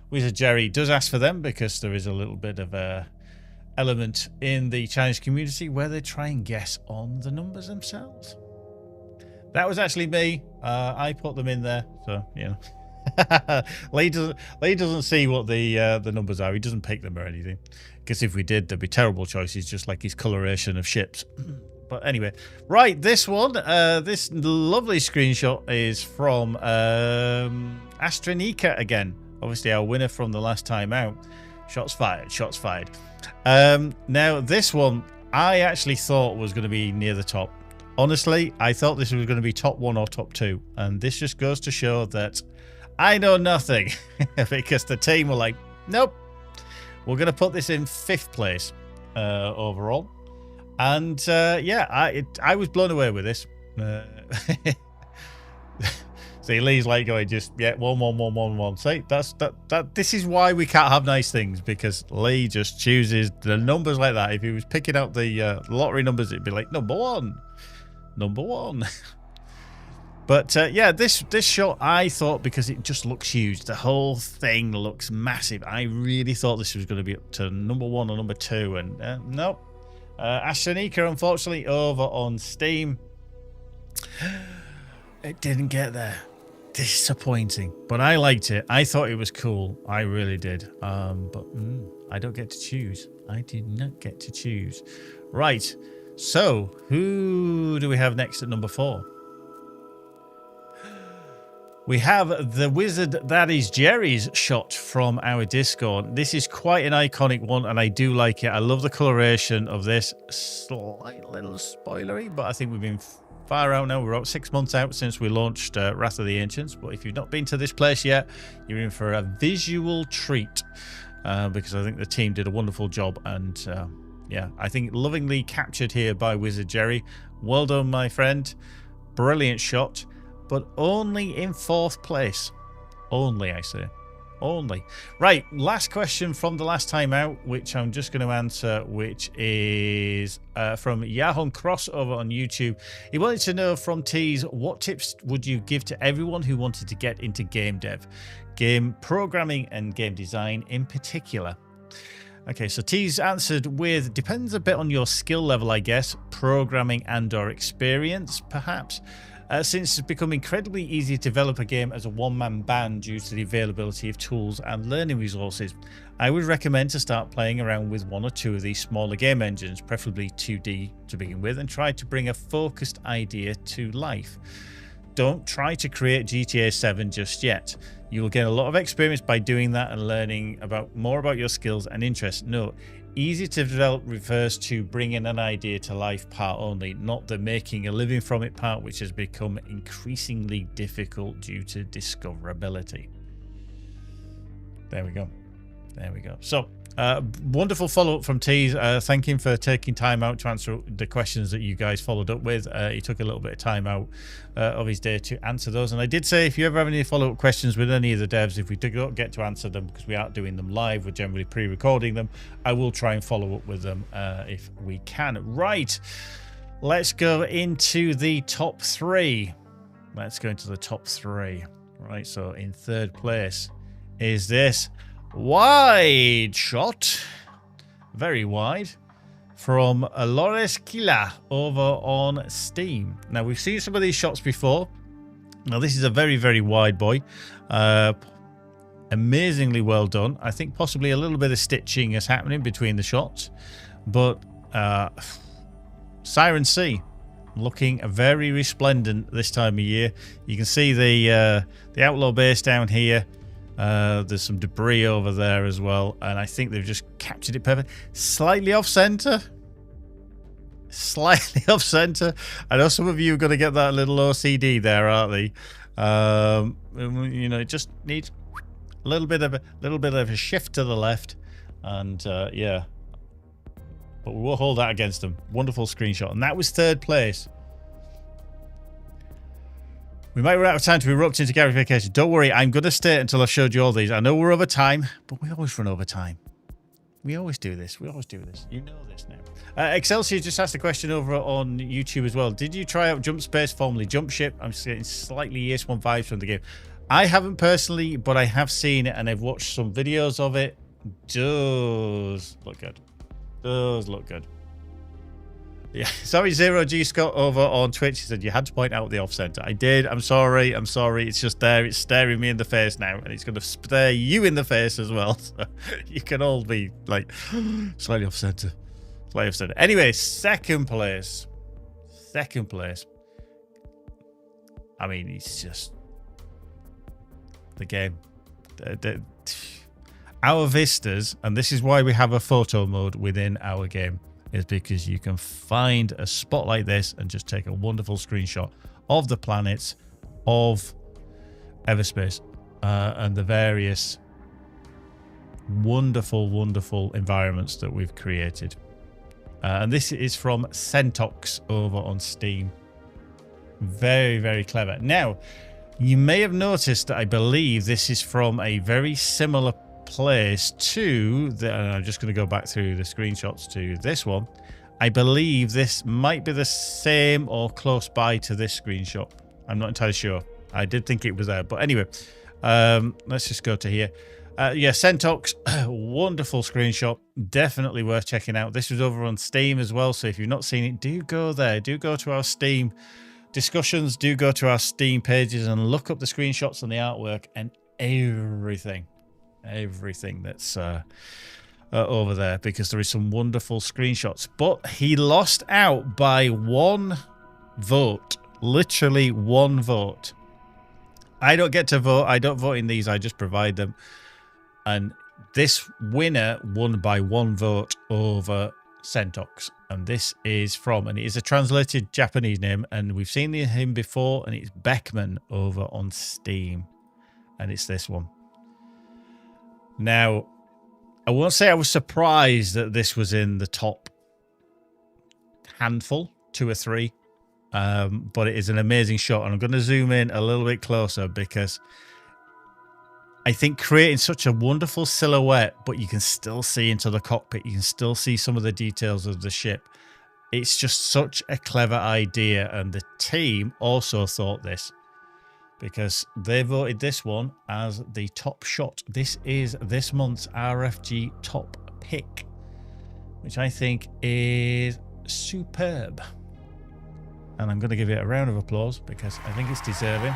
Wizard Jerry does ask for them because there is a little bit of a element in the Chinese community where they try and guess on the numbers themselves. That was actually me. I put them in there, so you know. Lee doesn't see what the numbers are. He doesn't pick them or anything, because if we did, there'd be terrible choices, just like his coloration of ships. But anyway, right, this one, this lovely screenshot is from Astronika again, obviously our winner from the last time out. Shots fired, shots fired. Now this one I actually thought was going to be near the top. Honestly, I thought this was going to be top 1 or top 2, and this just goes to show that I know nothing, because the team were like, nope, we're going to put this in 5th place overall. And yeah, I was blown away with this. See, Lee's like going, just, yeah, 1, 1, 1, 1, 1. See, this is why we can't have nice things, because Lee just chooses the numbers like that. If he was picking out the lottery numbers, it'd be like, number 1. Number 1. But yeah, this shot, I thought, because it just looks huge, the whole thing looks massive. I really thought this was going to be up to number 1 or number 2, and nope. Astronika, unfortunately, over on Steam, it didn't get there. Disappointing, but I liked it. I thought it was cool. I really did. But I don't get to choose. I did not get to choose. Right. So, who do we have next at number 4? We have the wizard that is Jerry's shot from our Discord. This is quite an iconic one, and I do like it. I love the coloration of this. Slight little spoilery, but I think we've been far out now. We're about 6 months out since we launched Wrath of the Ancients. But if you've not been to this place yet, you're in for a visual treat, because I think the team did a wonderful job. And yeah, I think lovingly captured here by Wizard Jerry. Well done, my friend. Brilliant shot. But only in 4th place. Only, I say. Only. Right, last question from the last time out, which I'm just going to answer, which is from Yahon Crossover on YouTube. He wanted to know from Tees, what tips would you give to everyone who wanted to get into game dev, game programming and game design in particular? Okay, so Tees answered with, depends a bit on your skill level, I guess, programming and or experience, perhaps. Since it's become incredibly easy to develop a game as a one-man band due to the availability of tools and learning resources, I would recommend to start playing around with 1 or 2 of these smaller game engines, preferably 2D to begin with, and try to bring a focused idea to life. Don't try to create GTA 7 just yet. You will get a lot of experience by doing that and learning more about your skills and interests. No, easy to develop refers to bringing an idea to life part only, not the making a living from it part, which has become increasingly difficult due to discoverability. There we go. There we go. So, wonderful follow-up from Tees. Thank him for taking time out to answer the questions that you guys followed up with. He took a little bit of time out of his day to answer those. And I did say, if you ever have any follow-up questions with any of the devs, if we do not get to answer them, because we aren't doing them live, we're generally pre-recording them, I will try and follow up with them if we can. Right. Let's go into the top 3. Let's go into the top 3. Right, so in 3rd place is this wide shot, very wide, from Lores Kila over on Steam. Now, we've seen some of these shots before. Now, this is a very, very wide boy. Amazingly well done. I think possibly a little bit of stitching is happening between the shots, but Siren Sea looking very resplendent this time of year. You can see the outlaw base down here. There's some debris over there as well, and I think they've just captured it perfect. Slightly off center. Slightly off center. I know some of you are going to get that little OCD there, aren't they? You know, it just needs a little bit of a shift to the left, and yeah. But we will hold that against them. Wonderful screenshot, and that was 3rd place. We might run out of time to erupt into gamification. Don't worry, I'm going to stay until I've showed you all these. I know we're over time, but we always run over time. We always do this. We always do this. You know this now. Excelsior just asked a question over on YouTube as well. Did you try out Jump Space, formerly Jump Ship? I'm just getting slightly ES1 vibes from the game. I haven't personally, but I have seen it and I've watched some videos of it. Does look good. Does look good. Yeah, sorry, Zero G Scott over on Twitch. He said you had to point out the off center. I did. I'm sorry. I'm sorry. It's just there. It's staring me in the face now, and it's going to stare you in the face as well. So you can all be like slightly off center, slightly off center. Anyway, 2nd place. 2nd place. I mean, it's just the game. Our vistas, and this is why we have a photo mode within our game, is because you can find a spot like this and just take a wonderful screenshot of the planets of EVERSPACE and the various wonderful, wonderful environments that we've created. And this is from Centox over on Steam. Very, very clever. Now, you may have noticed that I believe this is from a very similar place to the, and I'm just going to go back through the screenshots to this one. I believe this might be the same or close by to this screenshot. I'm not entirely sure. I did think it was there, but anyway, let's just go to here. Yeah, Centox, wonderful screenshot, definitely worth checking out. This was over on Steam as well, so if you've not seen it, do go there. Do go to our Steam discussions, do go to our Steam pages and look up the screenshots and the artwork and everything that's over there, because there is some wonderful screenshots. But he lost out by 1 vote, literally 1 vote. I don't get to vote. I don't vote in these. I just provide them. And this winner won by 1 vote over Sentox. And this is from, and it is a translated Japanese name, and we've seen him before, and it's Beckman over on Steam. And it's this one. Now, I won't say I was surprised that this was in the top handful, 2 or 3. But it is an amazing shot, and I'm going to zoom in a little bit closer because I think creating such a wonderful silhouette, but you can still see into the cockpit, you can still see some of the details of the ship. It's just such a clever idea, and the team also thought this because they voted this one as the top shot. This is this month's RFG Top Pic, which I think is superb. And I'm going to give it a round of applause because I think it's deserving.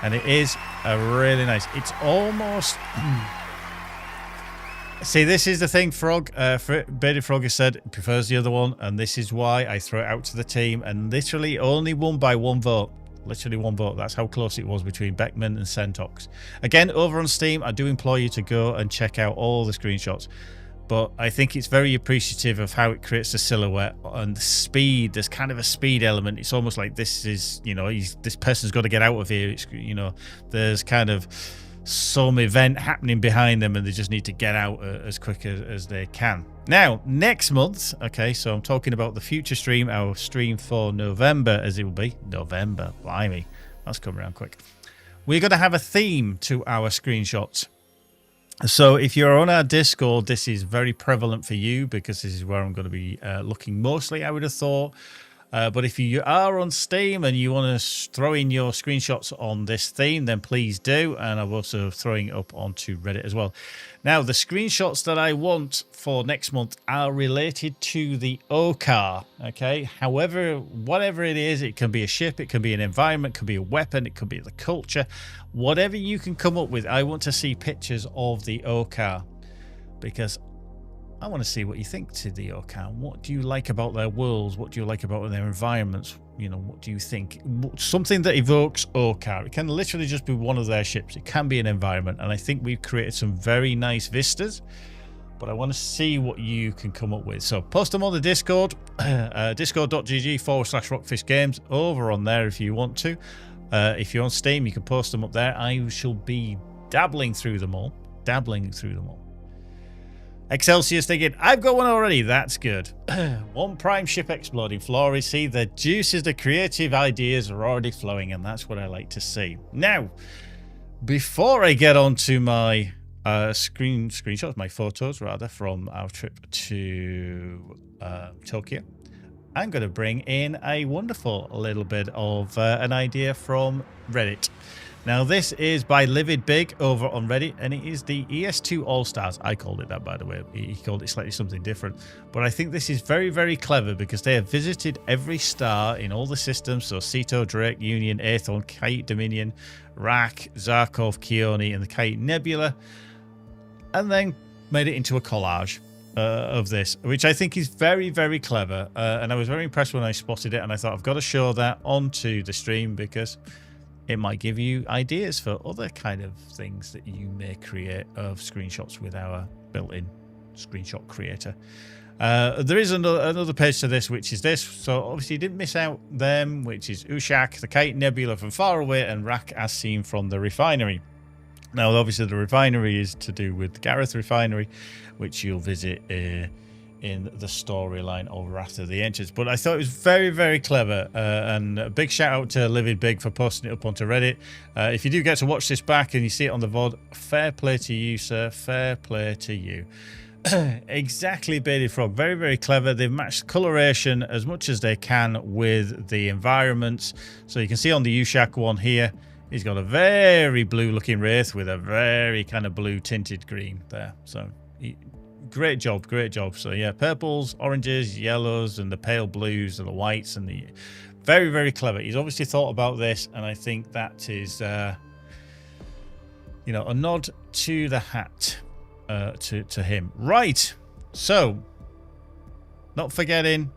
And it is a really nice... It's almost... See, this is the thing, Frog. Bearded Frog has said prefers the other one. And this is why I throw it out to the team. And literally only won by 1 vote. Literally 1 vote. That's how close it was between Beckman and Sentox. Again, over on Steam, I do implore you to go and check out all the screenshots. But I think it's very appreciative of how it creates the silhouette and the speed. There's kind of a speed element. It's almost like this is, you know, this person's got to get out of here. It's, you know, there's kind of some event happening behind them and they just need to get out as quick as they can. Now, next month, okay, so I'm talking about the future stream, our stream for November, as it will be. November, blimey, that's come around quick. We're going to have a theme to our screenshots. So if you're on our Discord, this is very prevalent for you because this is where I'm going to be looking mostly, I would have thought. But if you are on Steam and you want to throw in your screenshots on this theme, then please do. And I'm also throwing it up onto Reddit as well. Now, the screenshots that I want for next month are related to the OCAR, okay? However, whatever it is, it can be a ship, it can be an environment, it could be a weapon, it could be the culture. Whatever you can come up with, I want to see pictures of the OCAR because I want to see what you think to the OCAR. What do you like about their worlds? What do you like about their environments? You know, what do you think? Something that evokes OCAR. It can literally just be one of their ships. It can be an environment. And I think we've created some very nice vistas. But I want to see what you can come up with. So post them on the Discord. Discord.gg/RockfishGames. Over on there if you want to. If you're on Steam, you can post them up there. I shall be dabbling through them all. Excelsior's thinking, I've got one already. That's good. 1 prime ship exploding. Flory, see, the juices, the creative ideas are already flowing, and that's what I like to see. Now, before I get on to my screenshots, my photos, rather, from our trip to Tokyo, I'm going to bring in a wonderful little bit of an idea from Reddit. Now, this is by Livid Big over on Reddit, and it is the ES2 All-Stars. I called it that, by the way. He called it slightly something different. But I think this is very, very clever because they have visited every star in all the systems. So, Ceto, Drake, Union, Aethon, Kite, Dominion, Rak, Zarkov, Keone, and the Kite Nebula. And then made it into a collage of this, which I think is very, very clever. And I was very impressed when I spotted it. And I thought, I've got to show that onto the stream because it might give you ideas for other kind of things that you may create of screenshots with our built-in screenshot creator. There is another page to this, which is this. So obviously you didn't miss out them, which is Ushak, the Kite Nebula from far away, and Rak as seen from the refinery. Now, obviously the refinery is to do with Gareth Refinery, which you'll visit in the storyline of Wrath of the Ancients. But I thought it was very, very clever. And a big shout out to Livid Big for posting it up onto Reddit. If you do get to watch this back and you see it on the VOD, fair play to you, sir. Fair play to you. Exactly, Bearded Frog. Very, very clever. They've matched coloration as much as they can with the environments. So you can see on the Ushak one here, he's got a very blue looking Wraith with a very kind of blue tinted green there. So great job, great job. So yeah, purples, oranges, yellows, and the pale blues and the whites, and the very, very clever. He's obviously thought about this, and I think that is, you know, a nod to the hat to him. Right. So, not forgetting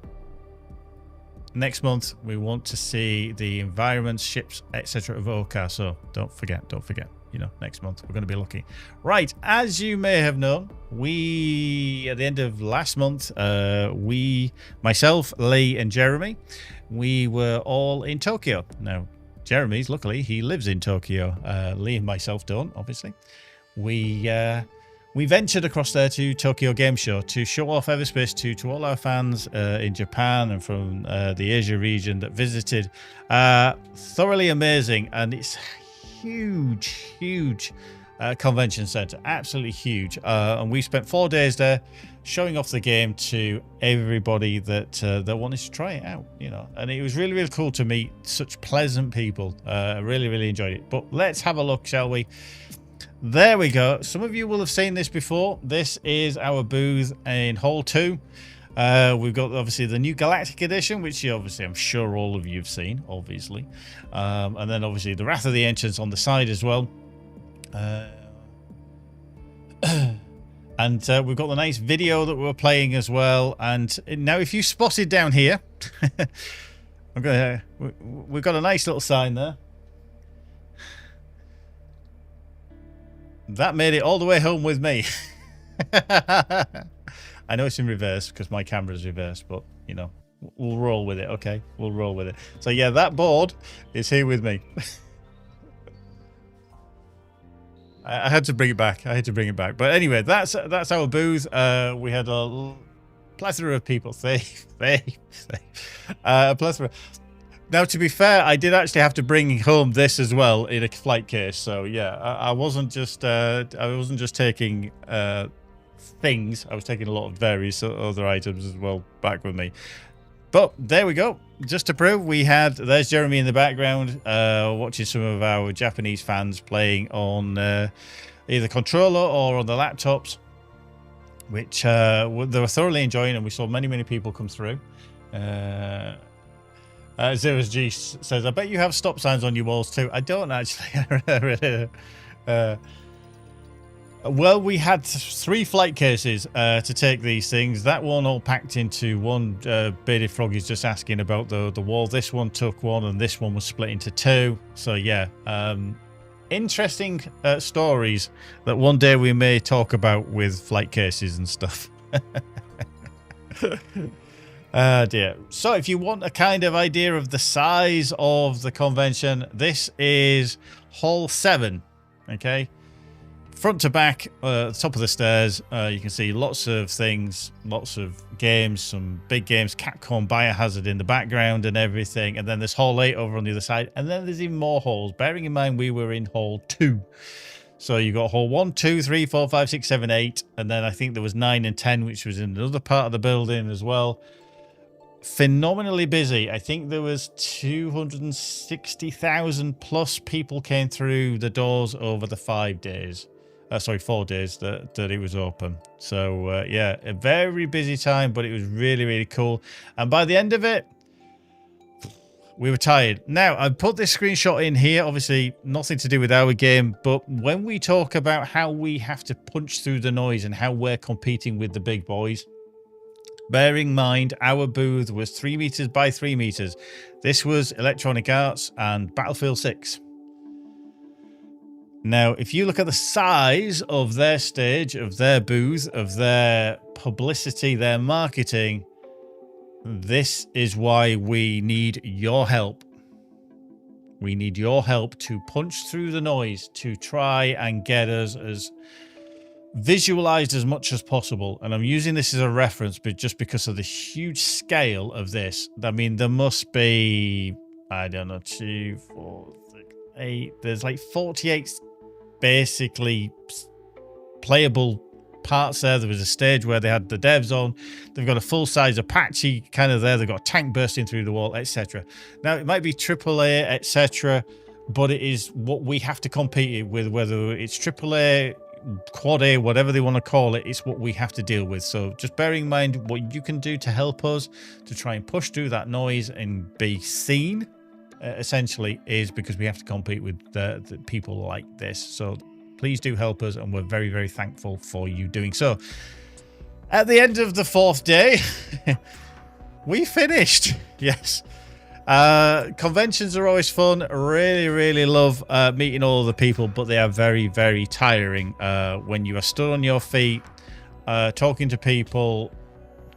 next month we want to see the environments, ships, etc. of Okar. So don't forget. You know, next month we're going to be looking. Right, as you may have known, we at the end of last month, myself, Lee, and Jeremy, we were all in Tokyo. Now, Jeremy's luckily he lives in Tokyo. Lee and myself don't, obviously. We ventured across there to Tokyo Game Show to show off EVERSPACE to all our fans in Japan and from the Asia region that visited. Thoroughly amazing, and it's huge convention center, absolutely huge. And we spent 4 days there showing off the game to everybody that wanted to try it out, you know. And it was really cool to meet such pleasant people. Really enjoyed it. But let's have a look, shall we? There we go. Some of you will have seen this before. This is our booth in Hall 2. We've got obviously the new Galactic Edition, which obviously I'm sure all of you have seen, obviously. And then obviously the Wrath of the Ancients on the side as well. And we've got the nice video that we're playing as well. And now if you spotted down here, we've got a nice little sign there. That made it all the way home with me. I know it's in reverse because my camera's reversed, but, you know, we'll roll with it, okay? We'll roll with it. So, yeah, that board is here with me. I had to bring it back. But anyway, that's our booth. We had a plethora of people. A plethora. Now, to be fair, I did actually have to bring home this as well in a flight case. So, yeah, I wasn't just taking things. I was taking a lot of various other items as well back with me. But there we go. Just to prove, there's Jeremy in the background watching some of our Japanese fans playing on either controller or on the laptops, which they were thoroughly enjoying, and we saw many people come through. Zeros G says, I bet you have stop signs on your walls too. I don't actually. Well, we had 3 flight cases to take these things. That one all packed into one. Bearded Frog is just asking about the wall. This one took one, and this one was split into 2. So yeah, interesting stories that one day we may talk about with flight cases and stuff. Dear. So if you want a kind of idea of the size of the convention, this is Hall 7. Okay. Front to back, top of the stairs, you can see lots of things, lots of games, some big games, Capcom, Biohazard in the background and everything. And then there's Hall 8 over on the other side. And then there's even more halls, bearing in mind we were in Hall 2. So you got Hall 1, 2, 3, 4, 5, 6, 7, 8. And then I think there was 9 and 10, which was in another part of the building as well. Phenomenally busy. I think there was 260,000 plus people came through the doors over the 4 days that it was open. So yeah, a very busy time, but it was really cool. And by the end of it, we were tired. Now, I put this screenshot in here, obviously nothing to do with our game, but when we talk about how we have to punch through the noise and how we're competing with the big boys, bearing in mind our booth was 3 meters by 3 meters. This was Electronic Arts and Battlefield 6. Now, if you look at the size of their stage, of their booth, of their publicity, their marketing, this is why we need your help. We need your help to punch through the noise, to try and get us as visualized as much as possible. And I'm using this as a reference, but just because of the huge scale of this. I mean, there must be, I don't know, 2, 4, 6, 8. There's like 48 basically playable parts there. There was a stage where they had the devs on. They've got a full-size Apache kind of there. They've got a tank bursting through the wall, etc. Now, it might be AAA, etc., but it is what we have to compete with, whether it's AAA, Quad A, whatever they want to call it. It's what we have to deal with. So just bearing in mind what you can do to help us to try and push through that noise and be seen, essentially, is because we have to compete with the people like this. So please do help us, and we're very thankful for you doing so. At the end of the 4th day, We finished. Yes. Conventions are always fun. Really, really love meeting all the people, but they are very, very tiring when you are stood on your feet, talking to people,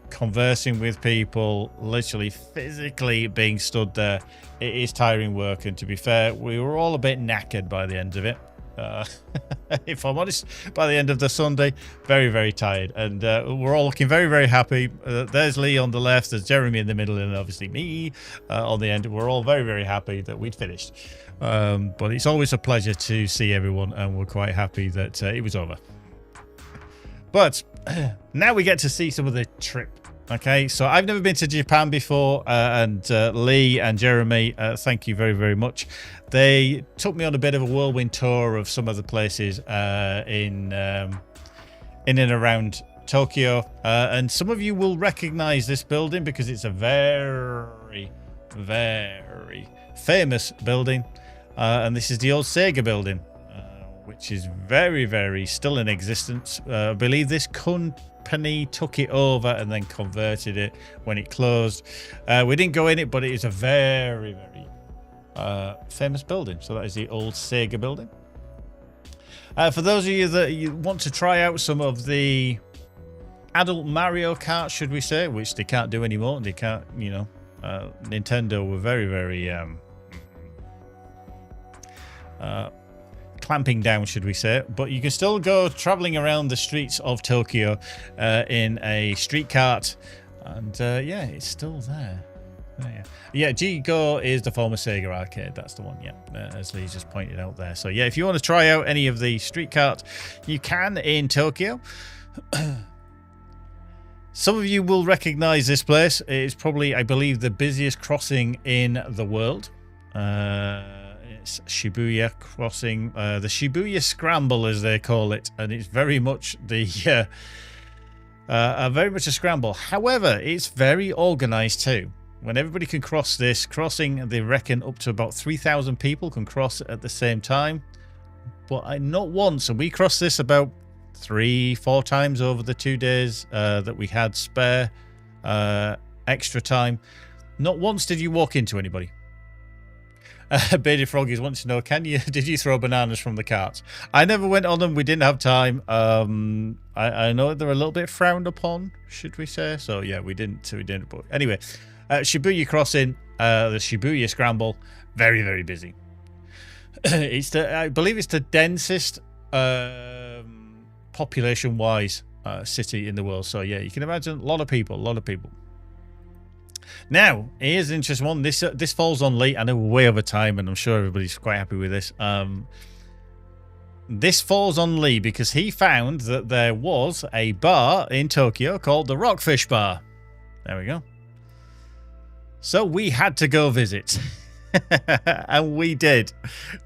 conversing with people, literally physically being stood there. It is tiring work, and to be fair, we were all a bit knackered by the end of it. If I'm honest, by the end of the Sunday, very, very tired, and we're all looking very, very happy. There's Lee on the left, there's Jeremy in the middle, and obviously me on the end. We're all very, very happy that we'd finished, but it's always a pleasure to see everyone, and we're quite happy that it was over. But now we get to see some of the trip. Okay, so I've never been to Japan before, and Lee and Jeremy, thank you very, very much. They took me on a bit of a whirlwind tour of some of the places in and around Tokyo, and some of you will recognize this building because it's a very, very famous building, and this is the old Sega building, which is very, very still in existence. I believe this company took it over and then converted it when it closed. We didn't go in it, but it is a very, very famous building. So that is the old Sega building. For those of you that you want to try out some of the adult Mario Kart, should we say, which they can't do anymore. They can't, you know, Nintendo were very, very clamping down, should we say, but you can still go traveling around the streets of Tokyo in a street cart, and yeah, it's still there. Yeah, G-Go is the former Sega arcade. That's the one, yeah, as Lee just pointed out there. So yeah, if you want to try out any of the street cart, you can in Tokyo. Some of you will recognize this place. It's probably, I believe, the busiest crossing in the world. It's Shibuya crossing, the Shibuya Scramble, as they call it, and it's very much the very much a scramble. However, it's very organized too. When everybody can cross this crossing, they reckon up to about 3,000 people can cross at the same time. But not once, and we crossed this about 3-4 times over the 2 days that we had spare extra time. Not once did you walk into anybody. Bearded Froggies wants to know, did you throw bananas from the carts? I never went on them. We didn't have time. I know they're a little bit frowned upon, should we say? So yeah, we didn't. But anyway, Shibuya crossing, the Shibuya Scramble, very, very busy. I believe it's the densest population-wise city in the world. So yeah, you can imagine a lot of people. Now, here's an interesting one. This falls on Lee. I know we're way over time, and I'm sure everybody's quite happy with this. This falls on Lee because he found that there was a bar in Tokyo called the Rockfish Bar. There we go. So we had to go visit. And we did.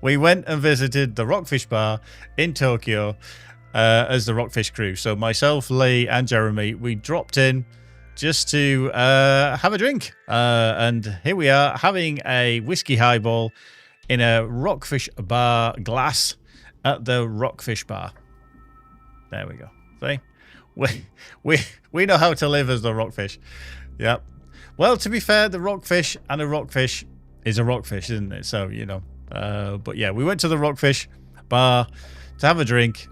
We went and visited the Rockfish Bar in Tokyo as the Rockfish crew. So myself, Lee, and Jeremy, we dropped in just to have a drink. And here we are having a whiskey highball in a Rockfish Bar glass at the Rockfish Bar. There we go. See? We know how to live as the Rockfish. Yep. Well, to be fair, the Rockfish and a Rockfish is a Rockfish, isn't it? So, you know. But yeah, we went to the Rockfish Bar to have a drink.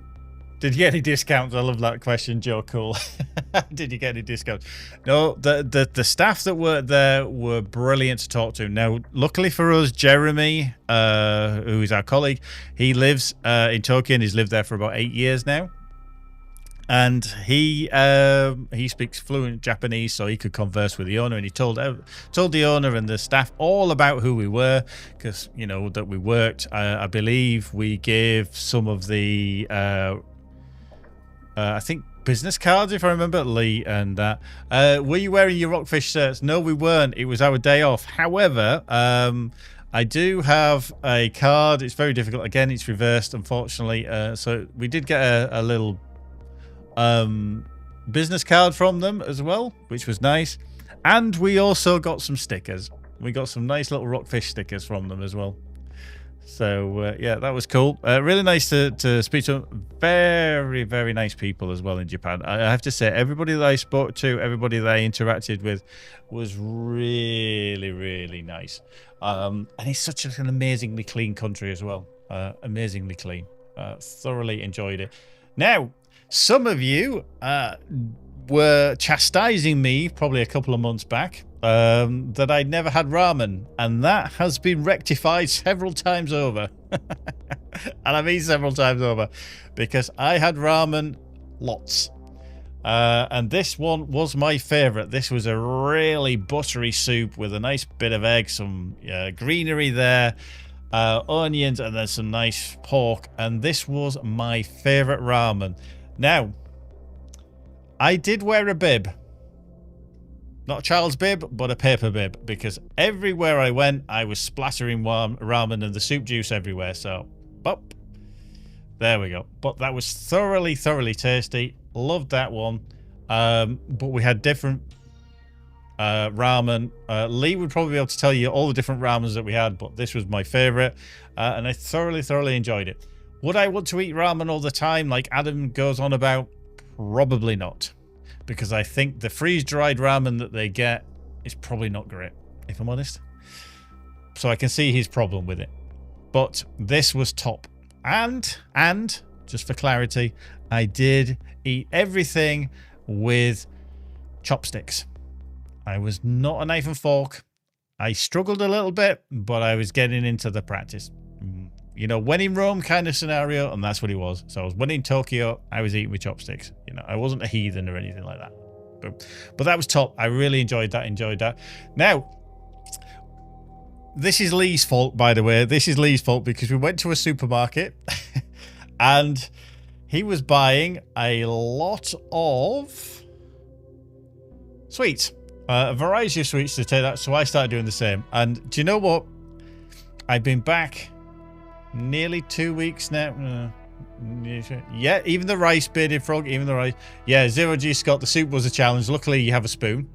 Did you get any discounts? I love that question, Joe Cool. Did you get any discounts? No, the staff that were there were brilliant to talk to. Now, luckily for us, Jeremy, who is our colleague, he lives in Tokyo and he's lived there for about 8 years now. And he speaks fluent Japanese, so he could converse with the owner. And he told the owner and the staff all about who we were, because, you know, that we worked. I believe we gave some of the I think business cards, if I remember, Lee, and that. Were you wearing your Rockfish shirts? No, we weren't. It was our day off. However, I do have a card. It's very difficult. Again, it's reversed, unfortunately. So we did get a little business card from them as well, which was nice. And we also got some stickers. We got some nice little Rockfish stickers from them as well. So yeah, that was cool. Really nice to speak to very, very nice people as well in Japan. I have to say, everybody that I spoke to, everybody that I interacted with was really, really nice. And it's such an amazingly clean country as well. Amazingly clean. Thoroughly enjoyed it. Now, some of you were chastising me probably a couple of months back that I'd never had ramen, and that has been rectified several times over. And I mean several times over, because I had ramen lots. And this one was my favorite. This was a really buttery soup with a nice bit of egg, some greenery there, onions, and then some nice pork. And this was my favorite ramen. Now, I did wear a bib. Not a child's bib, but a paper bib, because everywhere I went, I was splattering ramen and the soup juice everywhere. So, bop. There we go. But that was thoroughly, thoroughly tasty. Loved that one. But we had different ramen. Lee would probably be able to tell you all the different ramens that we had, but this was my favorite. And I thoroughly, thoroughly enjoyed it. Would I want to eat ramen all the time like Adam goes on about? Probably not. Because I think the freeze-dried ramen that they get is probably not great, if I'm honest. So I can see his problem with it. But this was top. And just for clarity, I did eat everything with chopsticks. I was not a knife and fork. I struggled a little bit, but I was getting into the practice. You know, when in Rome kind of scenario, and that's what it was. So I was when in Tokyo, I was eating with chopsticks. You know, I wasn't a heathen or anything like that. But that was top. I really enjoyed that. Now, this is Lee's fault, by the way. This is Lee's fault because we went to a supermarket and he was buying a lot of sweets. A variety of sweets to take that. So I started doing the same. And do you know what? I've been back nearly 2 weeks now. Yeah, even the rice, bearded frog, even the rice. Yeah, Zero G Scott, the soup was a challenge. Luckily, you have a spoon.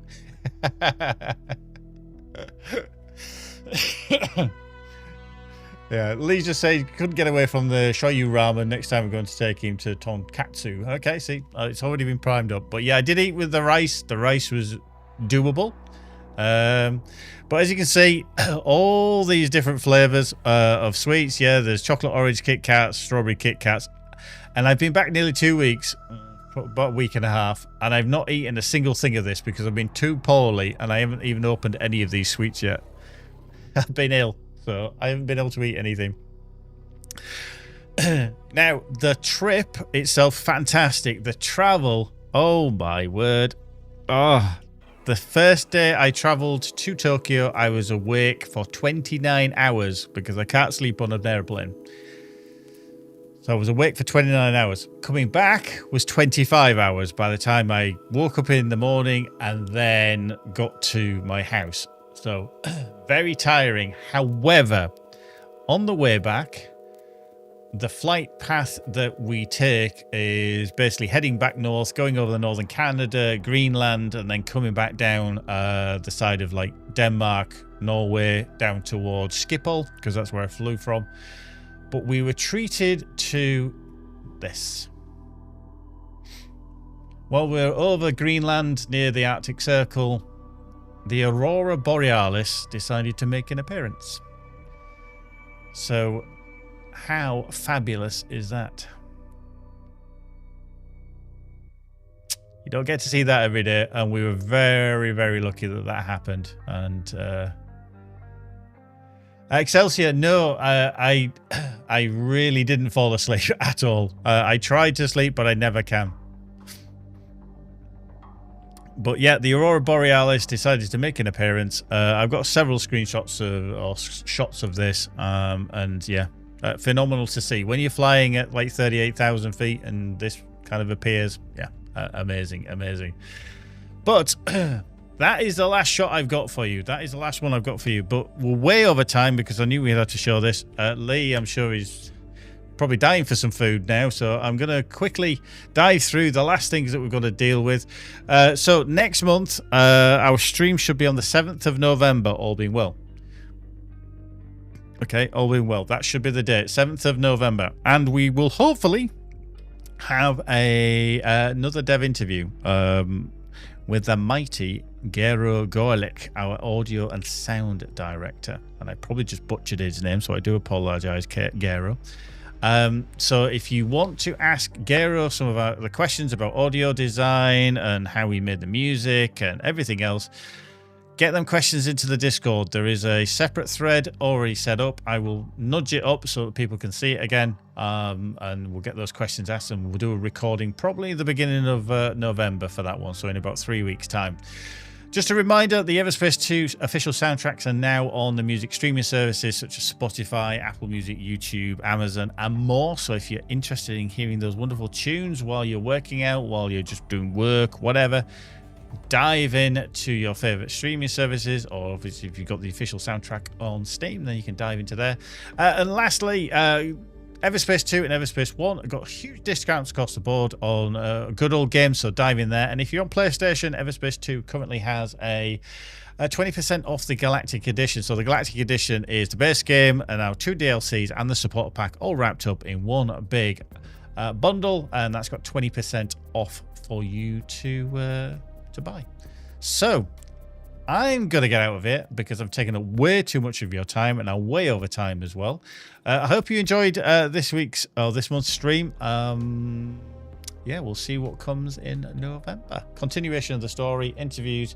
Yeah, Lee just said couldn't get away from the shoyu ramen. Next time we're going to take him to tonkatsu. Okay, see, it's already been primed up. But yeah, I did eat with the rice. The rice was doable. But as you can see, all these different flavors of sweets. Yeah, there's chocolate orange Kit Kats, strawberry Kit Kats. And I've been back nearly 2 weeks, about a week and a half, and I've not eaten a single thing of this because I've been too poorly and I haven't even opened any of these sweets yet. I've been ill, so I haven't been able to eat anything. Now, the trip itself, fantastic. The travel, oh my word. Oh, the first day I traveled to Tokyo, I was awake for 29 hours because I can't sleep on an airplane. So I was awake for 29 hours. Coming back was 25 hours by the time I woke up in the morning and then got to my house. So very tiring. However, on the way back, the flight path that we take is basically heading back north, going over the northern Canada, Greenland, and then coming back down the side of like Denmark, Norway, down towards Schiphol, because that's where I flew from. But we were treated to this. While we were over Greenland near the Arctic Circle, the Aurora Borealis decided to make an appearance. So how fabulous is that? You don't get to see that every day, and we were very, very lucky that that happened. And Excelsior, no, I really didn't fall asleep at all. I tried to sleep, but I never can. But yeah, the Aurora Borealis decided to make an appearance. I've got several screenshots or shots of this, and yeah, phenomenal to see. When you're flying at like 38,000 feet and this kind of appears, yeah, amazing, amazing. But that is the last shot I've got for you. That is the last one I've got for you. But we're way over time because I knew we had to show this. Lee, I'm sure he's probably dying for some food now, so I'm going to quickly dive through the last things that we've got to deal with. So next month, our stream should be on the 7th of November, all being well. Okay, all being well. That should be the date, 7th of November. And we will hopefully have another dev interview with the mighty Gero Gorlick, our audio and sound director. And I probably just butchered his name, so I do apologize, Gero. So if you want to ask Gero some of the questions about audio design and how we made the music and everything else, get them questions into the Discord. There is a separate thread already set up. I will nudge it up so that people can see it again, and we'll get those questions asked, and we'll do a recording probably the beginning of November for that one, so in about 3 weeks' time. Just a reminder, the EVERSPACE 2 official soundtracks are now on the music streaming services such as Spotify, Apple Music, YouTube, Amazon, and more. So if you're interested in hearing those wonderful tunes while you're working out, while you're just doing work, whatever, dive in to your favorite streaming services, or obviously if you've got the official soundtrack on Steam, then you can dive into there. And lastly, EVERSPACE 2 and EVERSPACE 1 have got huge discounts across the board on good old games, so dive in there. And if you're on PlayStation, EVERSPACE 2 currently has a 20% off the Galactic Edition. So the Galactic Edition is the base game and now 2 DLCs and the supporter pack all wrapped up in one big bundle, and that's got 20% off for you to buy. So I'm going to get out of it because I've taken up way too much of your time, and I'm way over time as well. I hope you enjoyed this month's stream. Yeah, we'll see what comes in November. Continuation of the story, interviews,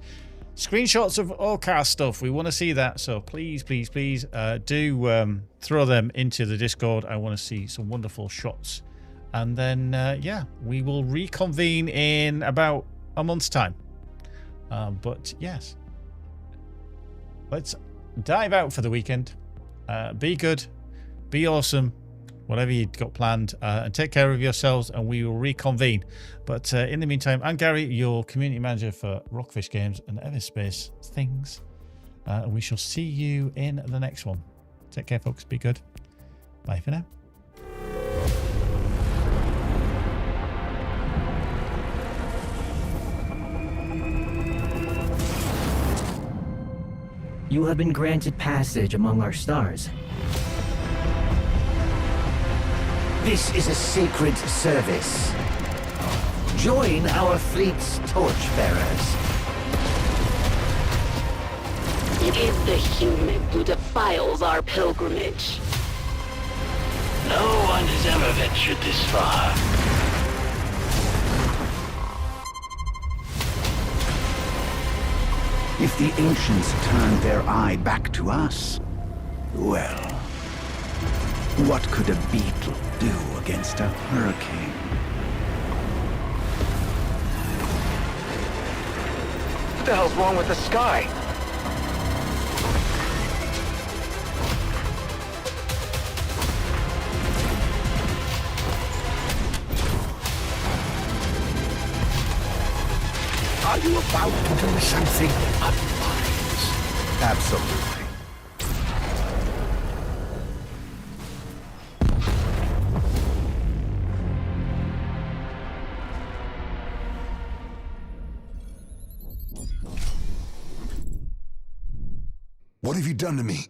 screenshots of OCAR stuff. We want to see that. So please, please, please do throw them into the Discord. I want to see some wonderful shots. And then, yeah, we will reconvene in about a month's time. But yes, let's dive out for the weekend. Be good, be awesome, whatever you've got planned, and take care of yourselves, and we will reconvene. But in the meantime, I'm Gary, your community manager for Rockfish Games and EVERSPACE things. And we shall see you in the next one. Take care, folks. Be good. Bye for now. You have been granted passage among our stars. This is a sacred service. Join our fleet's torchbearers. It is the human who defiles our pilgrimage. No one has ever ventured this far. If the ancients turned their eye back to us, well, what could a beetle do against a hurricane? What the hell's wrong with the sky? Are you about to do something unwise? Absolutely. What have you done to me?